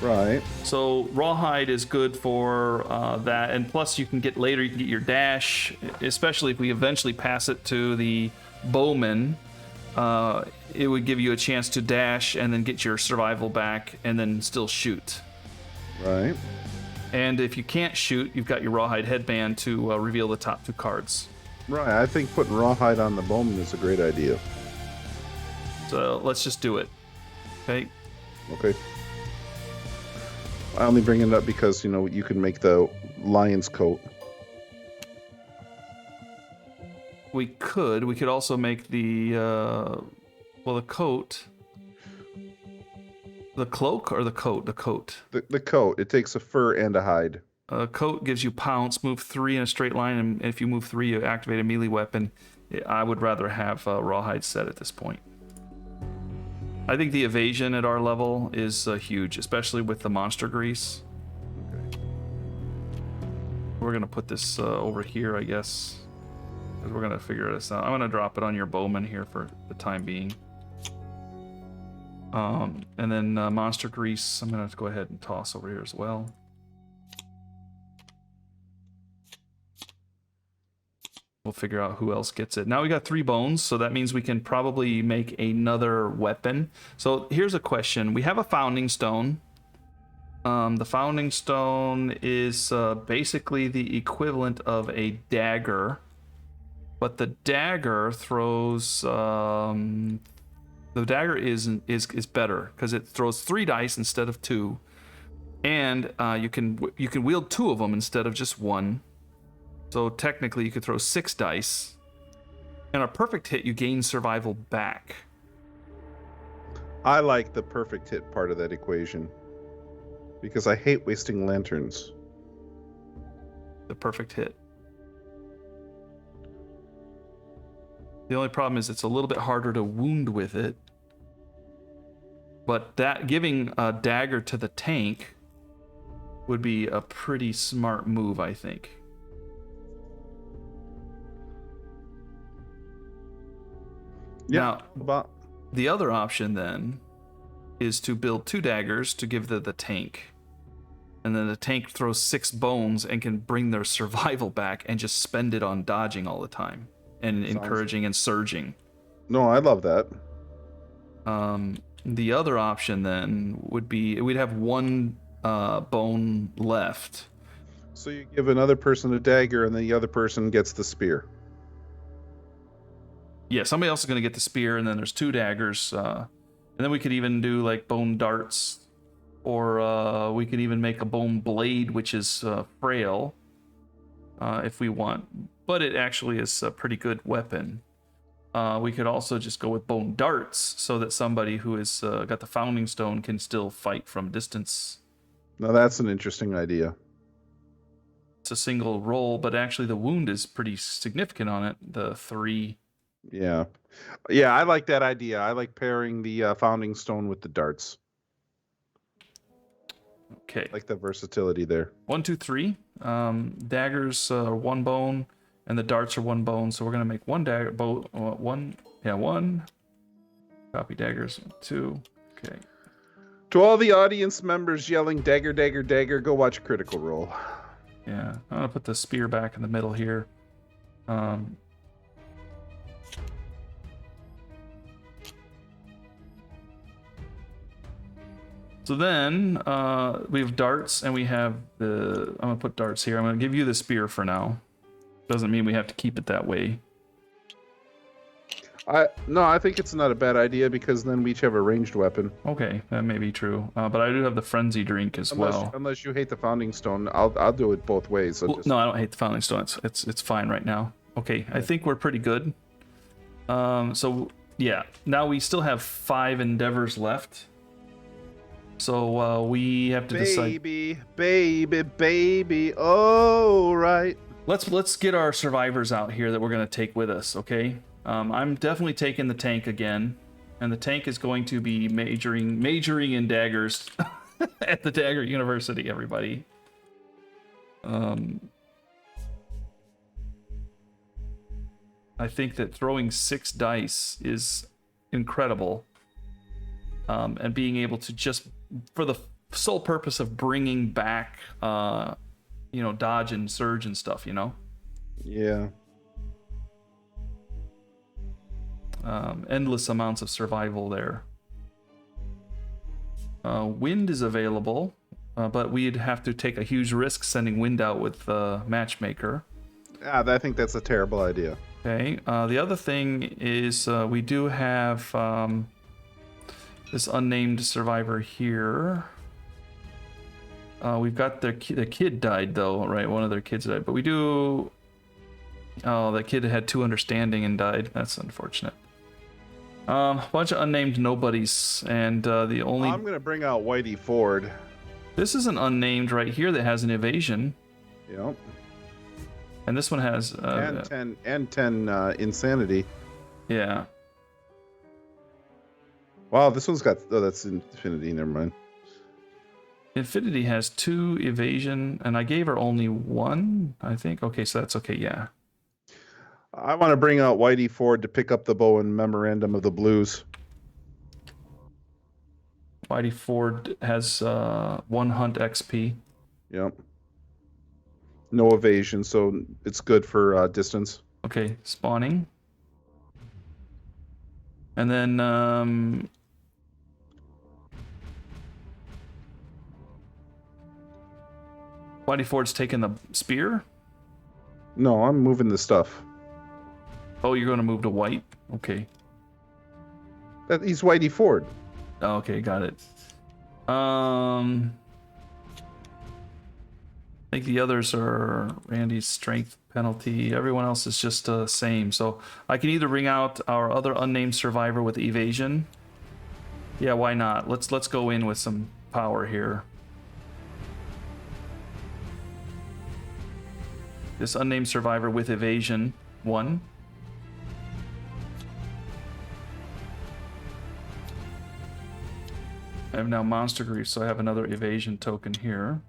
Right. So rawhide is good for that, and plus you can get your dash, especially if we eventually pass it to the bowman. It would give you a chance to dash and then get your survival back and then still shoot. Right. And if you can't shoot, you've got your rawhide headband to reveal the top 2 cards. Right. I think putting rawhide on the bowman is a great idea. So let's just do it. Okay. Okay. I only bring it up because, you know, you can make the lion's coat. We could also make the the coat. The cloak or the coat? The coat. The coat. It takes a fur and a hide. Coat gives you pounce, move 3 in a straight line, and if you move 3, you activate a melee weapon. I would rather have rawhide set at this point. I think the evasion at our level is huge, especially with the monster grease. Okay. We're gonna put this over here, I guess, because we're gonna figure this out. I'm gonna drop it on your bowman here for the time being. And then monster grease, I'm gonna have to go ahead and toss over here as well. We'll figure out who else gets it. Now we got 3 bones, so that means we can probably make another weapon. So here's a question. We have a founding stone. The founding stone is basically the equivalent of a dagger, but the dagger throws... the dagger is better because it throws 3 dice instead of 2, and you can wield 2 of them instead of just 1. So technically you could throw 6 dice. And a perfect hit, you gain survival back. I like the perfect hit part of that equation because I hate wasting lanterns. The perfect hit. The only problem is it's a little bit harder to wound with it. But that giving a dagger to the tank would be a pretty smart move, I think. Yeah, now, the other option then is to build 2 daggers to give the tank. And then the tank throws 6 bones and can bring their survival back and just spend it on dodging all the time and encouraging and surging. No, I love that. The other option then would be we'd have 1 bone left. So you give another person a dagger and then the other person gets the spear. Yeah, somebody else is going to get the spear, and then there's 2 daggers. And then we could even do like bone darts, or we could even make a bone blade, which is frail, if we want. But it actually is a pretty good weapon. We could also just go with bone darts, so that somebody who has got the founding stone can still fight from distance. Now that's an interesting idea. It's a single roll, but actually the wound is pretty significant on it. The 3. Yeah. Yeah, I like that idea. I like pairing the founding stone with the darts. Okay. I like the versatility there. 1, 2, 3. Daggers are 1 bone, and the darts are 1 bone. So we're gonna make 1 dagger. 1. Yeah, 1. Copy daggers. 2. Okay. To all the audience members yelling "dagger, dagger, dagger," go watch Critical Role. Yeah, I'm gonna put the spear back in the middle here. So then we have darts, and we have the. I'm gonna put darts here. I'm gonna give you the spear for now. Doesn't mean we have to keep it that way. I think it's not a bad idea because then we each have a ranged weapon. Okay, that may be true. But I do have the frenzy drink as well. Unless you hate the founding stone, I'll do it both ways. So Well, no, I don't hate the founding stone. It's fine right now. Okay, I think we're pretty good. So yeah, now we still have 5 endeavors left. So we have to decide. Baby, oh right. Let's get our survivors out here that we're gonna take with us. Okay. I'm definitely taking the tank again, and the tank is going to be majoring in daggers at the Dagger University. Everybody. I think that throwing 6 dice is incredible, and being able to just for the sole purpose of bringing back, dodge and surge and stuff. Yeah. Endless amounts of survival there. Wind is available, but we'd have to take a huge risk sending wind out with Matchmaker. I think that's a terrible idea. Okay. The other thing is we do have this unnamed survivor here. We've got the kid died though, right? One of their kids died, but we do. Oh, that kid had 2 understanding and died. That's unfortunate. Bunch of unnamed nobodies, and the only. I'm gonna bring out Whitey Ford. This is an unnamed right here that has an evasion. Yep. And this one has and 10 insanity. Yeah. Wow, this one's got. Oh, that's infinity. Never mind. Infinity has 2 evasion, and I gave her only 1, I think. Okay, so that's okay. Yeah. I want to bring out Whitey Ford to pick up the bow in Memorandum of the Blues. Whitey Ford has 1 hunt XP. Yep. No evasion, so it's good for distance. Okay, spawning. And then Whitey Ford's taking the spear. No, I'm moving the stuff. Oh, you're going to move to white. Okay. He's Whitey Ford. Oh, okay, got it. I think the others are Randy's strength penalty. Everyone else is just the same. So I can either ring out our other unnamed survivor with evasion. Yeah, why not? Let's go in with some power here. This unnamed survivor with evasion 1. I have now monster grief, so I have another evasion token here.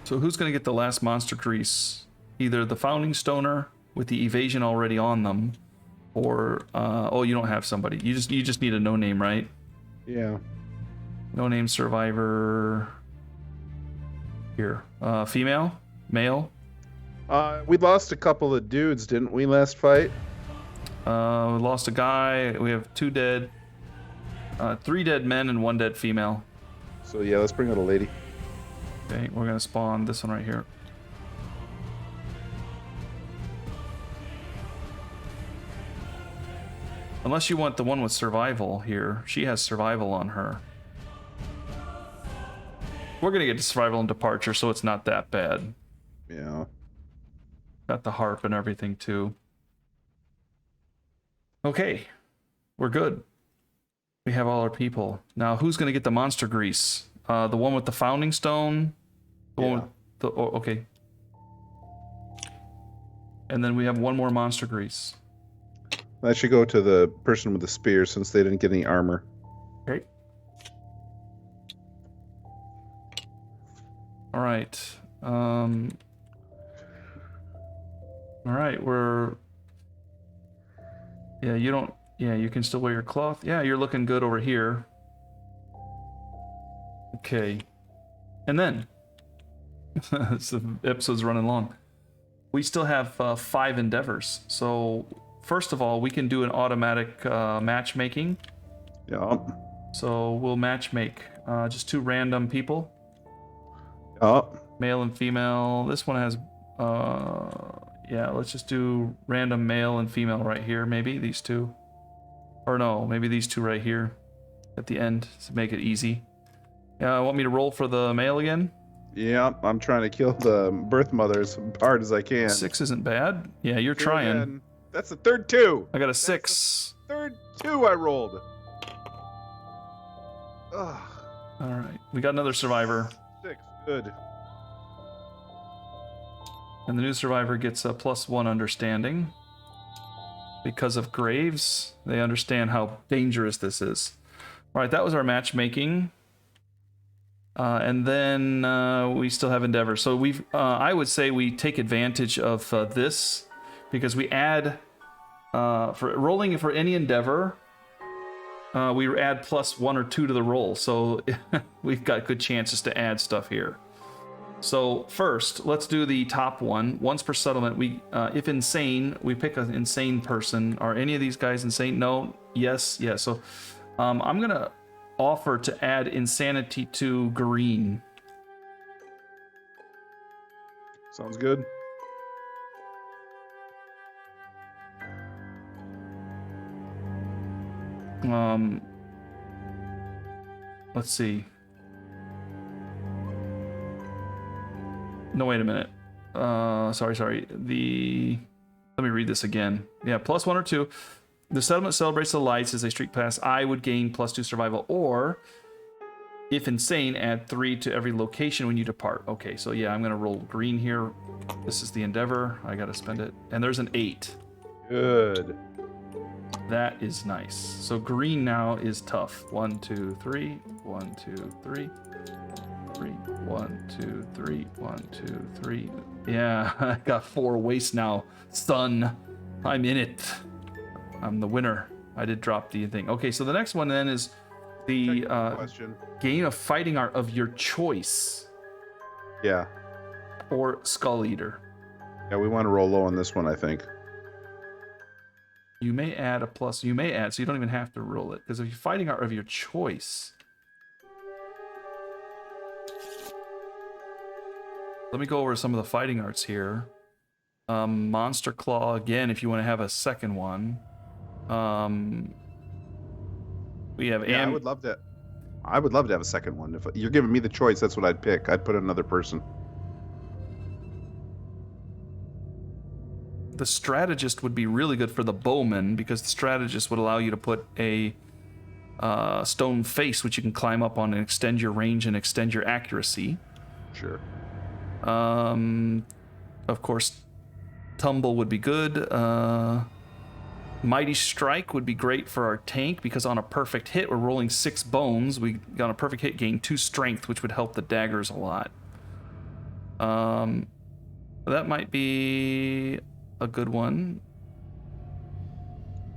So who's going to get the last monster grease? Either the founding stoner with the evasion already on them, or oh, you don't have somebody. You just need a no name, right? Yeah. No name survivor. Here, female, male. We lost a couple of dudes, didn't we, last fight? We lost a guy. We have 2 dead, 3 dead men and 1 dead female. So yeah, let's bring out a lady. Okay, we're gonna spawn this one right here. Unless you want the one with survival here. She has survival on her. We're gonna get to survival and departure, so it's not that bad. Yeah. Got the harp and everything too. Okay, we're good. We have all our people. Now, who's gonna get the monster grease? The one with the founding stone? The one with the, oh, okay. And then we have 1 more monster grease. That should go to the person with the spear since they didn't get any armor. Okay. All right. All right, we're... Yeah, you don't... Yeah, you can still wear your cloth. Yeah, you're looking good over here. Okay. And then... the episode's running long. We still have 5 endeavors. So first of all, we can do an automatic matchmaking. Yeah. So we'll matchmake just 2 random people, Yeah. male and female. This one has, yeah, let's just do random male and female right here. Maybe these 2. Or no, maybe these 2 right here at the end to make it easy. Want me to roll for the male again? Yeah, I'm trying to kill the birth mother as hard as I can. 6 isn't bad. Yeah, you're trying. Again. That's the third 2. I got a 6. Third 2 I rolled. Ugh. All right, we got another survivor. 6, good. And the new survivor gets a +1 understanding. Because of graves, they understand how dangerous this is. All right, that was our matchmaking. And then we still have Endeavor. So we've, I would say we take advantage of this because we add, for rolling for any Endeavor, we add +1 or 2 to the roll. So we've got good chances to add stuff here. So first, let's do the top one. Once per settlement, we, if insane, we pick an insane person. Are any of these guys insane? No. Yes. Yes. So I'm gonna offer to add insanity to green. Sounds good. Let's see. No, wait a minute. Sorry. Let me read this again. Yeah, +1 or 2. The settlement celebrates the lights as they streak past. I would gain +2 survival, or if insane, add 3 to every location when you depart. Okay, so yeah, I'm gonna roll green here. This is the Endeavor. I gotta spend it, and there's an 8. Good. That is nice. So green now is tough. 1, 2, 3. 1, 2, 3. 3. 1, 2, 3. 1, 2, 3. Yeah, I got 4 waste now. Son, I'm in it. I'm the winner. I did drop the thing. Okay, so the next one then is the question. gain of fighting art of your choice. Yeah. Or Skull Eater. Yeah, we want to roll low on this one, I think. You may add a plus. You may add, so you don't even have to roll it. Because if you're fighting art of your choice. Let me go over some of the fighting arts here. Monster Claw, again, if you want to have a second one. We have I would love that. I would love to have a second one. If you're giving me the choice, that's what I'd pick. I'd put another person. The Strategist would be really good for the Bowman, because the Strategist would allow you to put a stone face, which you can climb up on and extend your range and extend your accuracy. Sure. Of course, Tumble would be good. Mighty Strike would be great for our tank, because on a perfect hit, we're rolling 6 bones. We, on a perfect hit, gain 2 strength, which would help the daggers a lot. That might be a good one.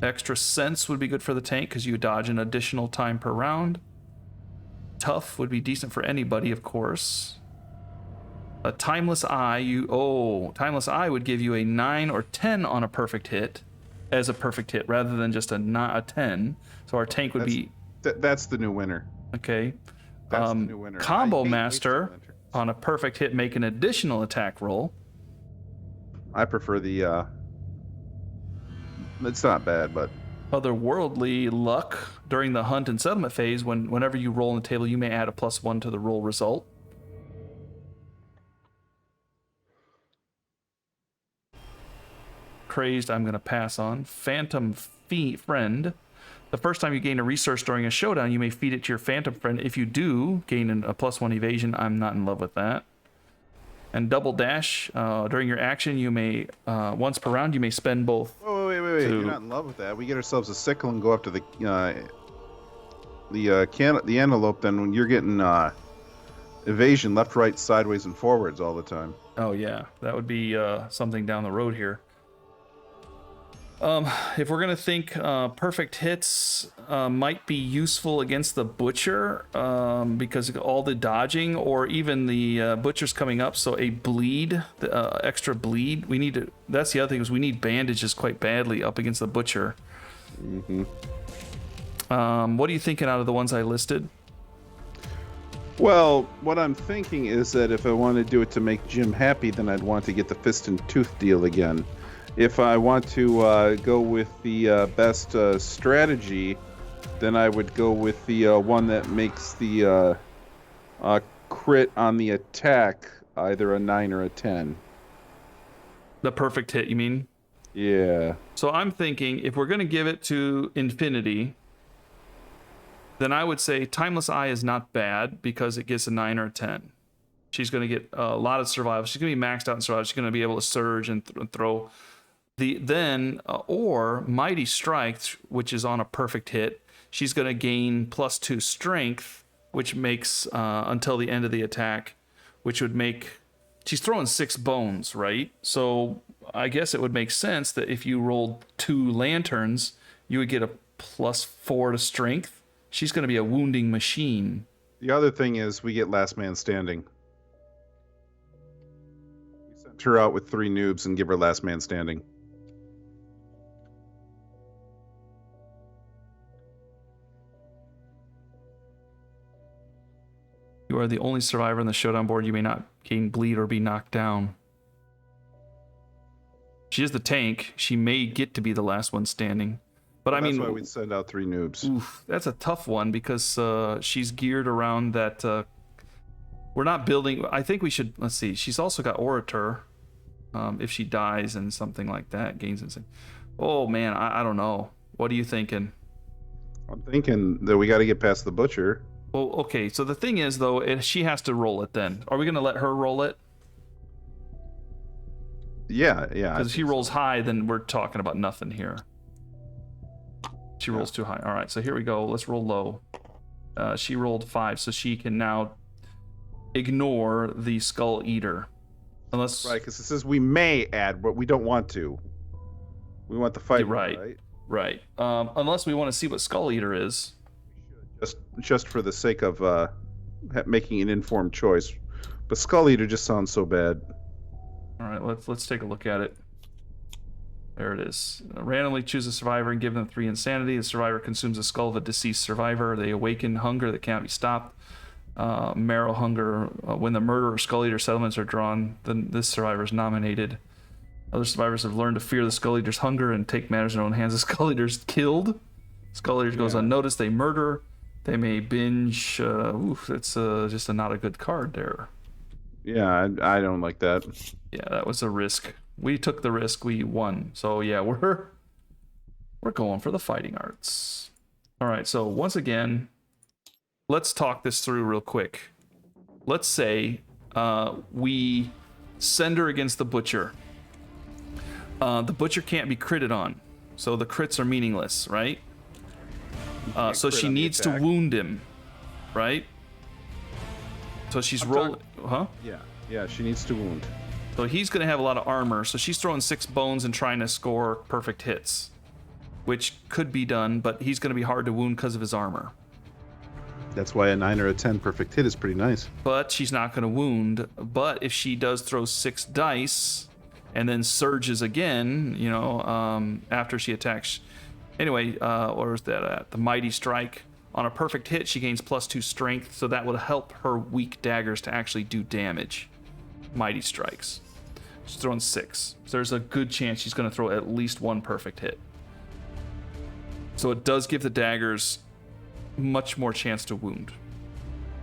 Extra Sense would be good for the tank, because you dodge an additional time per round. Tough would be decent for anybody, of course. A Timeless Eye, Timeless Eye would give you a 9 or 10 on a perfect hit, as a perfect hit, rather than just a 10. So our tank would be... That's the new winner. Okay. That's the new winner. Combo Master, on a perfect hit, make an additional attack roll. I prefer the... It's not bad, but... Otherworldly Luck, during the hunt and settlement phase, whenever you roll on the table, you may add a +1 to the roll result. Crazed, I'm going to pass on. Phantom Friend. The first time you gain a resource during a showdown, you may feed it to your Phantom Friend. If you do gain a +1 evasion, I'm not in love with that. And Double Dash, during your action, you may, once per round, you may spend both. Oh, wait. You're not in love with that. We get ourselves a sickle and go after the antelope, then when you're getting evasion left, right, sideways, and forwards all the time. Oh, yeah. That would be something down the road here. If we're gonna think perfect hits might be useful against the butcher because of all the dodging, or even the butcher's coming up, so a bleed, extra bleed. We need to. That's the other thing, is we need bandages quite badly up against the butcher. Mm-hmm. What are you thinking out of the ones I listed? Well, what I'm thinking is that if I want to do it to make Jim happy, then I'd want to get the fist and tooth deal again. If I want to go with the best strategy, then I would go with the one that makes the crit on the attack either a 9 or a 10. The perfect hit, you mean? Yeah. So I'm thinking if we're going to give it to Infinity, then I would say Timeless Eye is not bad because it gets a 9 or a 10. She's going to get a lot of survival. She's going to be maxed out in survival. She's going to be able to surge and throw. Or Mighty Strike, which is on a perfect hit. She's going to gain +2 strength, which makes until the end of the attack, which would make. She's throwing 6 bones, right? So I guess it would make sense that if you rolled 2 lanterns, you would get a +4 to strength. She's going to be a wounding machine. The other thing is we get last man standing. We sent her out with 3 noobs and give her last man standing. You are the only survivor on the Showdown board. You may not gain bleed or be knocked down. She is the tank. She may get to be the last one standing. But Well, I mean, that's why we'd send out 3 noobs. oof, that's a tough one because she's geared around that. We're not building. I think we should. Let's see. She's also got Orator. If she dies and something like that, gains insane. Oh man, I don't know. What are you thinking? I'm thinking that we got to get past the butcher. Well, okay. So the thing is, though, she has to roll it. Then are we going to let her roll it? Yeah. Because if she rolls high, then we're talking about nothing here. She rolls too high. All right, so here we go. Let's roll low. She rolled 5, so she can now ignore the Skull Eater. Unless... Right, because it says we may add, but we don't want to. We want the fight. Right. Unless we want to see what Skull Eater is. Just for the sake of making an informed choice. But Skull Eater just sounds so bad. All right, let's take a look at it. There it is. Randomly choose a survivor and give them 3 insanity. The survivor consumes the skull of a deceased survivor. They awaken hunger that can't be stopped. Marrow hunger. When the murder or skull eater settlements are drawn, then this survivor is nominated. Other survivors have learned to fear the skull eater's hunger and take matters in their own hands. The skull eater's killed. Skull eater goes unnoticed. They murder. They may binge. It's just not a good card there. Yeah, I don't like that. Yeah, that was a risk. We took the risk. We won. So yeah, we're going for the fighting arts. All right. So once again, let's talk this through real quick. Let's say we send her against the butcher. The butcher can't be critted on, so the crits are meaningless, right? So she needs to wound him, right? So she's rolling, huh? Yeah, she needs to wound. So he's going to have a lot of armor. So she's throwing 6 bones and trying to score perfect hits, which could be done, but he's going to be hard to wound because of his armor. That's why a 9 or a 10 perfect hit is pretty nice. But she's not going to wound. But if she does throw 6 dice and then surges again, after she attacks. Anyway, where was that at? The Mighty Strike. On a perfect hit, she gains +2 strength, so that would help her weak daggers to actually do damage. Mighty Strikes. She's throwing 6. So there's a good chance she's going to throw at least 1 perfect hit. So it does give the daggers much more chance to wound.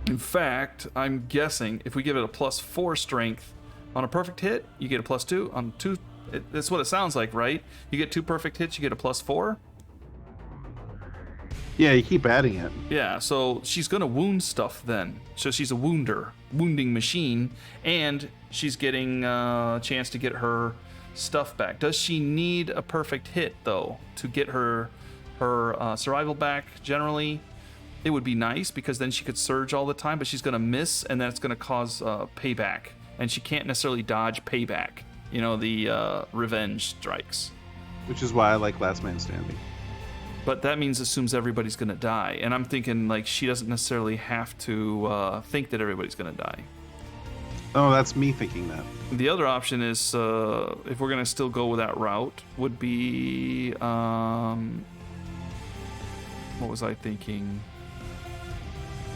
In fact, I'm guessing if we give it a +4 strength on a perfect hit, you get a +2. On 2, that's what it sounds like, right? You get 2 perfect hits, you get a +4. Yeah, you keep adding it. Yeah, so she's gonna wound stuff then. So she's a wounding machine, and she's getting a chance to get her stuff back. Does she need a perfect hit though to get her survival back? Generally, it would be nice because then she could surge all the time, but she's gonna miss, and that's gonna cause payback, and she can't necessarily dodge payback. The revenge strikes. Which is why I like Last Man Standing. But that assumes everybody's going to die. And I'm thinking, like, she doesn't necessarily have to think that everybody's going to die. Oh, that's me thinking that. The other option is, if we're going to still go with that route, would be... what was I thinking?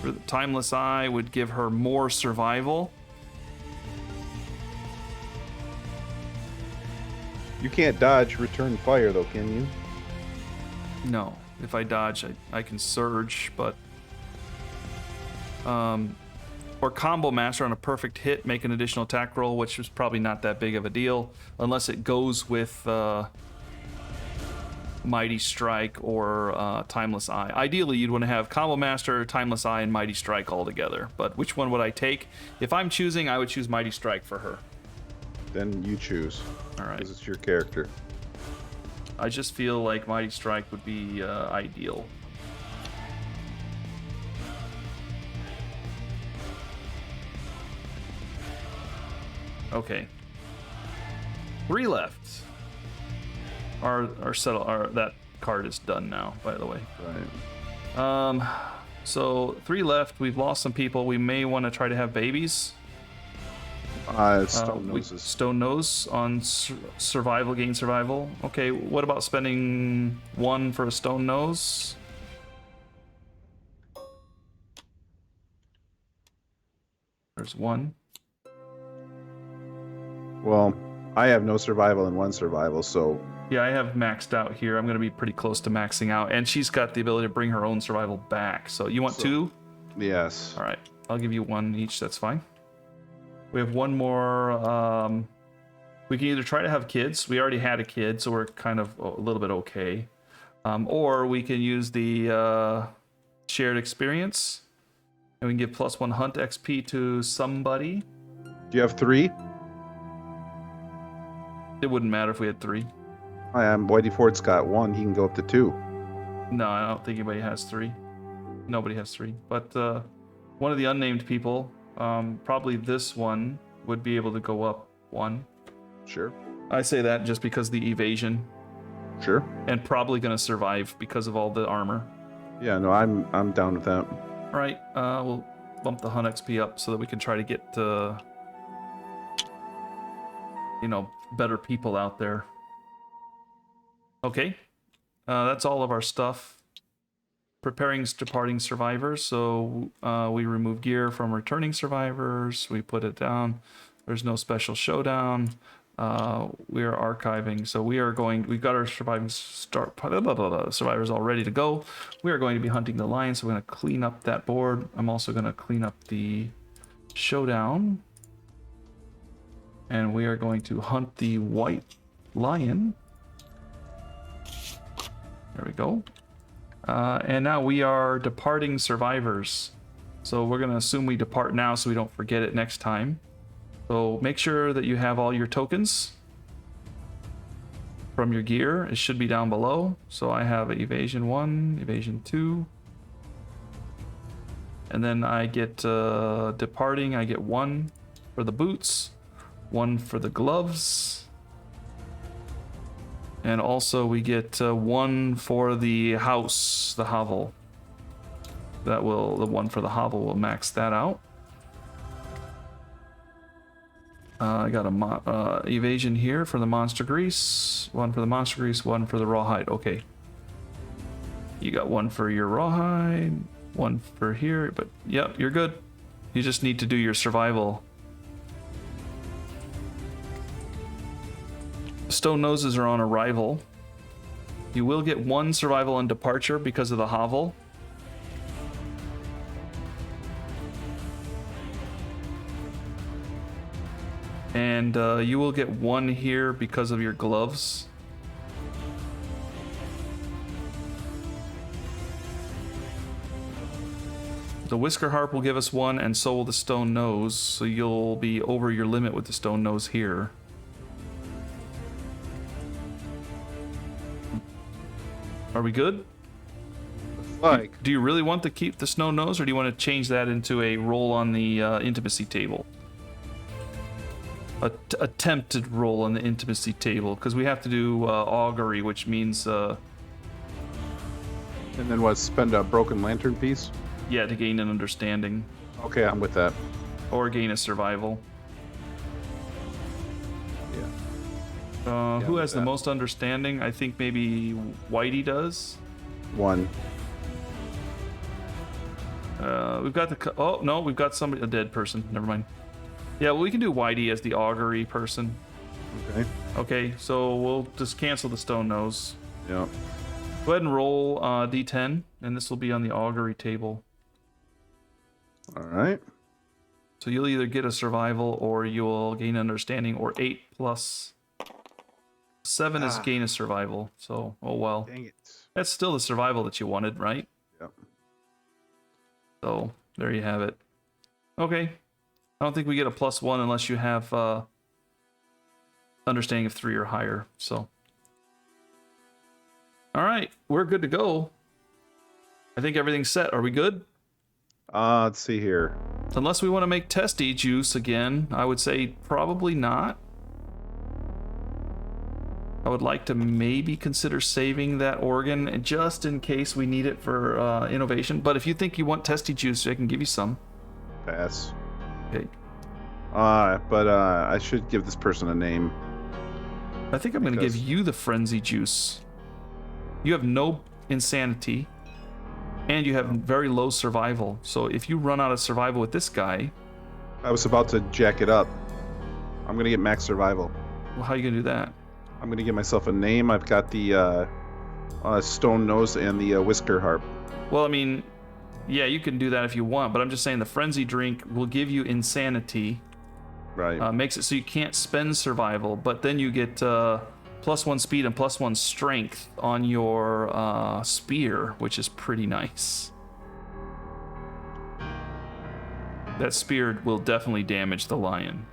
For the Timeless Eye would give her more survival. You can't dodge return fire, though, can you? No, if I dodge, I can surge, but or Combo Master on a perfect hit, make an additional attack roll, which is probably not that big of a deal, unless it goes with Mighty Strike or Timeless Eye. Ideally, you'd want to have Combo Master, Timeless Eye, and Mighty Strike all together, but which one would I take? If I'm choosing, I would choose Mighty Strike for her. Then you choose. All right. Because it's your character. I just feel like Mighty Strike would be ideal. Okay. 3 left. That card is done now, by the way. Right. So 3 left. We've lost some people. We may want to try to have babies. Stone Noses. Stone Nose on survival, gain survival. Okay, what about spending 1 for a Stone Nose? There's 1. Well, I have no survival and 1 survival, so... Yeah, I have maxed out here. I'm going to be pretty close to maxing out. And she's got the ability to bring her own survival back. So you want 2? Yes. All right, I'll give you 1 each. That's fine. We have 1 more. We can either try to have kids. We already had a kid, so we're kind of a little bit okay. Or we can use the shared experience. And we can give +1 hunt XP to somebody. Do you have 3? It wouldn't matter if we had 3. I am. Whitey Ford's got 1. He can go up to 2. No, I don't think anybody has 3. Nobody has 3. But one of the unnamed people, probably this one, would be able to go up 1. Sure. I say that just because the evasion. Sure. And probably going to survive because of all the armor. Yeah, no, I'm down with that. All right, we'll bump the hunt XP up so that we can try to get, better people out there. Okay, that's all of our stuff. Preparing departing survivors. So we remove gear from returning survivors. We put it down. There's no special showdown. We are archiving. So we've got our survivors all ready to go. We are going to be hunting the lion. So we're going to clean up that board. I'm also going to clean up the showdown. And we are going to hunt the white lion. There we go. And now we are departing survivors. So we're going to assume we depart now so we don't forget it next time. So make sure that you have all your tokens from your gear. It should be down below. So I have evasion 1, evasion 2. And then I get departing. I get 1 for the boots, 1 for the gloves. And also we get 1 for the house, the hovel. The 1 for the hovel will max that out. I got a evasion here for the monster grease, 1 for the monster grease, 1 for the rawhide. Okay. You got 1 for your rawhide, 1 for here, but yep, you're good. You just need to do your survival. Stone Noses are on arrival. You will get 1 survival on departure because of the hovel. And you will get 1 here because of your gloves. The Whisker Harp will give us 1, and so will the Stone Nose. So you'll be over your limit with the Stone Nose here. Are we good? Like, Do you really want to keep the Snow Nose, or do you want to change that into a roll on the intimacy table? attempted roll on the intimacy table, because we have to do augury, which means And then what? Spend a broken lantern piece? yeah, to gain an understanding Okay, I'm with that. or gain a survival. Yeah. Who with has the that. most understanding? I think maybe Whitey does. 1. We've got oh no, we've got somebody, a dead person. Never mind. Yeah, well, we can do Whitey as the augury person. Okay. Okay, so we'll just cancel the stone nose. Yeah. Go ahead and roll d10, and this will be on the augury table. All right. So you'll either get a survival or you'll gain understanding, or 8 plus 7 is gain a survival. So, oh well. Dang it. That's still the survival that you wanted, right? Yep. So, there you have it. Okay. I don't think we get a +1 unless you have understanding of 3 or higher. So, all right, we're good to go. I think everything's set. Are we good? Let's see here. Unless we want to make testy juice again, I would say probably not. I would like to maybe consider saving that organ just in case we need it for innovation. But if you think you want testy juice, I can give you some. Pass. Okay. But I should give this person a name. I think I'm going to give Because- you the frenzy juice. You have no insanity, and you have very low survival. So if you run out of survival with this guy, I was about to jack it up. I'm gonna get max survival. well, how are you going to do that? I'm gonna give myself a name. I've got the stone nose and the whisker harp. Well, I mean, yeah, you can do that if you want, but I'm just saying the frenzy drink will give you insanity. Right. Makes it so you can't spend survival, but then you get +1 speed and +1 strength on your spear, which is pretty nice. That spear will definitely damage the lion.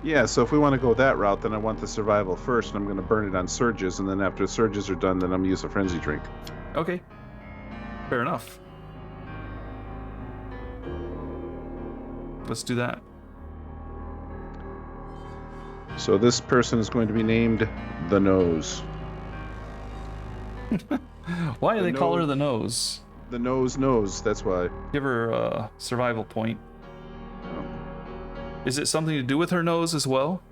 Yeah, so if we want to go that route, then I want the survival first, and I'm going to burn it on surges, and then after the surges are done, then I'm going to use a frenzy drink. Okay, fair enough. Let's do that. So this person is going to be named the Nose. Why do The they call her nose. the nose? The Nose knows, that's why. Give her a survival point. Oh. Is it something to do with her nose as well?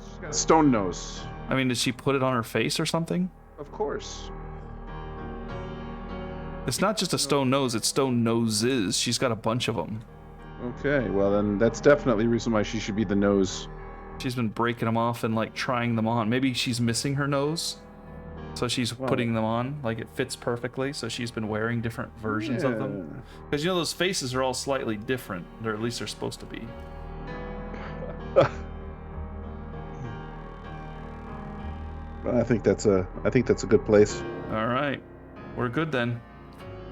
She's got a stone nose. I mean, did she put it on her face or something? Of course. It's not just a stone nose, it's stone noses. She's got a bunch of them. Okay, well then that's definitely a reason why she should be the Nose. She's been breaking them off and like trying them on. Maybe she's missing her nose, so she's putting them on. Like it fits perfectly, so she's been wearing different versions of them. Because you know those faces are all slightly different, or at least they're supposed to be. I think that's a good place. All right, we're good then.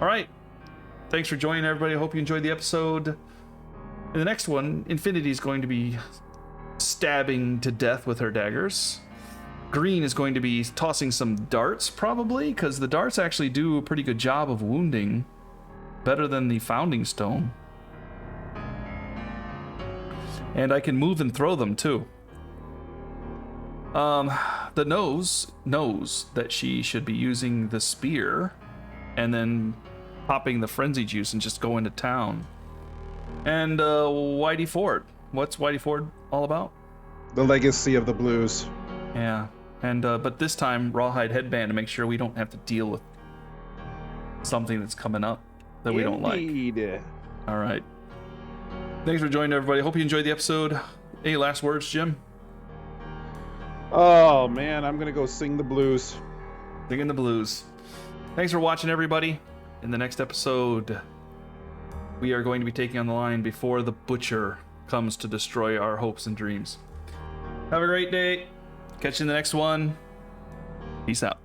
All right, thanks for joining, everybody. I hope you enjoyed the episode. In the next one, Infinity is going to be stabbing to death with her daggers. Green is going to be tossing some darts, probably, because the darts actually do a pretty good job of wounding. Better than the founding stone. And I can move and throw them, too. The nose knows that she should be using the spear and then popping the frenzy juice and just going to town. And Whitey Ford. What's Whitey Ford all about? The legacy of the blues. Yeah. And but this time rawhide headband to make sure we don't have to deal with something that's coming up that we don't like. Indeed. All right. Thanks for joining, everybody. Hope you enjoyed the episode. Any last words, Jim? Oh man, I'm gonna go sing the blues. Singing the blues. Thanks for watching, everybody. In the next episode, we are going to be taking on the line before the butcher comes to destroy our hopes and dreams. Have a great day. Catch you in the next one. Peace out.